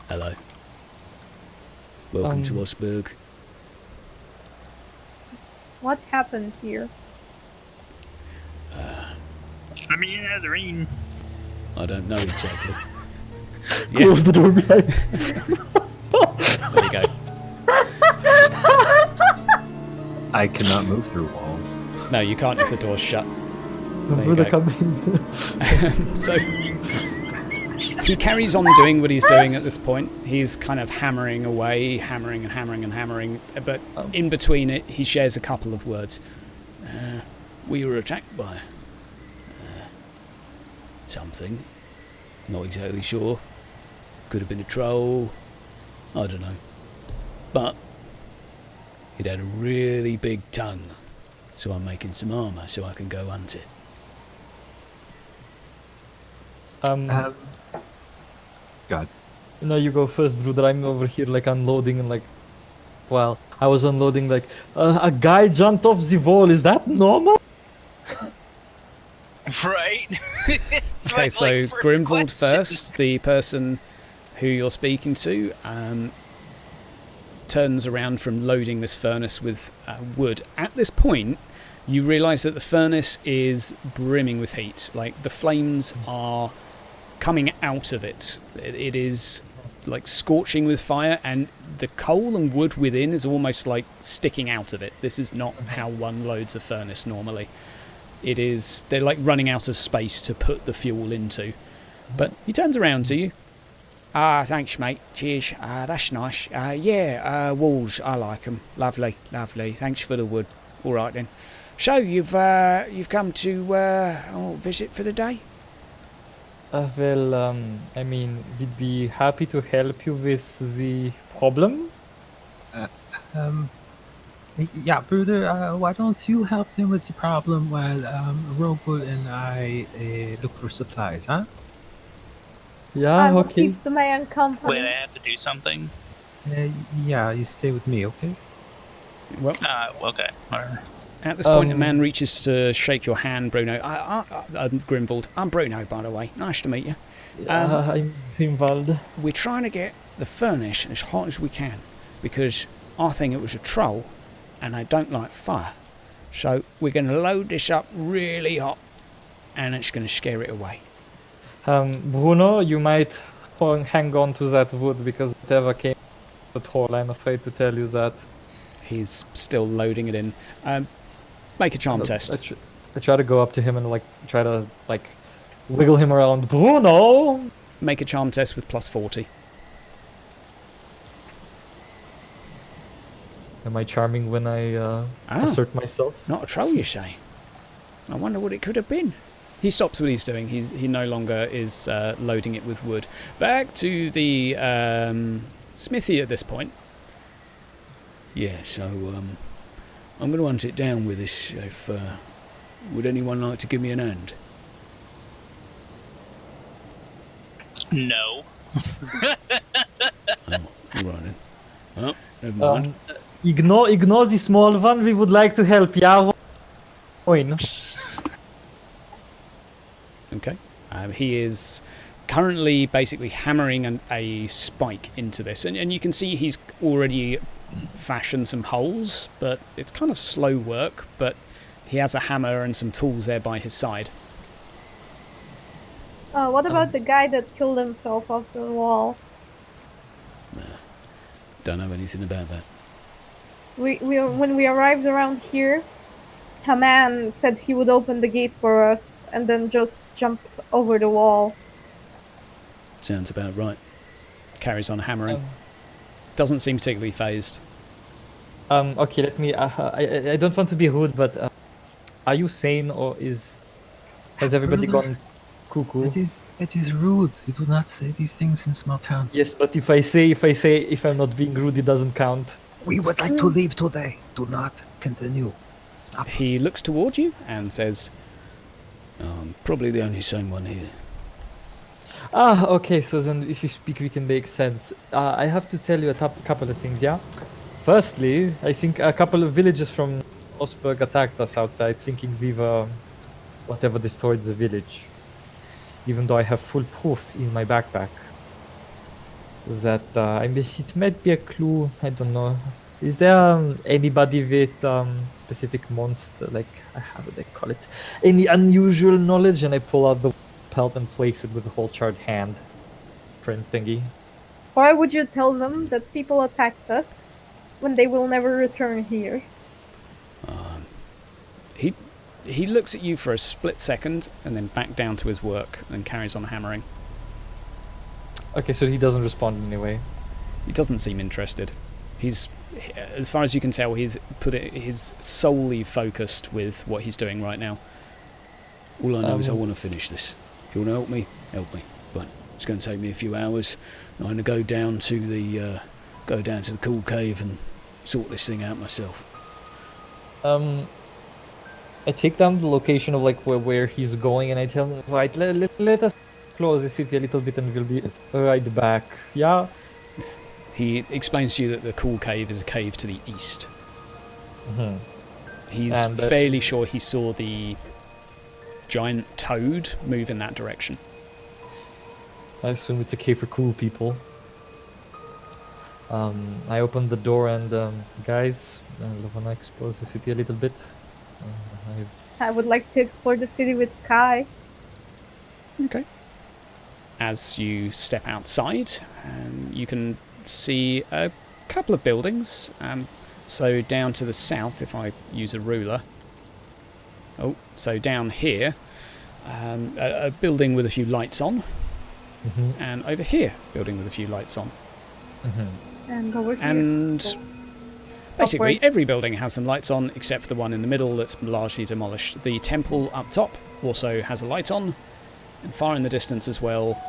Hello. Welcome to Osberg. What happened here? Let me in, Nazarene. I don't know exactly. Close the door behind. There you go. I cannot move through walls. No, you can't if the door's shut. Brother, go. come in. So he carries on doing what he's doing at this point. He's kind of hammering away, hammering, but in between it, he shares a couple of words. We were attacked by something. Not exactly sure. Could have been a troll. I don't know. But it had a really big tongue. So I'm making some armour so I can go hunt it. God. No, you go first, brother. I'm over here like unloading and like, well, I was unloading like a guy jumped off the wall. Is that normal? Right? Okay, so Grimvald first, the person who you're speaking to, turns around from loading this furnace with wood. At this point, you realise that the furnace is brimming with heat. Like, the flames are coming out of it. It is like scorching with fire, and the coal and wood within is almost like sticking out of it. This is not how one loads a furnace normally. It is, they're like running out of space to put the fuel into. But he turns around to you. Thanks, mate. Cheers. That's nice. Walls, I like them. Lovely. Thanks for the wood. All right then. So you've come to visit for the day? Well, I mean, we'd be happy to help you with the problem. Yeah, brother, why don't you help them with the problem while Rogul and I look for supplies, huh? Yeah, I will okay. keep the man company. Wait, I have to do something? Yeah, you stay with me, okay? Well, Okay. Alright. at this point, a man reaches to shake your hand, Bruno. I'm Grimvald. I'm Bruno, by the way. Nice to meet you. I'm Grimvald. We're trying to get the furnace as hot as we can, because I think it was a troll, and I don't like fire. So we're going to load this up really hot, and it's going to scare it away. Bruno, you might hang on to that wood because whatever came at all, I'm afraid to tell you that. He's still loading it in. Make a charm test. I try to go up to him and try to wiggle him around. Bruno! Make a charm test with plus 40. Am I charming when I assert myself? Not a troll, you say? I wonder what it could have been. He stops what he's doing. He no longer is loading it with wood. Back to the smithy at this point. Yeah, so I'm going to hunt it down with this. If would anyone like to give me an hand? No. Oh, all right then. Oh, never mind. Ignore the small one. We would like to help. Yeah. Coin. Okay. He is currently basically hammering a spike into this, and you can see he's already fashioned some holes, but it's kind of slow work, but he has a hammer and some tools there by his side. What about the guy that killed himself off the wall? Don't know anything about that. When we arrived around here, a man said he would open the gate for us and then just jump over the wall. Sounds about right. Carries on hammering. Doesn't seem particularly phased. Okay, let me. I don't want to be rude, but are you sane or has everybody Brother, gone cuckoo? That is rude. You do not say these things in small towns. Yes, but if I'm not being rude, it doesn't count. We would like to leave today. Do not continue. Stop. He looks toward you and says, I'm probably the only sane one here. Okay, so then if you speak, we can make sense. I have to tell you a couple of things, yeah? Firstly, I think a couple of villagers from Osberg attacked us outside, thinking we were whatever destroyed the village. Even though I have full proof in my backpack. That, I mean, it might be a clue, I don't know. Is there anybody with specific monster, like, how would I call it? Any unusual knowledge? And I pull out the pelt and place it with the whole charred hand print thingy. Why would you tell them that people attacked us when they will never return here? He looks at you for a split second and then back down to his work and carries on hammering. Okay, so he doesn't respond in any way. He doesn't seem interested. He's, as far as you can tell, he's solely focused with what he's doing right now. All I know is I want to finish this. If you want to help me, help me. But it's going to take me a few hours. I'm going to go down to the cool cave and sort this thing out myself. I take down the location of like where he's going, and I tell him, right, let us explore the city a little bit, and we'll be right back. Yeah. He explains to you that the cool cave is a cave to the east. Mm-hmm. He's fairly sure he saw the giant toad move in that direction. I assume it's a cave for cool people. I open the door and guys, I want to explore the city a little bit. I would like to explore the city with Kai. Okay. As you step outside, you can see a couple of buildings. So down to the south, if I use a ruler. Oh, so down here, a building with a few lights on. Mm-hmm. And over here, building with a few lights on. Mm-hmm. And over here. And basically every building has some lights on except for the one in the middle that's largely demolished. The temple up top also has a light on, and far in the distance as well,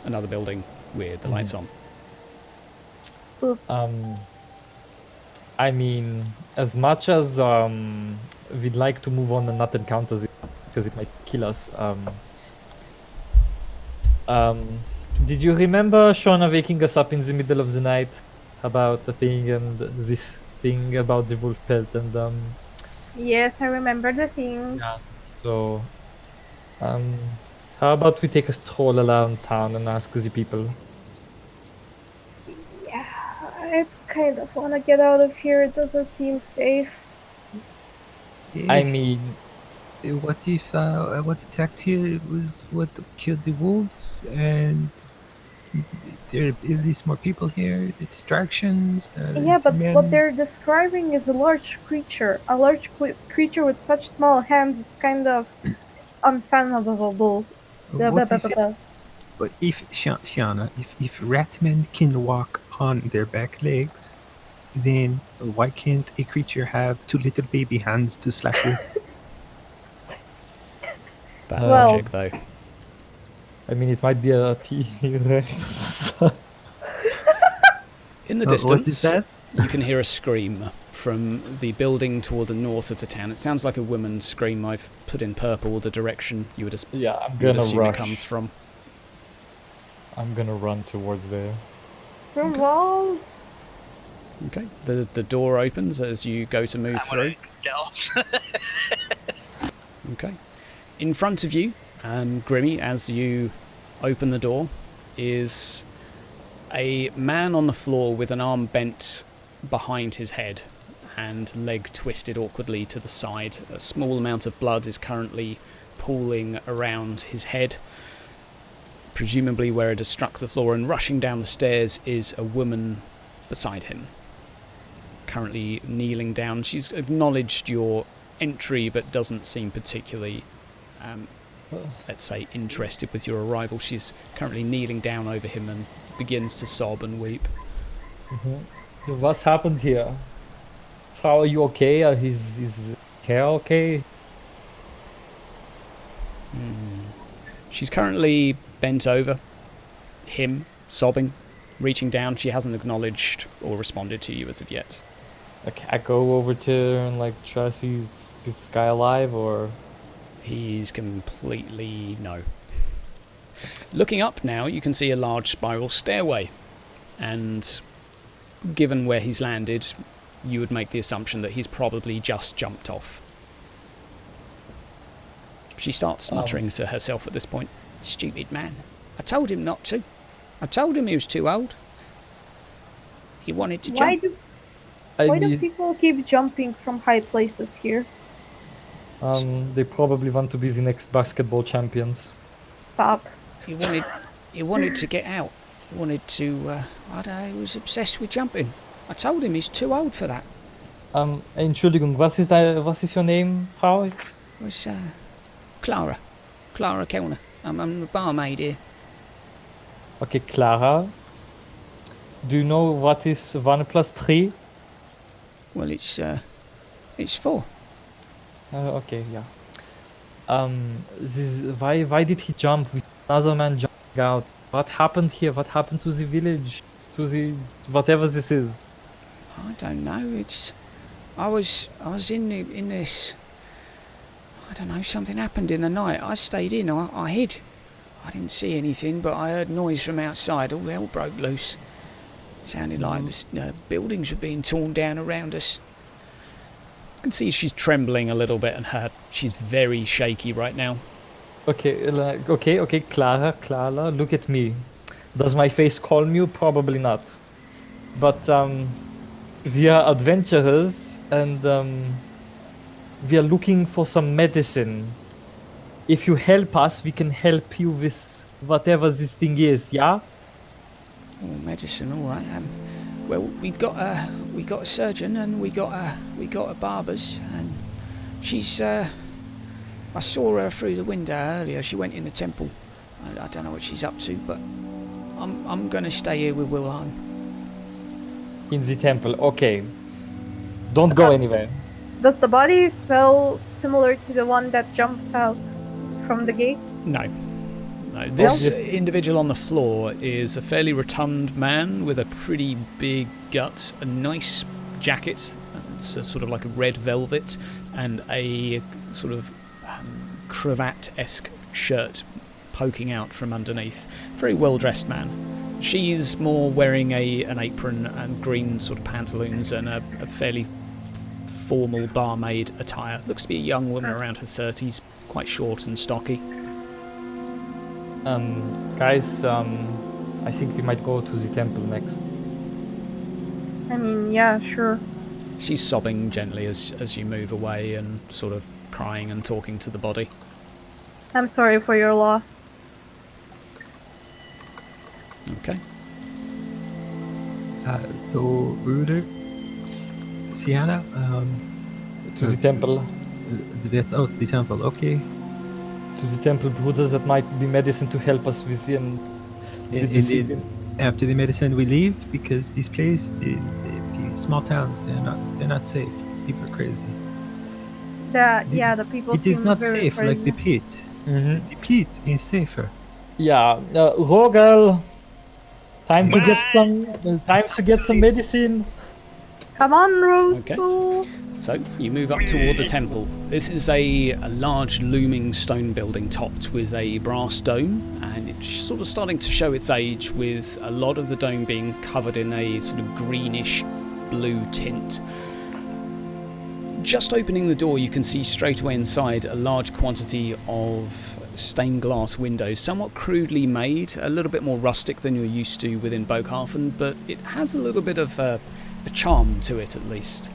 another building with the lights on. I mean, as much as we'd like to move on and not encounter it because it might kill us, did you remember Shauna waking us up in the middle of the night about the thing and this thing about the wolf pelt and Yes, I remember the thing. yeah. So how about we take a stroll around town and ask the people? Yeah, I kind of want to get out of here. It doesn't seem safe. I mean, What if what attacked here was what killed the wolves, and there are at least more people here, the distractions? Yeah, but what they're describing is a large creature. A large creature with such small hands is kind of unfathomable. But if Shiana, if ratmen can walk on their back legs, then why can't a creature have two little baby hands to slap with? Bad Well- logic, though. I mean, it might be a T-Rex. In the What distance, is that? you can hear a scream from the building toward the north of the town. It sounds like a woman's scream. I've put in purple the direction you would, Yeah, I'm you would gonna assume rush. it comes from. I'm gonna run towards there. From walls. Okay. The door opens as you go to move I through. want to stealth. Okay. In front of you, Grimmy, as you open the door, is a man on the floor with an arm bent behind his head and leg twisted awkwardly to the side. A small amount of blood is currently pooling around his head, presumably where it has struck the floor, and rushing down the stairs is a woman beside him, currently kneeling down. She's acknowledged your entry but doesn't seem particularly, let's say, interested with your arrival. She's currently kneeling down over him and begins to sob and weep. What's happened here? How are you okay? Is hair okay? She's currently bent over him, sobbing, reaching down. She hasn't acknowledged or responded to you as of yet. Okay, I go over to her and like try to see is this guy alive or... He's completely no. Looking up now, you can see a large spiral stairway, and given where he's landed, you would make the assumption that he's probably just jumped off. She starts muttering to herself at this point. Stupid man. I told him not to. I told him he was too old. He wanted to jump. Why do people keep jumping from high places here? They probably want to be the next basketball champions. Stop. He wanted to get out. He wanted to, I don't know, he was obsessed with jumping. I told him he's too old for that. Entschuldigung, was ist your name, Frau? It was, Clara. Clara Kellner. I'm the barmaid here. Okay, Clara. Do you know what is 1 plus 3? Well, it's 4. Okay, yeah. Why did he jump with another man jumping out? What happened here? What happened to the village? To the whatever this is? I don't know. I was in this. I don't know. Something happened in the night. I stayed in. I hid. I didn't see anything, but I heard noise from outside. All hell broke loose. Sounded like the buildings were being torn down around us. You can see she's trembling a little bit, and she's very shaky right now. Okay, Clara, look at me. Does my face calm you? Probably not. But we are adventurers, and we are looking for some medicine. If you help us, we can help you with whatever this thing is, yeah? Oh, medicine, all right. Well, we got a surgeon, and we got a barber's, and she's. I saw her through the window earlier. She went in the temple. I don't know what she's up to, but I'm gonna stay here with Wilhelm. In the temple, okay. Don't go anywhere. Does the body smell similar to the one that jumped out from the gate? No. This individual on the floor is a fairly rotund man with a pretty big gut, a nice jacket. It's sort of like a red velvet, and a sort of cravat-esque shirt poking out from underneath. Very well-dressed man. She's more wearing an apron and green sort of pantaloons and a fairly formal barmaid attire. Looks to be a young woman around her 30s, quite short and stocky. Guys, I think we might go to the temple next. I mean, yeah, sure. She's sobbing gently as you move away and sort of crying and talking to the body. I'm sorry for your loss. Okay. So, Ruder, Sienna, To the temple. the temple, okay. To the temple, brothers, that might be medicine to help us with the After the medicine, we leave because this place, the small towns, they're not safe. People are crazy. The people. It is seem not very safe crazy. like the pit. Mm-hmm. The pit is safer. Yeah, Rogel, time to get some medicine. Come on, Rose. Okay. So you move up toward the temple. This is a large looming stone building topped with a brass dome, and it's sort of starting to show its age, with a lot of the dome being covered in a sort of greenish blue tint. just opening the door, you can see straight away inside a large quantity of stained glass windows, somewhat crudely made, a little bit more rustic than you're used to within Boakhaven, but it has a little bit of a charm to it, at least.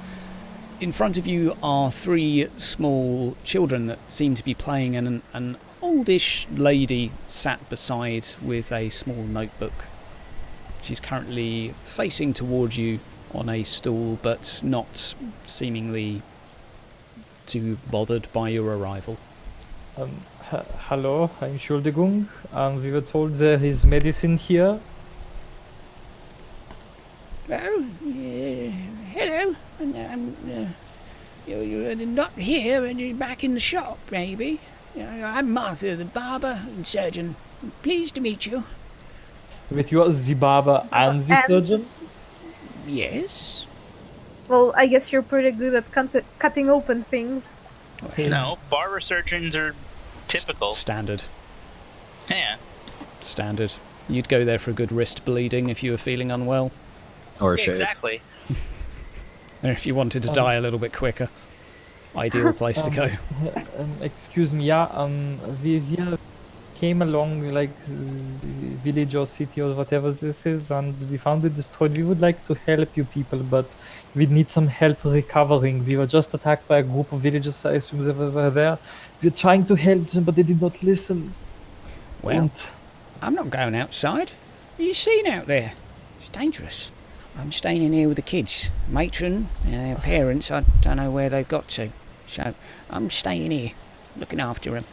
In front of you are 3 small children that seem to be playing, and an oldish lady sat beside with a small notebook. She's currently facing towards you on a stool, but not seemingly too bothered by your arrival. Hello, I'm Schuldigung. We were told there is medicine here. Oh, hello. You're not here, and you're back in the shop, maybe. I'm Martha, the barber and surgeon. Pleased to meet you. With you are the barber and the and- surgeon? Yes. Well, I guess you're pretty good at cutting open things. No, barber surgeons are typical. Standard. Yeah. Standard. You'd go there for a good wrist bleeding if you were feeling unwell. Or a Yeah, shave. exactly. Or if you wanted to die a little bit quicker. Ideal place to go. Excuse me, yeah, we came along like village or city or whatever this is, and we found it destroyed. We would like to help you people, but we need some help recovering. We were just attacked by a group of villagers. I assume they were there. We're trying to help them, but they did not listen. Well, And I'm not going outside. What are you seeing out there? It's dangerous. I'm staying in here with the kids. Matron and their parents, I don't know where they've got to. So I'm staying here, looking after them.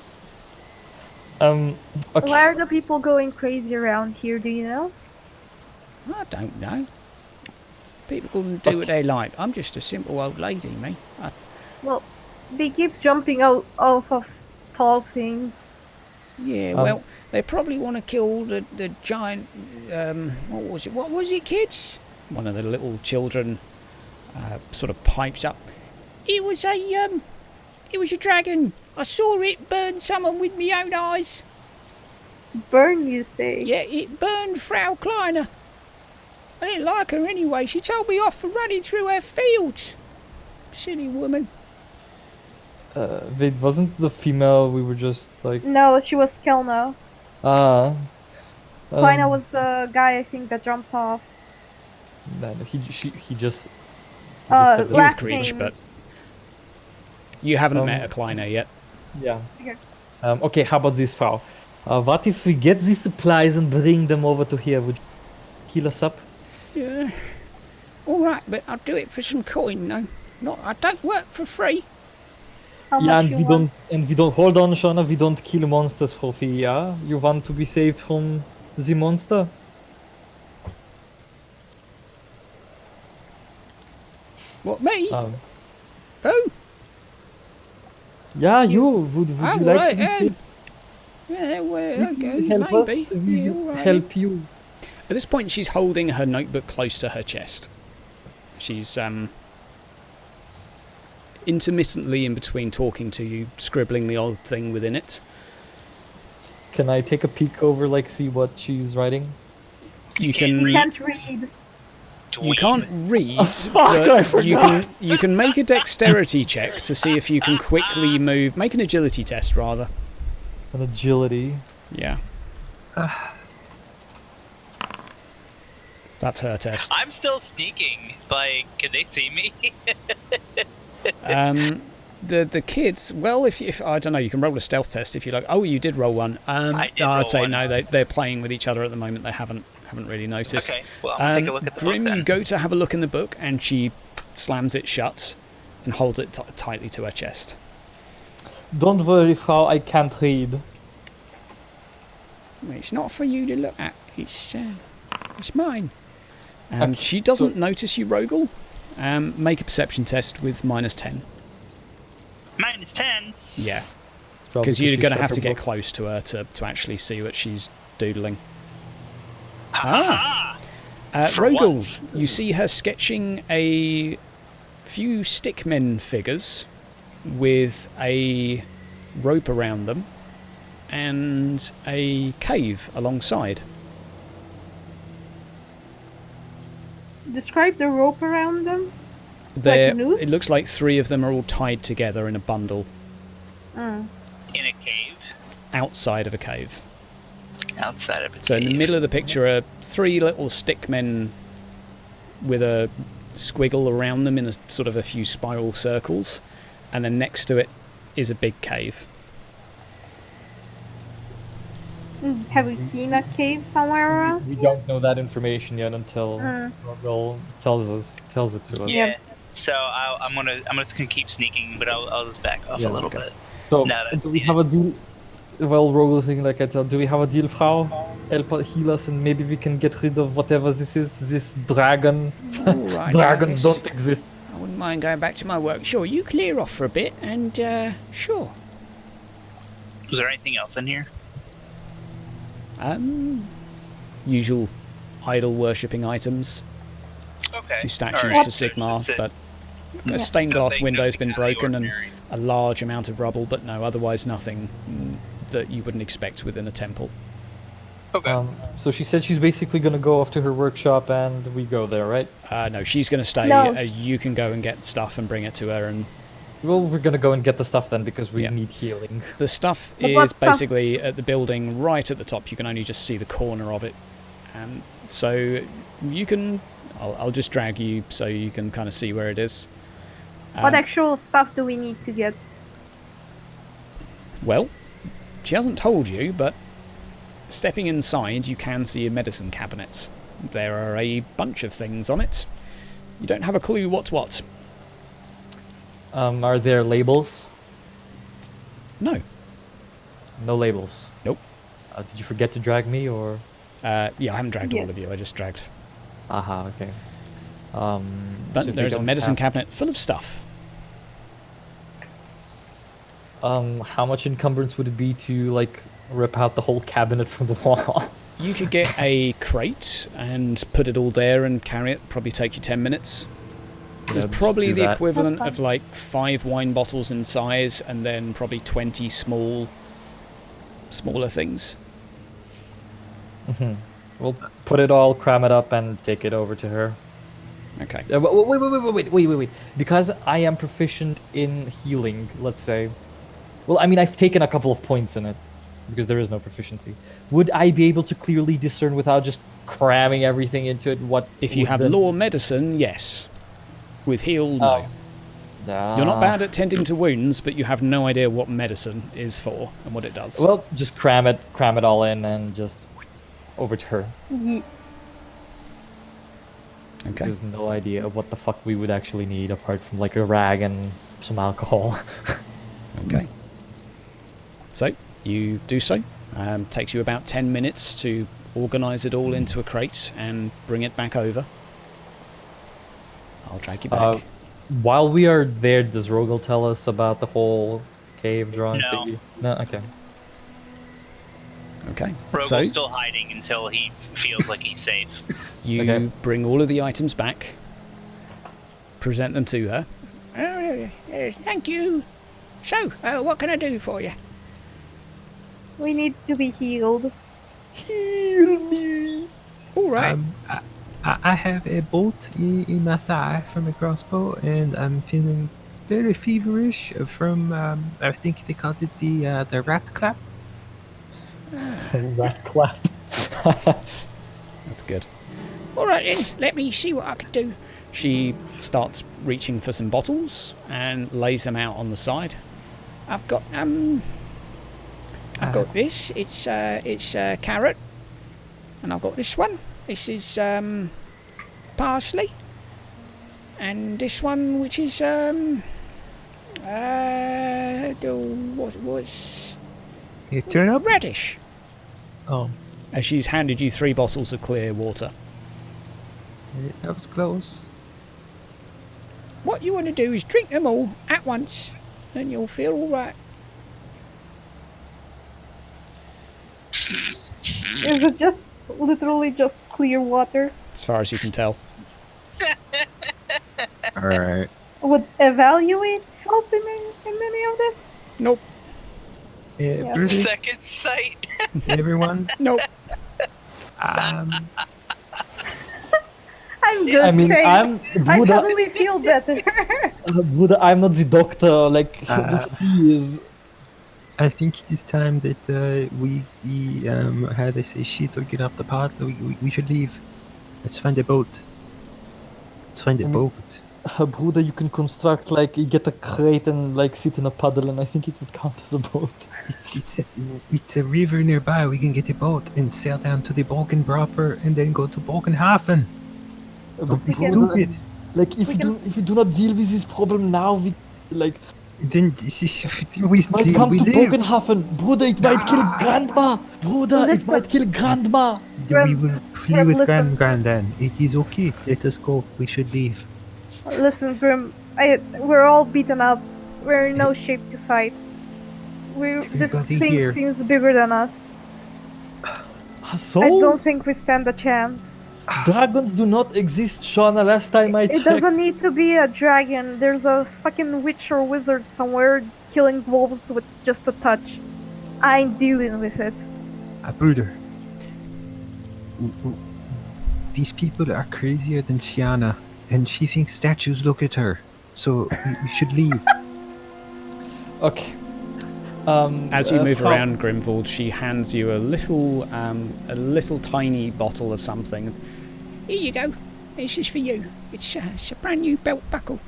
okay. Why are the people going crazy around here, do you know? I don't know. People can do what they like. I'm just a simple old lady, me. Well, they keep jumping out off of tall things. Yeah, well, they probably want to kill the giant. What was it? What was it, kids? One of the little children sort of pipes up. It was a dragon. I saw it burn someone with my own eyes. Burn, you say? Yeah, it burned Frau Kleiner. I didn't like her anyway. She told me off for running through her fields. Silly woman. Wait, wasn't the female we were just like... No, she was Kelno. Kleiner Um, was the guy, I think, that jumped off. No, he just... Last was Creech, name but- is- You haven't Um, met a Kleiner yet. Yeah. Okay. Okay, how about this, Frau? What if we get the supplies and bring them over to here? Would you heal us up? Yeah. All right, but I'll do it for some coin, no. Not. I don't work for free. How Yeah, much and you want? we don't hold on, Shona. We don't kill monsters for free. Yeah, you want to be saved from the monster? What, me? Um, Oh, yeah, you would you Oh, like right, to be yeah. saved? yeah, well, You okay, can help maybe. us. We Yeah, will all right. help you. At this point, she's holding her notebook close to her chest. She's intermittently, in between talking to you, scribbling the odd thing within it. Can I take a peek over, like, see what she's writing? You can can. You can't read. You can't read, Oh, fuck, I but forgot. you can make a dexterity check to see if you can quickly move. Make an agility test, rather. An agility. Yeah. That's her test. I'm still sneaking. Like, can they see me? The kids. Well, if I don't know, you can roll a stealth test if you like. Oh, you did roll one. I did I'd roll say one. no. They're playing with each other at the moment. They haven't really noticed. Okay, well, I'm gonna take a look at the Grim, book then. you go to have a look in the book, and she slams it shut and holds it tightly to her chest. Don't worry, Frau. I can't read. It's not for you to look at. It's mine. And Okay, she doesn't so- notice you, Rogel. Make a perception test with -10. -10. Yeah, It's probably because you're she going to shut have her to get book. close to her to actually see what she's doodling. Ah! For Rogel, once. you see her sketching a few stickmen figures with a rope around them and a cave alongside. Describe the rope around them. They're, noose? it looks like 3 of them are all tied together in a bundle Mm. In a cave? outside of a cave. Outside of a So cave. in the middle of the picture are 3 little stick men with a squiggle around them in a sort of a few spiral circles, and then next to it is a big cave. Have we seen a cave somewhere around? We don't know that information yet until Rogel tells it to us. Yeah. So I'm just gonna keep sneaking, but I'll just back off Yeah, a little okay. bit. So, No, that's do we it. have a deal? Well, Rogel's thinking like I tell. Do we have a deal, Frau? Help us, heal us, and maybe we can get rid of whatever this is. This dragon. All right, Dragons yes. don't exist. I wouldn't mind going back to my work. Sure, you clear off for a bit, and sure. Was there anything else in here? Usual idol worshipping items. Okay. 2 statues Alright. to Sigmar, That's it. but a stained glass Nothing- window's nothing been out of the broken and ordinary. a large amount of rubble, but no, otherwise nothing that you wouldn't expect within a temple. Okay. So she said she's basically gonna go off to her workshop, and we go there, right? No, she's going to stay. No. You can go and get stuff and bring it to her, and Well, we're gonna go and get the stuff then because we Yeah. need healing. the stuff But what is stuff? basically at the building right at the top. You can only just see the corner of it, and so you can. I'll just drag you so you can kind of see where it is. What actual stuff do we need to get? Well, she hasn't told you, but stepping inside, you can see a medicine cabinet. There are a bunch of things on it. You don't have a clue what's what. Are there labels? No. No labels. Nope. Did you forget to drag me, or? Yeah, I haven't dragged all Yes. of you. I just dragged. Aha, okay. But so if we there's a don't medicine have- cabinet full of stuff. How much encumbrance would it be to like rip out the whole cabinet from the wall? You could get a crate and put it all there and carry it. Probably take you 10 minutes. Yeah, There's just probably do the that. equivalent That's of like 5 wine bottles in size, and then probably 20 smaller things. We'll put it all, cram it up, and take it over to her. Okay. Wait. Because I am proficient in healing, let's say. Well, I mean, I've taken a couple of points in it because there is no proficiency. Would I be able to clearly discern without just cramming everything into it? What If you would have the- law medicine, yes. With heal, no. You're not bad at tending to wounds, but you have no idea what medicine is for and what it does. Well, just cram it all in, and just over to her. Okay. There's no idea what the fuck we would actually need apart from like a rag and some alcohol. Okay. So, you do so. Takes you about 10 minutes to organise it all into a crate and bring it back over. I'll drag you back. While we are there, does Rogel tell us about the whole cave drawing No. thingy? No. Okay. Okay. Rogel's So, still hiding until he feels like he's safe. you Okay. bring all of the items back, present them to her. Thank you. So, what can I do for you? We need to be healed. All right. I have a bolt in my thigh from a crossbow, and I'm feeling very feverish from, I think they called it the rat clap. Rat clap. That's good. All right then. Let me see what I can do. She starts reaching for some bottles and lays them out on the side. I've got this. It's carrot, and I've got this one. This is parsley, and this one, which is what's You turn up? radish. Oh, As she's handed you 3 bottles of clear water. that was close. What you want to do is drink them all at once, and you'll feel all right. Is it just literally just clear water? As far as you can tell. All right. Would evaluate help in any of this? Nope. Yeah. Really? Second sight. Everyone? Nope. Um, I I'm good. I mean, thanks. I Buddha. suddenly feel better. Buddha, I'm not the doctor. Like he is. I think it is time that we how they say shit or get off the pot. We should leave. Let's find a boat. Let's find a boat. Buddha, you can construct like you get a crate and like sit in a puddle, and I think it would count as a boat. It's a river nearby. We can get a boat and sail down to the Balkan proper, and then go to Balkenhafen. Don't be Buddha, stupid. Like if you do not deal with this problem now, we like Then we might come to live. Bogenhafen. Bruder, it might kill Grandma. Bruder, it might kill Grandma. We will flee Grim, with listen. Grand then. It is okay. Let us go. We should leave. Listen, Grim. We're all beaten up. We're in no shape to fight. This Everybody thing here. seems bigger than us. So I don't think we stand a chance. dragons do not exist, Shauna. Last time I It checked. doesn't need to be a dragon. There's a fucking witch or wizard somewhere killing wolves with just a touch. I ain't dealing with it. Bruder. These people are crazier than Sienna, and she thinks statues look at her. So we should leave. Okay. As you move Frau- around Grimvald, she hands you a little tiny bottle of something. Here you go. This is for you. It's a brand new belt buckle.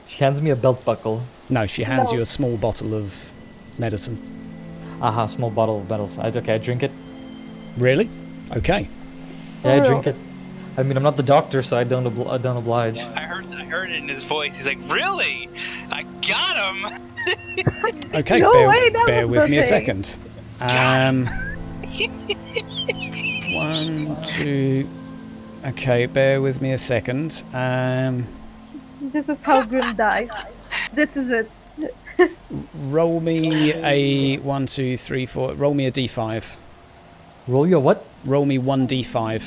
She hands me a belt buckle. No, she hands No. you a small bottle of medicine. Aha, small bottle of metals. Okay, I drink it. Really? Okay. Yeah, I Oh. drink it. I mean, I'm not the doctor, so I don't oblige. I heard it in his voice. He's like, "Really? I got him." Okay, No way, that bear was with the me a thing. second. 1, 2. Okay, bear with me a second. This is how Grim dies. This is it. Roll me a 1, 2, 3, 4. Roll me a d5. Roll your what? Roll me 1d5.